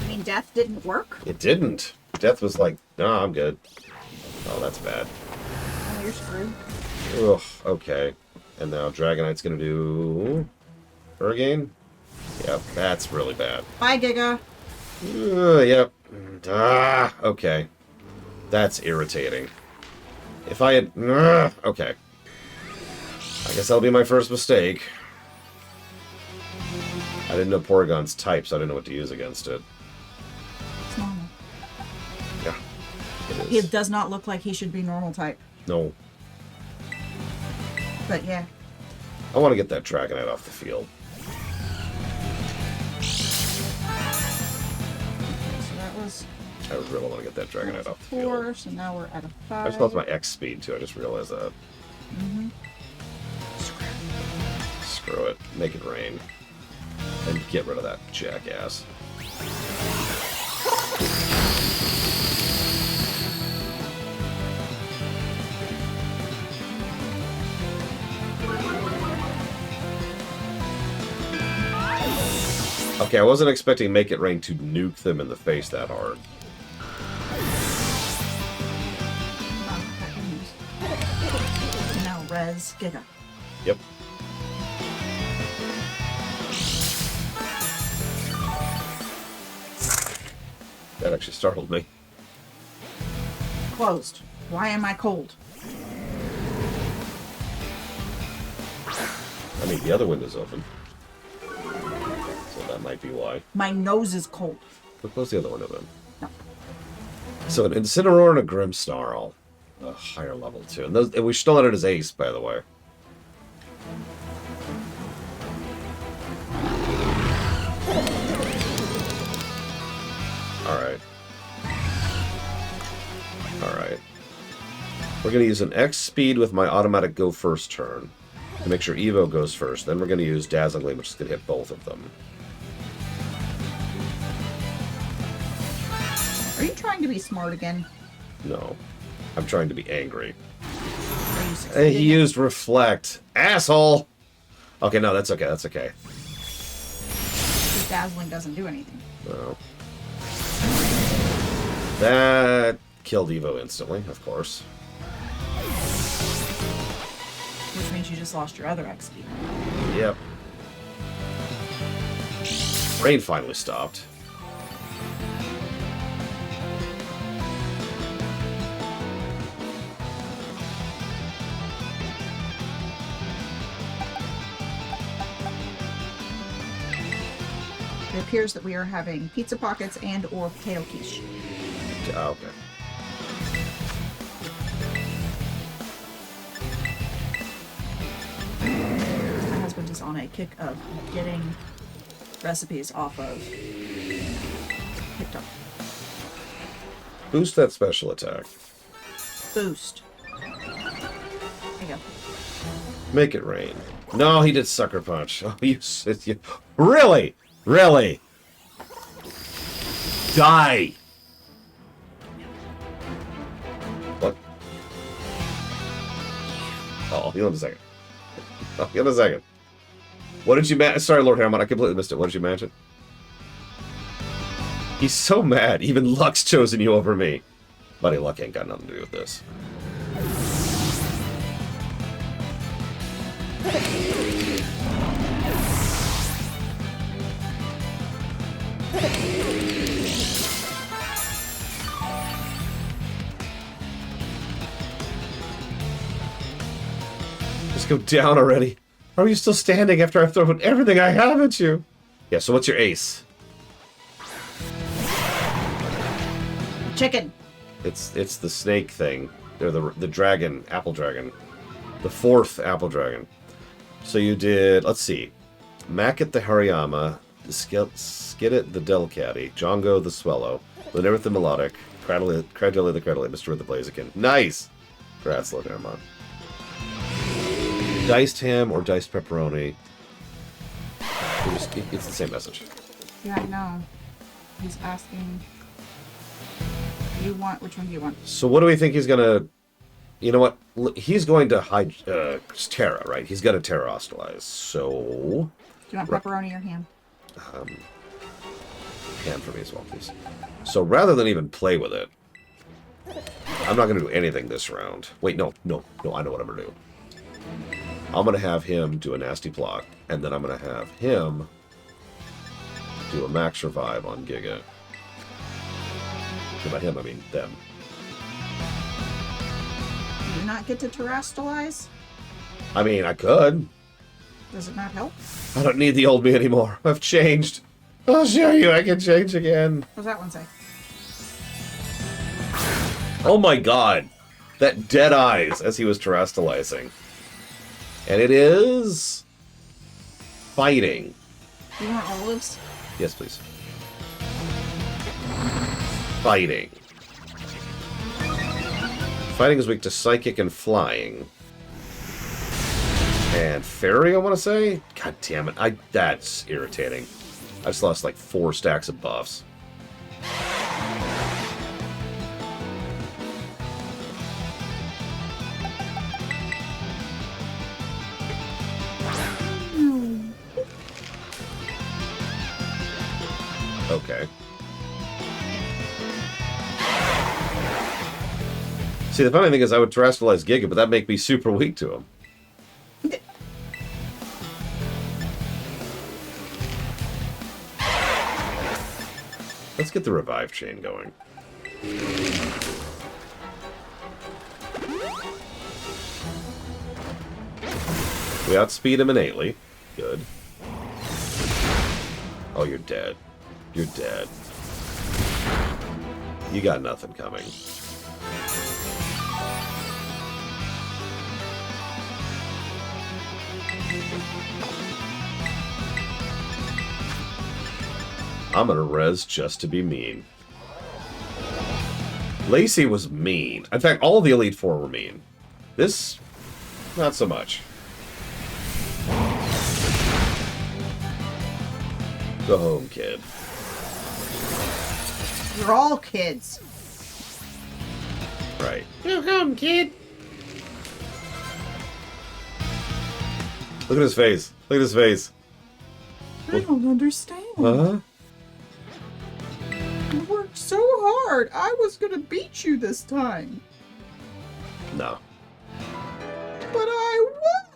You mean death didn't work? It didn't. Death was like, nah, I'm good. Oh, that's bad. Oh, you're screwed. Ugh, okay. And now Dragonite's gonna do... Hurricane? Yep, that's really bad. Bye, Giga. Yep. Ah, okay. That's irritating. If I had... okay. I guess that'll be my first mistake. I didn't know Porygon's type, so I didn't know what to use against it. It's normal. Yeah, it He is. does not look like he should be normal type. No. But yeah. I want to get that Dragonite off the field. So that was I really want to get that Dragonite off the field. 4, so now we're at a 5. I just lost my X speed, too. I just realized that. Mm-hmm. Screw it. Make it rain. And get rid of that jackass. Okay, I wasn't expecting Make It Rain to nuke them in the face that hard. Now res Giga. Yep. That actually startled me. Closed. Why am I cold? I mean, the other window's open. So that might be why. My nose is cold. We'll close the other window then. No. So an Incineroar and a Grimmsnarl. A higher level too. And we still had it as ace, by the way. Alright. Alright. We're going to use an X speed with my automatic go first turn to make sure Evo goes first. Then we're going to use Dazzling Gleam, which is going to hit both of them. Are you trying to be smart again? No. I'm trying to be angry. Are you Hey, succeeding? he used Reflect. Asshole! Okay, no, that's okay, that's okay. Because Dazzling doesn't do anything. No. That killed Evo instantly, of course. Which means you just lost your other XP. Yep. Rain finally stopped. It appears that we are having pizza pockets and or potato quiche. Oh, okay. My husband is on a kick of getting recipes off of TikTok. Boost that special attack. Boost. There you go. Make it rain. No, he did Sucker Punch. Oh, you really? Really? Die! What? Oh, heal in a second. Oh, heal in a second. What did you manage? Sorry, Lord Hammond, I completely missed it. What did you mention? He's so mad. Even Luck's chosen you over me. Buddy, Luck ain't got nothing to do with this. Just go down already. Are you still standing after I've thrown everything I have at you? Yeah, so what's your ace? Chicken. It's the snake thing. Or the dragon, apple dragon. The fourth apple dragon. So you did, let's see. Mackett the Hariyama, Skidit the Delcatty, Jongo the Swallow, Lenivert the Melodic, Cradley the Cradley, Mr. the Blaziken. Nice! Congrats, Lord Hammond. Diced ham or diced pepperoni. It's the same message. Yeah, I know. He's asking. You want, which one do you want? So what do we think he's gonna... You know what? He's going to hide Terra, right? He's gonna Terra Hostilize. So... Do you want pepperoni or ham? Ham for me as well, please. So rather than even play with it, I'm not gonna do anything this round. Wait, no, I know what I'm gonna do. I'm gonna have him do a nasty plot, and then I'm gonna have him do a max revive on Giga. By him, I mean them. Do you not get to terrestrialize? I mean, I could. Does it not help? I don't need the old me anymore. I've changed. I'll show you I can change again. What does that one say? Oh my god. That dead eyes as he was terrestrializing. And it is... fighting. Do you want olives? Yes, please. Fighting. Fighting is weak to psychic and flying. And fairy, I want to say? God damn it. That's irritating. I just lost like 4 stacks of buffs. Okay. See, the funny thing is I would terrestrialize Giga, but that'd make me super weak to him. Let's get the revive chain going. We outspeed him innately. Good. Oh, you're dead. You're dead. You got nothing coming. I'm gonna res just to be mean. Lacey was mean. In fact, all of the Elite Four were mean. This, not so much. Go home, kid. You're all kids. Right. Go home, kid. Look at his face. Look at his face. I don't understand. Huh? You worked so hard. I was gonna beat you this time. No. But I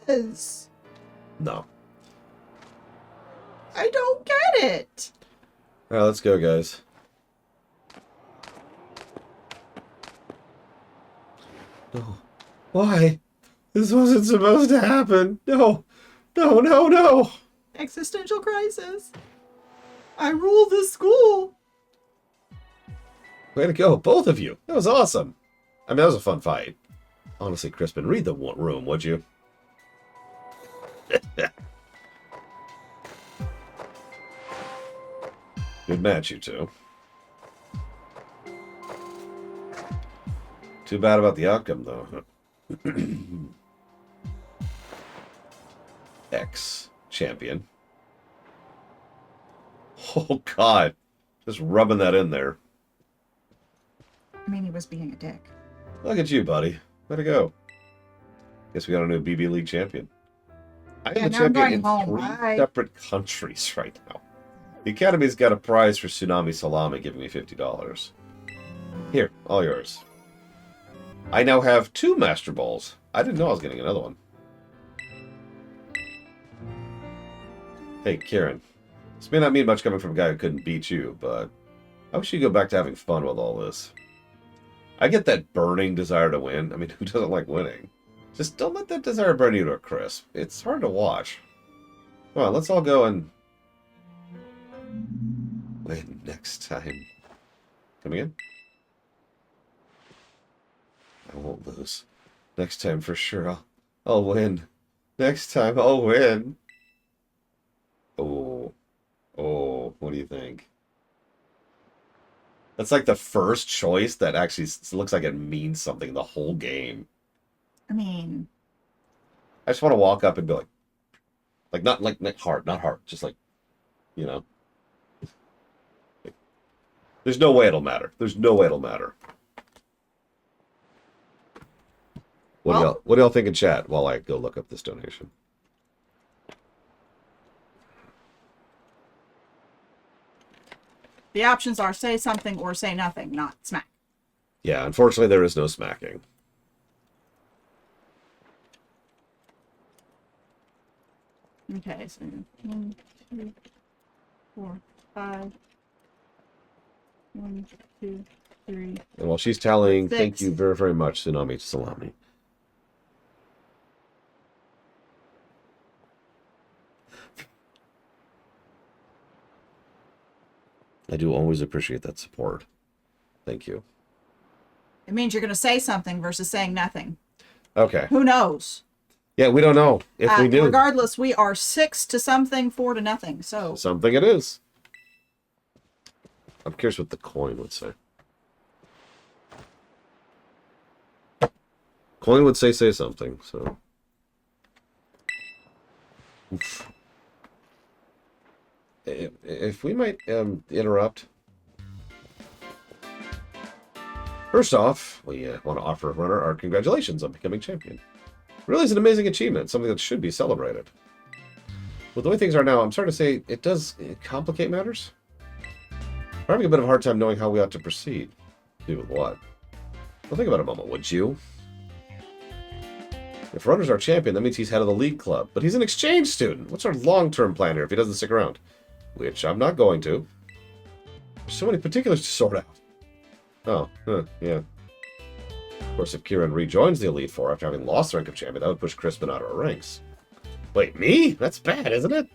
was. No. I don't get it. Alright, let's go, guys. No. Why? This wasn't supposed to happen. No. No, no, no. Existential crisis. I rule this school. Way to go, both of you. That was awesome. I mean, that was a fun fight. Honestly, Crispin, read the room, would you? Good match, you two. Too bad about the outcome, though. X champion. Oh, God. Just rubbing that in there. I mean, he was being a dick. Look at you, buddy. Way to go. Guess we got a new BB League champion. I Yeah, am the now I'm champion going in home. 3 Bye. separate countries right now. The Academy's got a prize for Tsunami Salami, giving me $50. Here, all yours. I now have 2 Master Balls. I didn't know I was getting another one. Hey, Kieran. This may not mean much coming from a guy who couldn't beat you, but I wish you'd go back to having fun with all this. I get that burning desire to win. I mean, who doesn't like winning? Just don't let that desire burn you to a crisp. It's hard to watch. Come on, let's all go and win next time. Come again? I won't lose. Next time for sure I'll win. Next time I'll win. Oh. Oh, what do you think? That's like the first choice that actually looks like it means something the whole game. I mean, I just want to walk up and be like not hard, not hard, just like, you know. There's no way it'll matter. There's no way it'll matter. What do y'all think in chat while I go look up this donation? the options are say something or say nothing, not smack. Yeah, unfortunately there is no smacking. Okay, so 1, 2, 4, 5. 1, 2, 3. And while she's tallying, 6. thank you very, very much, Tsunami Salami. I do always appreciate that support. Thank you. It means you're going to say something versus saying nothing. Okay. Who knows? Yeah, we don't know. If we do. Regardless, we are 6 to something, 4 to nothing. So Something it is. I'm curious what the coin would say. Coin would say something, so. Oof. If we might interrupt. First off, we want to offer Runner our congratulations on becoming champion. Really is an amazing achievement, something that should be celebrated. Well, the way things are now, I'm starting to say it does complicate matters. We're having a bit of a hard time knowing how we ought to proceed. Do with what? Well, think about it a moment, would you? If Runner's our champion, that means he's head of the league club. But he's an exchange student. What's our long-term plan here if he doesn't stick around? Which I'm not going to. There's so many particulars to sort out. Oh, yeah. Of course, if Kieran rejoins the Elite Four after having lost the rank of champion, that would push Crispin out of our ranks. Wait, me? That's bad, isn't it?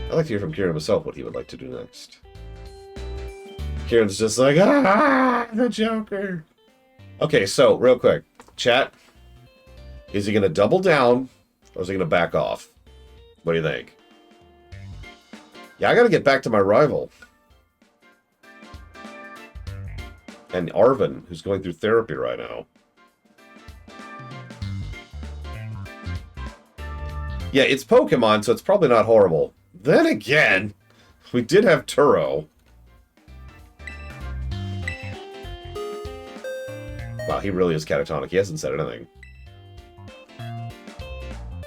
I'd like to hear from Kieran himself what he would like to do next. Kieran's just like, the Joker. Okay, so, real quick. Chat, is he going to double down, or is he going to back off? What do you think? Yeah, I got to get back to my rival. And Arvin, who's going through therapy right now. Yeah, it's Pokemon, so it's probably not horrible. Then again, we did have Turo. Wow, he really is catatonic. He hasn't said anything.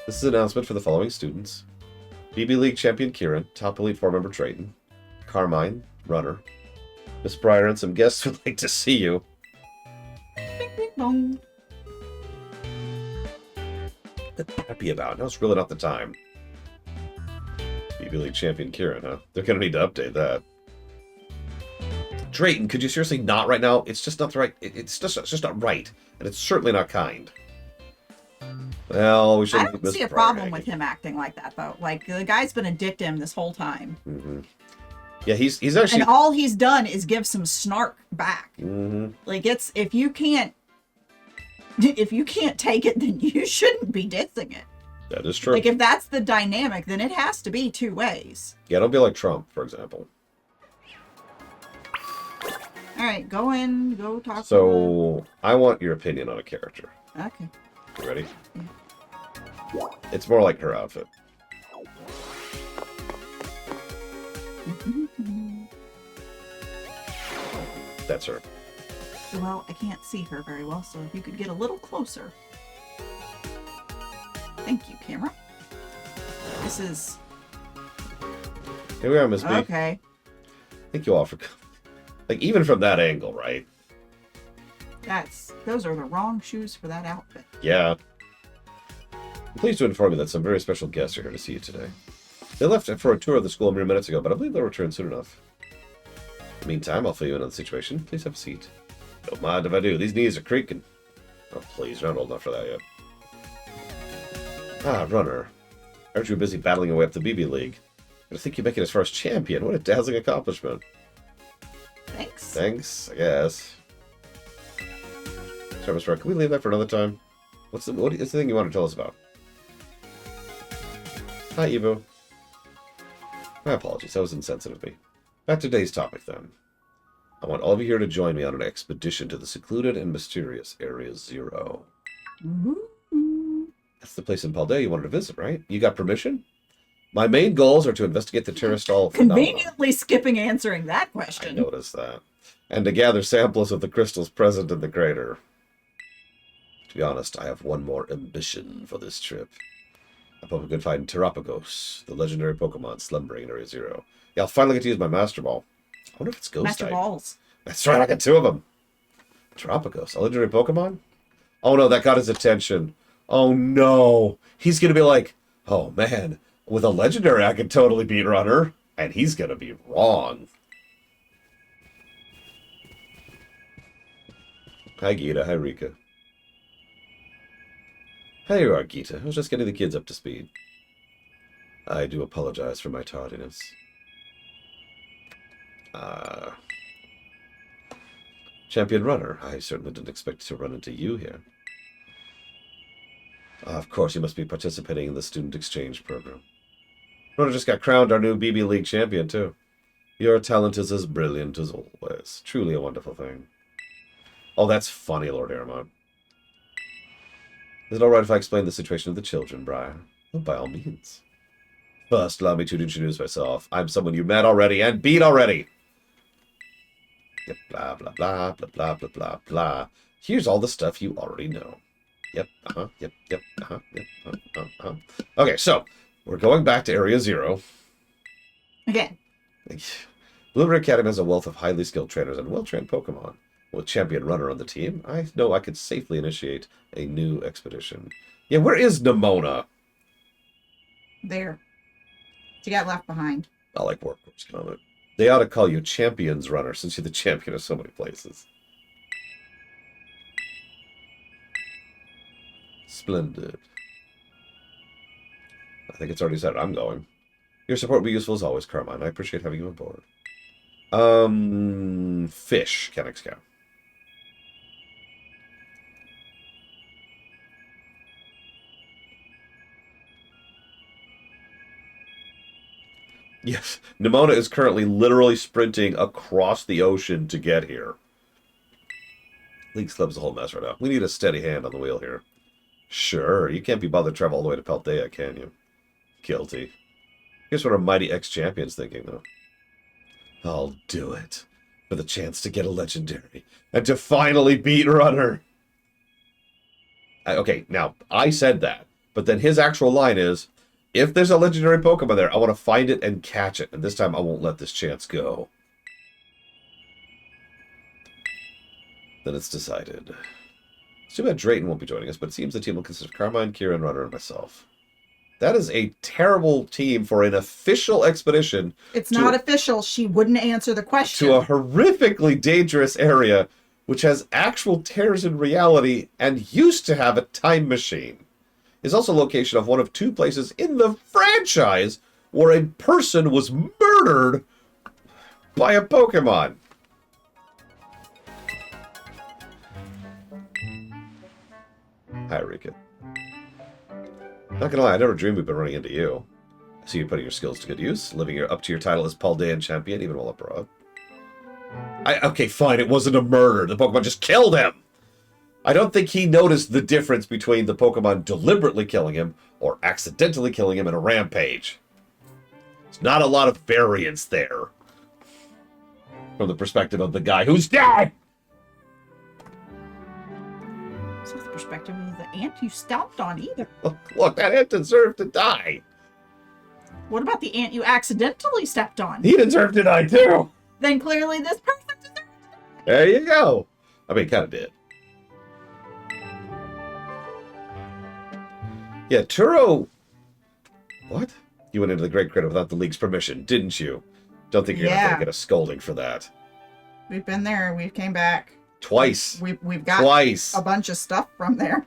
This is an announcement for the following students. BB League champion Kieran, top Elite Four member Trayton, Carmine, Runner, Miss Breyer, and some guests would like to see you. bing, bing, bong. What they're happy about? Now it's really not the time. BB League champion Kieran, huh? They're gonna need to update that. Drayton, could you seriously not right now? It's just not the right. It's just not right, and it's certainly not kind. Well, we I shouldn't. don't see a problem with him acting like that, though. Like, the guy's been a dick to him this whole time. Mm-hmm. Yeah, he's actually. And all he's done is give some snark back. Mm-hmm. Like, it's if you can't take it, then you shouldn't be dissing it. That is true. Like, if that's the dynamic, then it has to be 2 ways. Yeah, don't be like Trump, for example. All right, go in, go talk. So, I want your opinion on a character. Okay. You ready? Yeah. It's more like her outfit. That's her. Well, I can't see her very well, so if you could get a little closer. Thank you, camera. This is... Here we are, Miss B. Okay. Thank you all for... Like, even from that angle, right? Those are the wrong shoes for that outfit. Yeah. I'm pleased to inform you that some very special guests are here to see you today. They left for a tour of the school mere minutes ago, but I believe they'll return soon enough. In the meantime, I'll fill you in on the situation. Please have a seat. Don't mind if I do. These knees are creaking. Oh, please, you're not old enough for that yet. Ah, Runner. Aren't you busy battling your way up the BB League? I think you make it as far as champion. What a dazzling accomplishment. Thanks. Thanks, I guess. Sorry, Mr. Rock, can we leave that for another time? What's the thing you want to tell us about? Hi, Evo. My apologies, that was insensitive of me. Back to today's topic, then. I want all of you here to join me on an expedition to the secluded and mysterious Area Zero. Ooh. That's the place in Paldea you wanted to visit, right? You got permission? My main goals are to investigate the Terrastall phenomenon. Conveniently skipping answering that question. I noticed that. And to gather samples of the crystals present in the crater. To be honest, I have one more ambition for this trip. I hope we can find Terrapagos, the legendary Pokemon slumbering in Area Zero. Yeah, I'll finally get to use my Master Ball. I wonder if it's Ghost Master type. Balls. That's right, I got two of them. Terrapagos, a legendary Pokemon? Oh no, that got his attention. Oh no. He's going to be like, oh man, with a legendary I could totally beat Runner. And he's going to be wrong. Hi Gita, hi Rika. Here you are, Gita. I was just getting the kids up to speed. I do apologize for my tardiness. Champion Runner, I certainly didn't expect to run into you here. Of course, you must be participating in the student exchange program. Runner just got crowned our new BB League champion, too. Your talent is as brilliant as always. Truly a wonderful thing. Oh, that's funny, Lord Aramon. Is it alright if I explain the situation of the children, Briar? Oh, by all means. First, allow me to introduce myself. I'm someone you met already and beat already. Yep, blah, blah, blah, blah, blah, blah, blah, blah. Here's all the stuff you already know. Yep, yep, Okay, so, we're going back to Area Zero. Again. Blueberry Academy has a wealth of highly skilled trainers and well-trained Pokemon. With Champion Runner on the team, I know I could safely initiate a new expedition. Yeah, where is Nemona? There. She got left behind. I like Warcorp's comment. They ought to call you Champions Runner, since you're the champion of so many places. Splendid. I think it's already said I'm going. Your support will be useful as always, Carmine. I appreciate having you on board. Fish, Kennex Cow. Yes, Nemona is currently literally sprinting across the ocean to get here. League's Club's a whole mess right now. We need a steady hand on the wheel here. Sure, you can't be bothered to travel all the way to Paldea, can you? Guilty. Here's what our mighty ex-champion's thinking, though. I'll do it. For the chance to get a legendary. And to finally beat Runner. Okay, now, I said that. But then his actual line is, if there's a legendary Pokemon there, I want to find it and catch it. And this time I won't let this chance go. Then it's decided. It's too bad Drayton won't be joining us, but it seems the team will consist of Carmine, Kieran, Runner, and myself. That is a terrible team for an official expedition. It's not official. She wouldn't answer the question. To a horrifically dangerous area, which has actual terrors in reality and used to have a time machine. Is also location of one of two places in the franchise where a person was murdered by a Pokemon. Hi, Rika. Not gonna lie, I never dreamed we'd been running into you. I see you putting your skills to good use, living up to your title as Paldean champion, even while abroad. Okay, fine, it wasn't a murder. The Pokemon just killed him! I don't think he noticed the difference between the Pokemon deliberately killing him or accidentally killing him in a rampage. There's not a lot of variance there. From the perspective of the guy who's dead! perspective of the ant you stomped on either. Look, that ant deserved to die. What about the ant you accidentally stepped on? He deserved to die too. Then clearly this person deserves. There you go. I mean, kind of did. Yeah, Turo. What? You went into the Great Crater without the League's permission, didn't you? Don't think you're going to get a scolding for that. We've been there. We came back. Twice. We've got Twice. a bunch of stuff from there.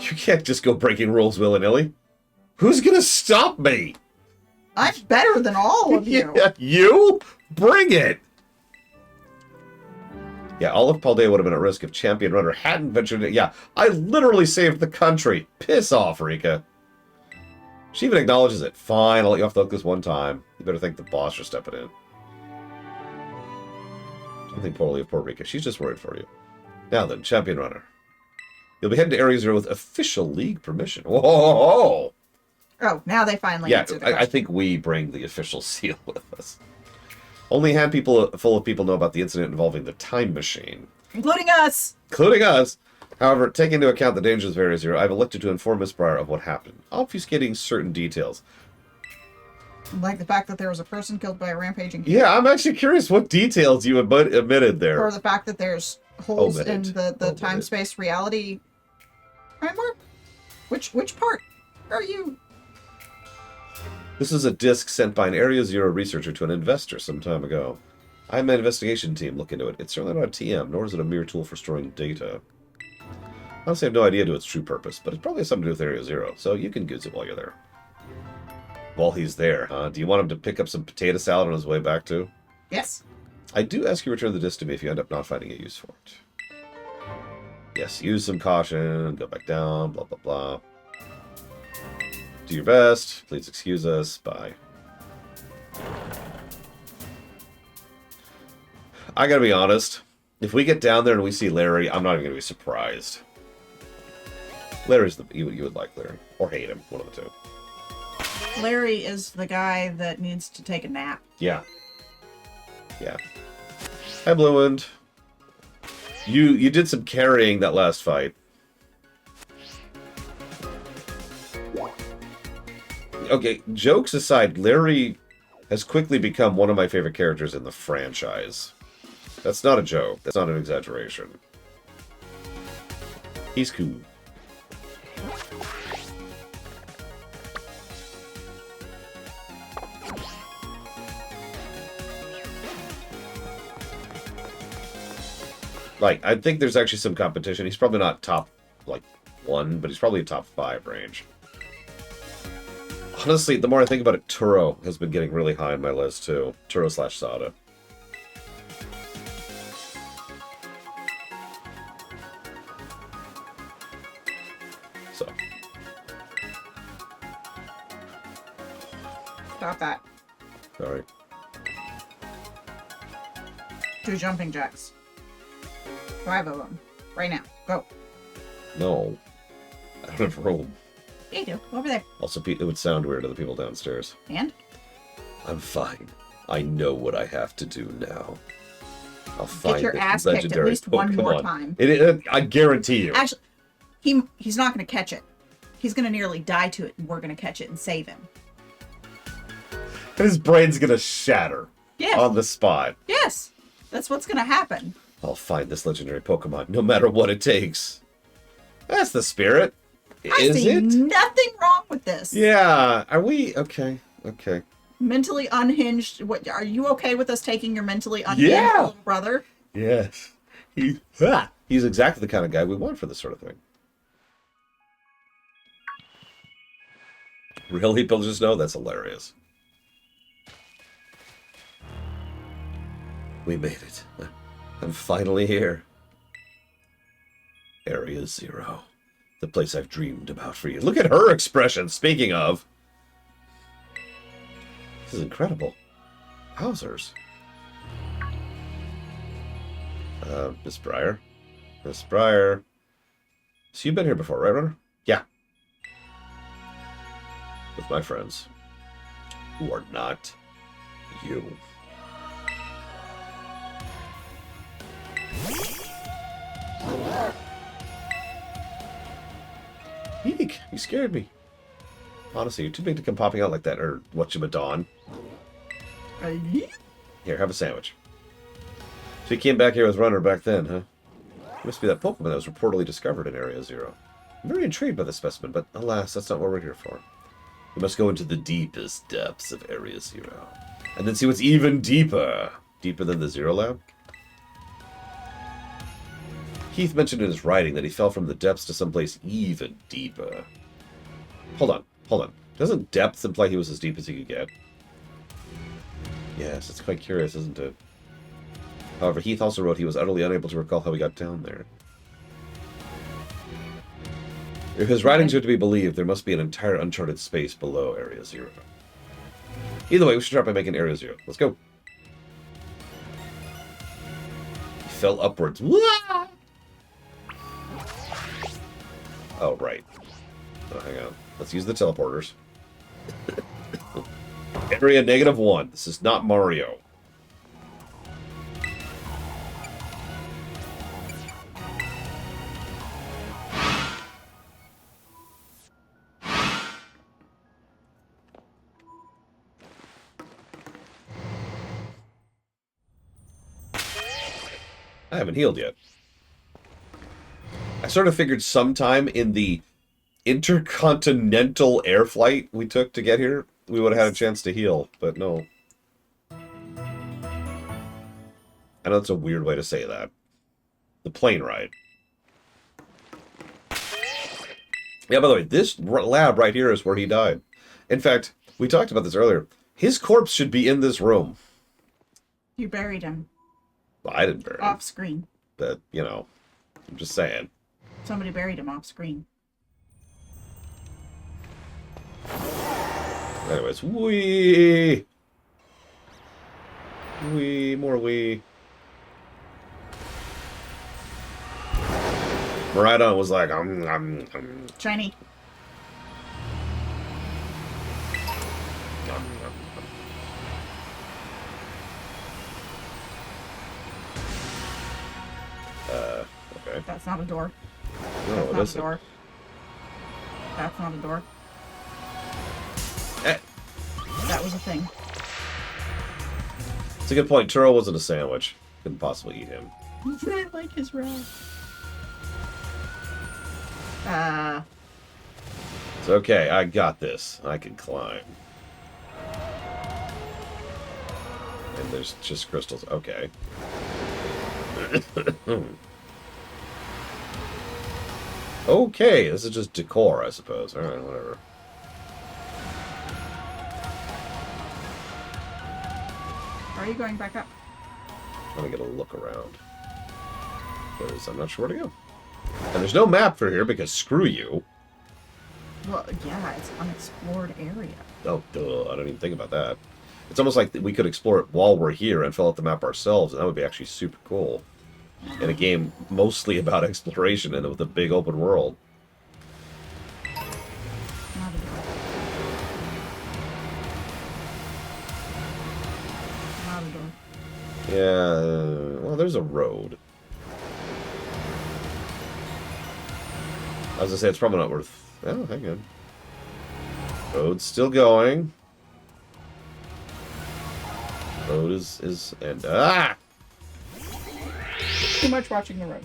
You can't just go breaking rules willy-nilly. Who's going to stop me? I'm better than all of you. Yeah, you? Bring it! Yeah, all of Paldea would have been at risk if Champion Runner hadn't ventured in. Yeah, I literally saved the country. Piss off, Rika. She even acknowledges it. Fine, I'll let you off the hook this one time. You better thank the boss for stepping in. Don't think poorly of poor Rika. She's just worried for you. Now then, Champion Runner. You'll be heading to Area Zero with official League permission. Whoa! Oh, now they finally answered the I question. think we bring the official seal with us. Only a handful of people know about the incident involving the time machine. Including us! Including us. However, taking into account the dangers of Area Zero, I've elected to inform Miss Breyer of what happened, obfuscating certain details. Like the fact that there was a person killed by a rampaging... Yeah, I'm actually curious what details you admitted there. Or the fact that there's holes in Omitted. the time-space reality framework? Which part are you... This is a disc sent by an Area Zero researcher to an investor some time ago. I had my investigation team look into it. It's certainly not a TM, nor is it a mere tool for storing data. Honestly, I have no idea to its true purpose, but it probably has something to do with Area Zero, so you can use it while you're there. While he's there, do you want him to pick up some potato salad on his way back, too? Yes. I do ask you to return the disc to me if you end up not finding a use for it. Yes, use some caution, go back down, blah, blah, blah. Do your best. Please excuse us. Bye. I gotta be honest. If we get down there and we see Larry, I'm not even gonna be surprised. Larry's you would like Larry. Or hate him. One of the two. Larry is the guy that needs to take a nap. Yeah. Yeah. Hi, Blue Wind. You did some carrying that last fight. Okay, jokes aside, Larry has quickly become one of my favorite characters in the franchise. That's not a joke. That's not an exaggeration. He's cool. Like, I think there's actually some competition. He's probably not top, like, 1, but he's probably a top 5 range. Honestly, the more I think about it, Turo has been getting really high on my list, too. Turo/Sada. So. Stop that. Sorry. 2 jumping jacks. 5 of them. Right now. Go. No. I don't have room. Yeah, you do. Over there. Also, it would sound weird to the people downstairs. And? I'm fine. I know what I have to do now. I'll find Get your the ass kicked at legendary least one more Pokemon. time. I guarantee you. Actually, he's not going to catch it. He's going to nearly die to it, and we're going to catch it and save him. His brain's gonna shatter. Yes. On the spot. Yes. That's what's going to happen. I'll find this legendary Pokemon, no matter what it takes. That's the spirit. I Is see it? nothing wrong with this. Yeah. Are we? Okay. Okay. Mentally unhinged. What? Are you okay with us taking your mentally unhinged Yeah. little brother? Yes. He's exactly the kind of guy we want for this sort of thing. Really, Pillager Snow? That's hilarious. We made it. I'm finally here. Area Zero. The place I've dreamed about for you. Look at her expression, speaking of. This is incredible. Wowzers. Miss Breyer. Miss Breyer. So you've been here before, right, Runner? Yeah. With my friends. Who are not you. weak. You scared me. Honestly, you're too big to come popping out like that, or whatchamadon. Here, have a sandwich. So you came back here with Runner back then, huh? Must be that Pokemon that was reportedly discovered in Area Zero. I'm very intrigued by the specimen, but alas, that's not what we're here for. We must go into the deepest depths of Area Zero. And then see what's even deeper. Deeper than the Zero Lab? Keith mentioned in his writing that he fell from the depths to someplace even deeper. Hold on. Doesn't depth imply he was as deep as he could get? Yes, it's quite curious, isn't it? However, Heath also wrote he was utterly unable to recall how he got down there. If his writings are to be believed, there must be an entire uncharted space below Area Zero. Either way, we should start by making Area Zero. Let's go. He fell upwards. Wah! Oh, right. Oh, hang on. Let's use the teleporters. Area -1. This is not Mario. I haven't healed yet. I sort of figured sometime in the intercontinental air flight we took to get here, we would have had a chance to heal, but no. I know that's a weird way to say that. The plane ride. Yeah, by the way, this lab right here is where he died. In fact, we talked about this earlier. His corpse should be in this room. You buried him. Well, I didn't bury him. Off screen. But, you know, I'm just saying. Somebody buried him off screen. Anyways, wee! Wee, more wee. Maridon was like, Shiny. Okay. That's not a door. No, That's what not is a door. That's not a door. Eh. That was a thing. It's a good point. Turo wasn't a sandwich. Couldn't possibly eat him. I like his rat. It's okay. I got this. I can climb. And there's just crystals. Okay. Okay, this is just decor, I suppose. Alright, whatever. Are you going back up? I'm gonna get a look around. Because I'm not sure where to go. And there's no map for here because screw you. Well, yeah, it's an unexplored area. Oh, duh. I don't even think about that. It's almost like we could explore it while we're here and fill out the map ourselves, and that would be actually super cool. In a game mostly about exploration and with a big open world. Not a door. Not a door. Yeah, well, there's a road. I was gonna say, it's probably not worth... Oh, hang on. Road's still going. Road is... And... Ah! Too much watching the road.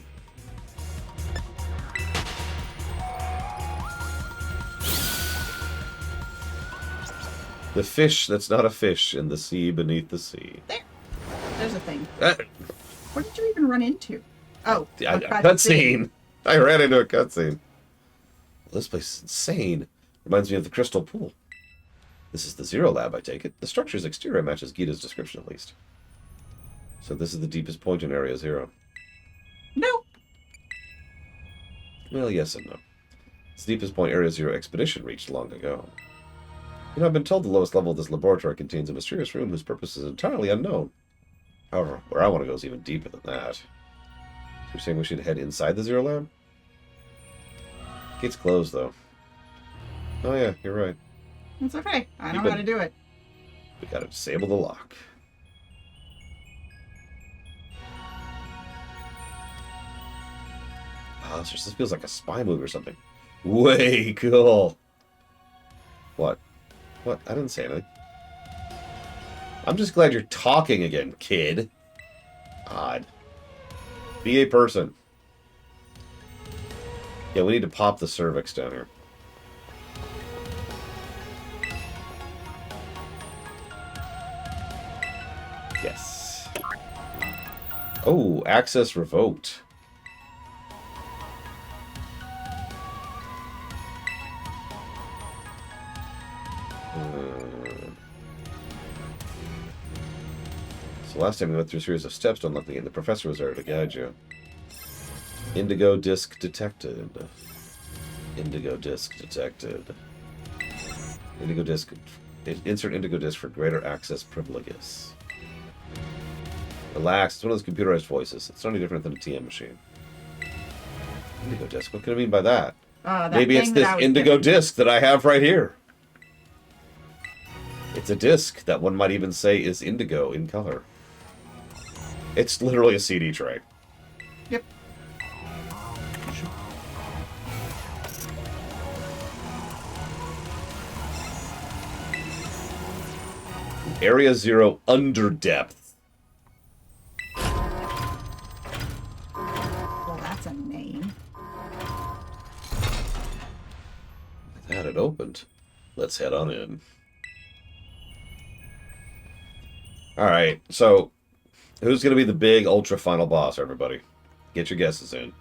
The fish that's not a fish in the sea beneath the sea. There's a thing. Ah, What did you even run into? Oh, a cutscene. I ran into a cutscene. This place is insane. Reminds me of the Crystal Pool. This is the Zero Lab, I take it. The structure's exterior matches Gita's description, at least. So this is the deepest point in Area Zero. No. Well, yes and no. It's the deepest point Area Zero expedition reached long ago. You know, I've been told the lowest level of this laboratory contains a mysterious room whose purpose is entirely unknown. However, where I want to go is even deeper than that. So you're saying we should head inside the Zero Lab? Gate's closed, though. Oh yeah, you're right. It's okay. I know Keep how it- to do it. We gotta disable the lock. Ah, this feels like a spy movie or something. Way cool. What? What? I didn't say anything. I'm just glad you're talking again, kid. Odd. Be a person. Yeah, we need to pop the cervix down here. Yes. Oh, access revoked. So last time we went through a series of steps to unlock the game. The professor was there to guide you. Indigo disc detected. Indigo disc detected. Indigo disc. Insert indigo disc for greater access privileges. Relax. It's one of those computerized voices. It's not any different than a TM machine. Indigo disc. What can I mean by that? Maybe it's this indigo disc that I have right here. It's a disc that one might even say is indigo in color. It's literally a CD tray. Yep. Area 0 under depth. Well, that's a name. That it opened. Let's head on in. Alright, so who's going to be the big ultra final boss, everybody? Get your guesses in.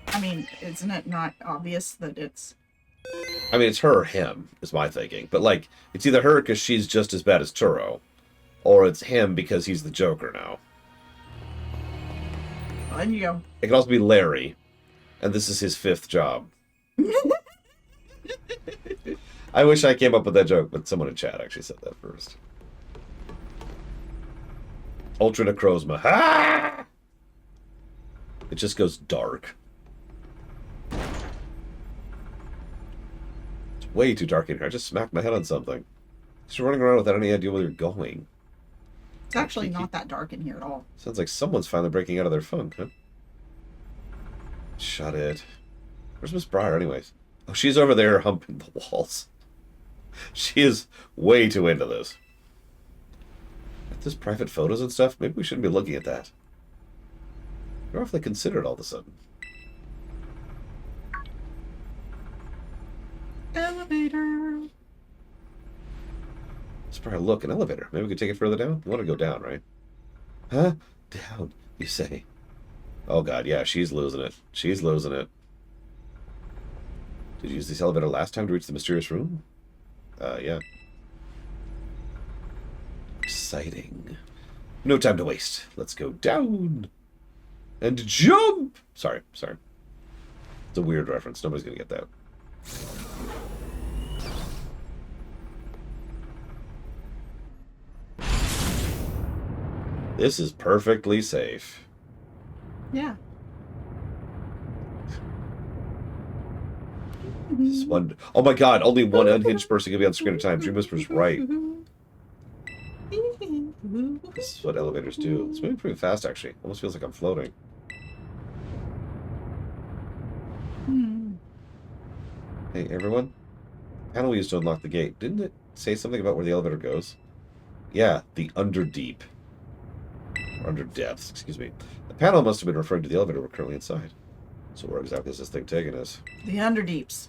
I mean, isn't it not obvious that it's... I mean, it's her or him, is my thinking. But, like, it's either her because she's just as bad as Turo, or it's him because he's the Joker now. On you go. It could also be Larry, and this is his 5th job. I wish I came up with that joke, but someone in chat actually said that first. Ultra Necrozma. Ah! It just goes dark. It's way too dark in here. I just smacked my head on something. Just running around without any idea where you're going. It's actually not that dark in here at all. Sounds like someone's finally breaking out of their funk, huh? Shut it. Where's Miss Briar, anyways? Oh, she's over there humping the walls. She is way too into this. There's private photos and stuff. Maybe we shouldn't be looking at that. You're awfully considerate all of a sudden. Elevator. Let's probably look, an elevator. Maybe we could take it further down? We want to go down, right? Huh? Down, you say? Oh god, yeah, she's losing it. She's losing it. Did you use this elevator last time to reach the mysterious room? Yeah. Exciting. No time to waste. Let's go down. And jump! Sorry. It's a weird reference. Nobody's gonna get that. This is perfectly safe. Yeah. This one, oh my god, only one unhinged person can be on screen at a time. Dream Whisper's right. This is what elevators do. It's moving pretty fast, actually. Almost feels like I'm floating. Hey, everyone. Panel we used to unlock the gate. Didn't it say something about where the elevator goes? Yeah, the underdeep. Or under depths, excuse me. The panel must have been referring to the elevator we're currently inside. So where exactly is this thing taking us? The Underdeeps.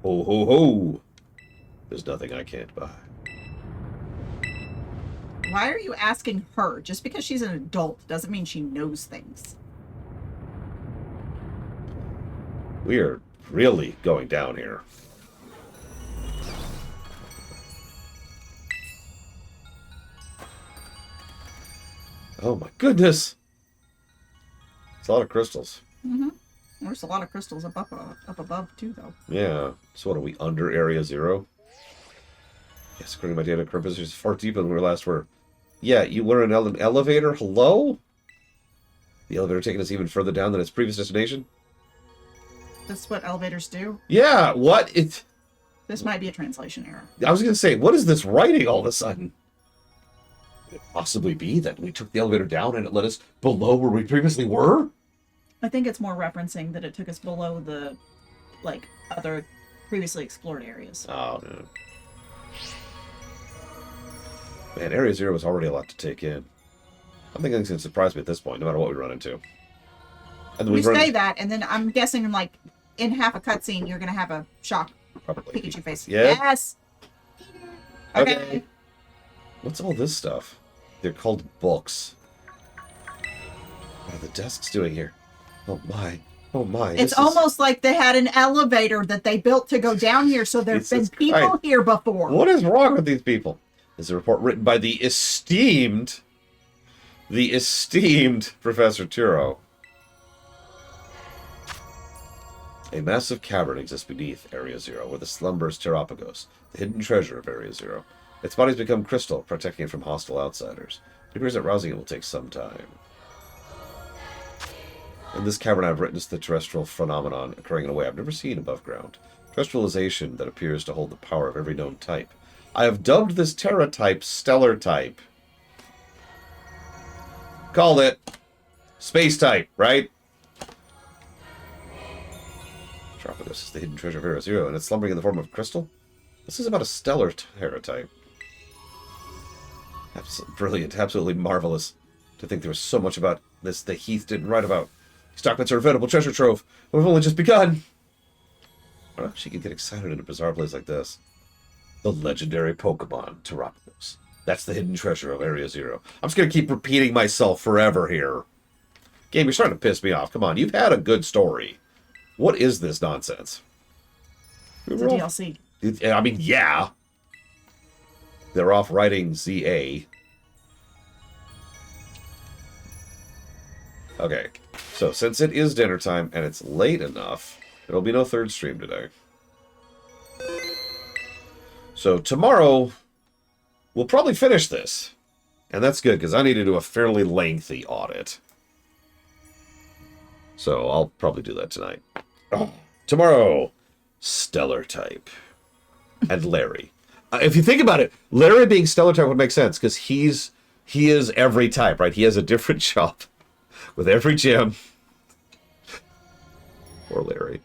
Ho, ho, ho! There's nothing I can't buy. Why are you asking her? Just because she's an adult doesn't mean she knows things. We are really going down here. Oh my goodness! It's a lot of crystals. Mm-hmm. There's a lot of crystals up above, too, though. Yeah. So what, are we under Area 0? Yes, according to my data, current position is far deeper than we last were. Yeah, you were in an elevator? Hello? The elevator taking us even further down than its previous destination? That's what elevators do. Yeah, what? This might be a translation error. I was going to say, what is this writing all of a sudden? Could it possibly be that we took the elevator down and it led us below where we previously were? I think it's more referencing that it took us below the like other previously explored areas. Oh, no. Man, Area Zero was already a lot to take in. I think anything's going to surprise me at this point, no matter what we run into. And then You run say that, and then I'm guessing, like, in half a cutscene, you're gonna have a shock probably. Pikachu face. Yeah? Yes! Okay. What's all this stuff? They're called books. What are the desks doing here? Oh my. Oh my. It's almost like they had an elevator that they built to go down here, so there's been Jesus people Christ. here before. What is wrong with these people? This is a report written by the esteemed Professor Turo. A massive cavern exists beneath Area Zero, where the slumbers Terrapagos, the hidden treasure of Area Zero. Its bodies become crystal, protecting it from hostile outsiders. It appears that rousing it will take some time. In this cavern, I've witnessed the terrestrial phenomenon occurring in a way I've never seen above ground. Terrestrialization that appears to hold the power of every known type. I have dubbed this Terra type Stellar type. Called it Space type, right? Terrapagos is the hidden treasure of Area Zero, and it's slumbering in the form of crystal? This is about a stellar Terra type. Brilliant, absolutely marvelous. To think there was so much about this that Heath didn't write about. These documents are a veritable treasure trove. We've only just begun. I don't know if she could get excited in a bizarre place like this. The legendary Pokemon, Terrapagos. That's the hidden treasure of Area Zero. I'm just going to keep repeating myself forever here. Game, you're starting to piss me off. Come on, you've had a good story. What is this nonsense? It's a DLC. I mean, yeah. They're off writing ZA. Okay, so since it is dinner time and it's late enough, there'll be no third stream today. So tomorrow, we'll probably finish this. And that's good, because I need to do a fairly lengthy audit. So I'll probably do that tonight. Tomorrow, Stellar type. And Larry. If you think about it, Larry being Stellar type would make sense, because he is every type, right? He has a different shop with every gym. Poor Larry.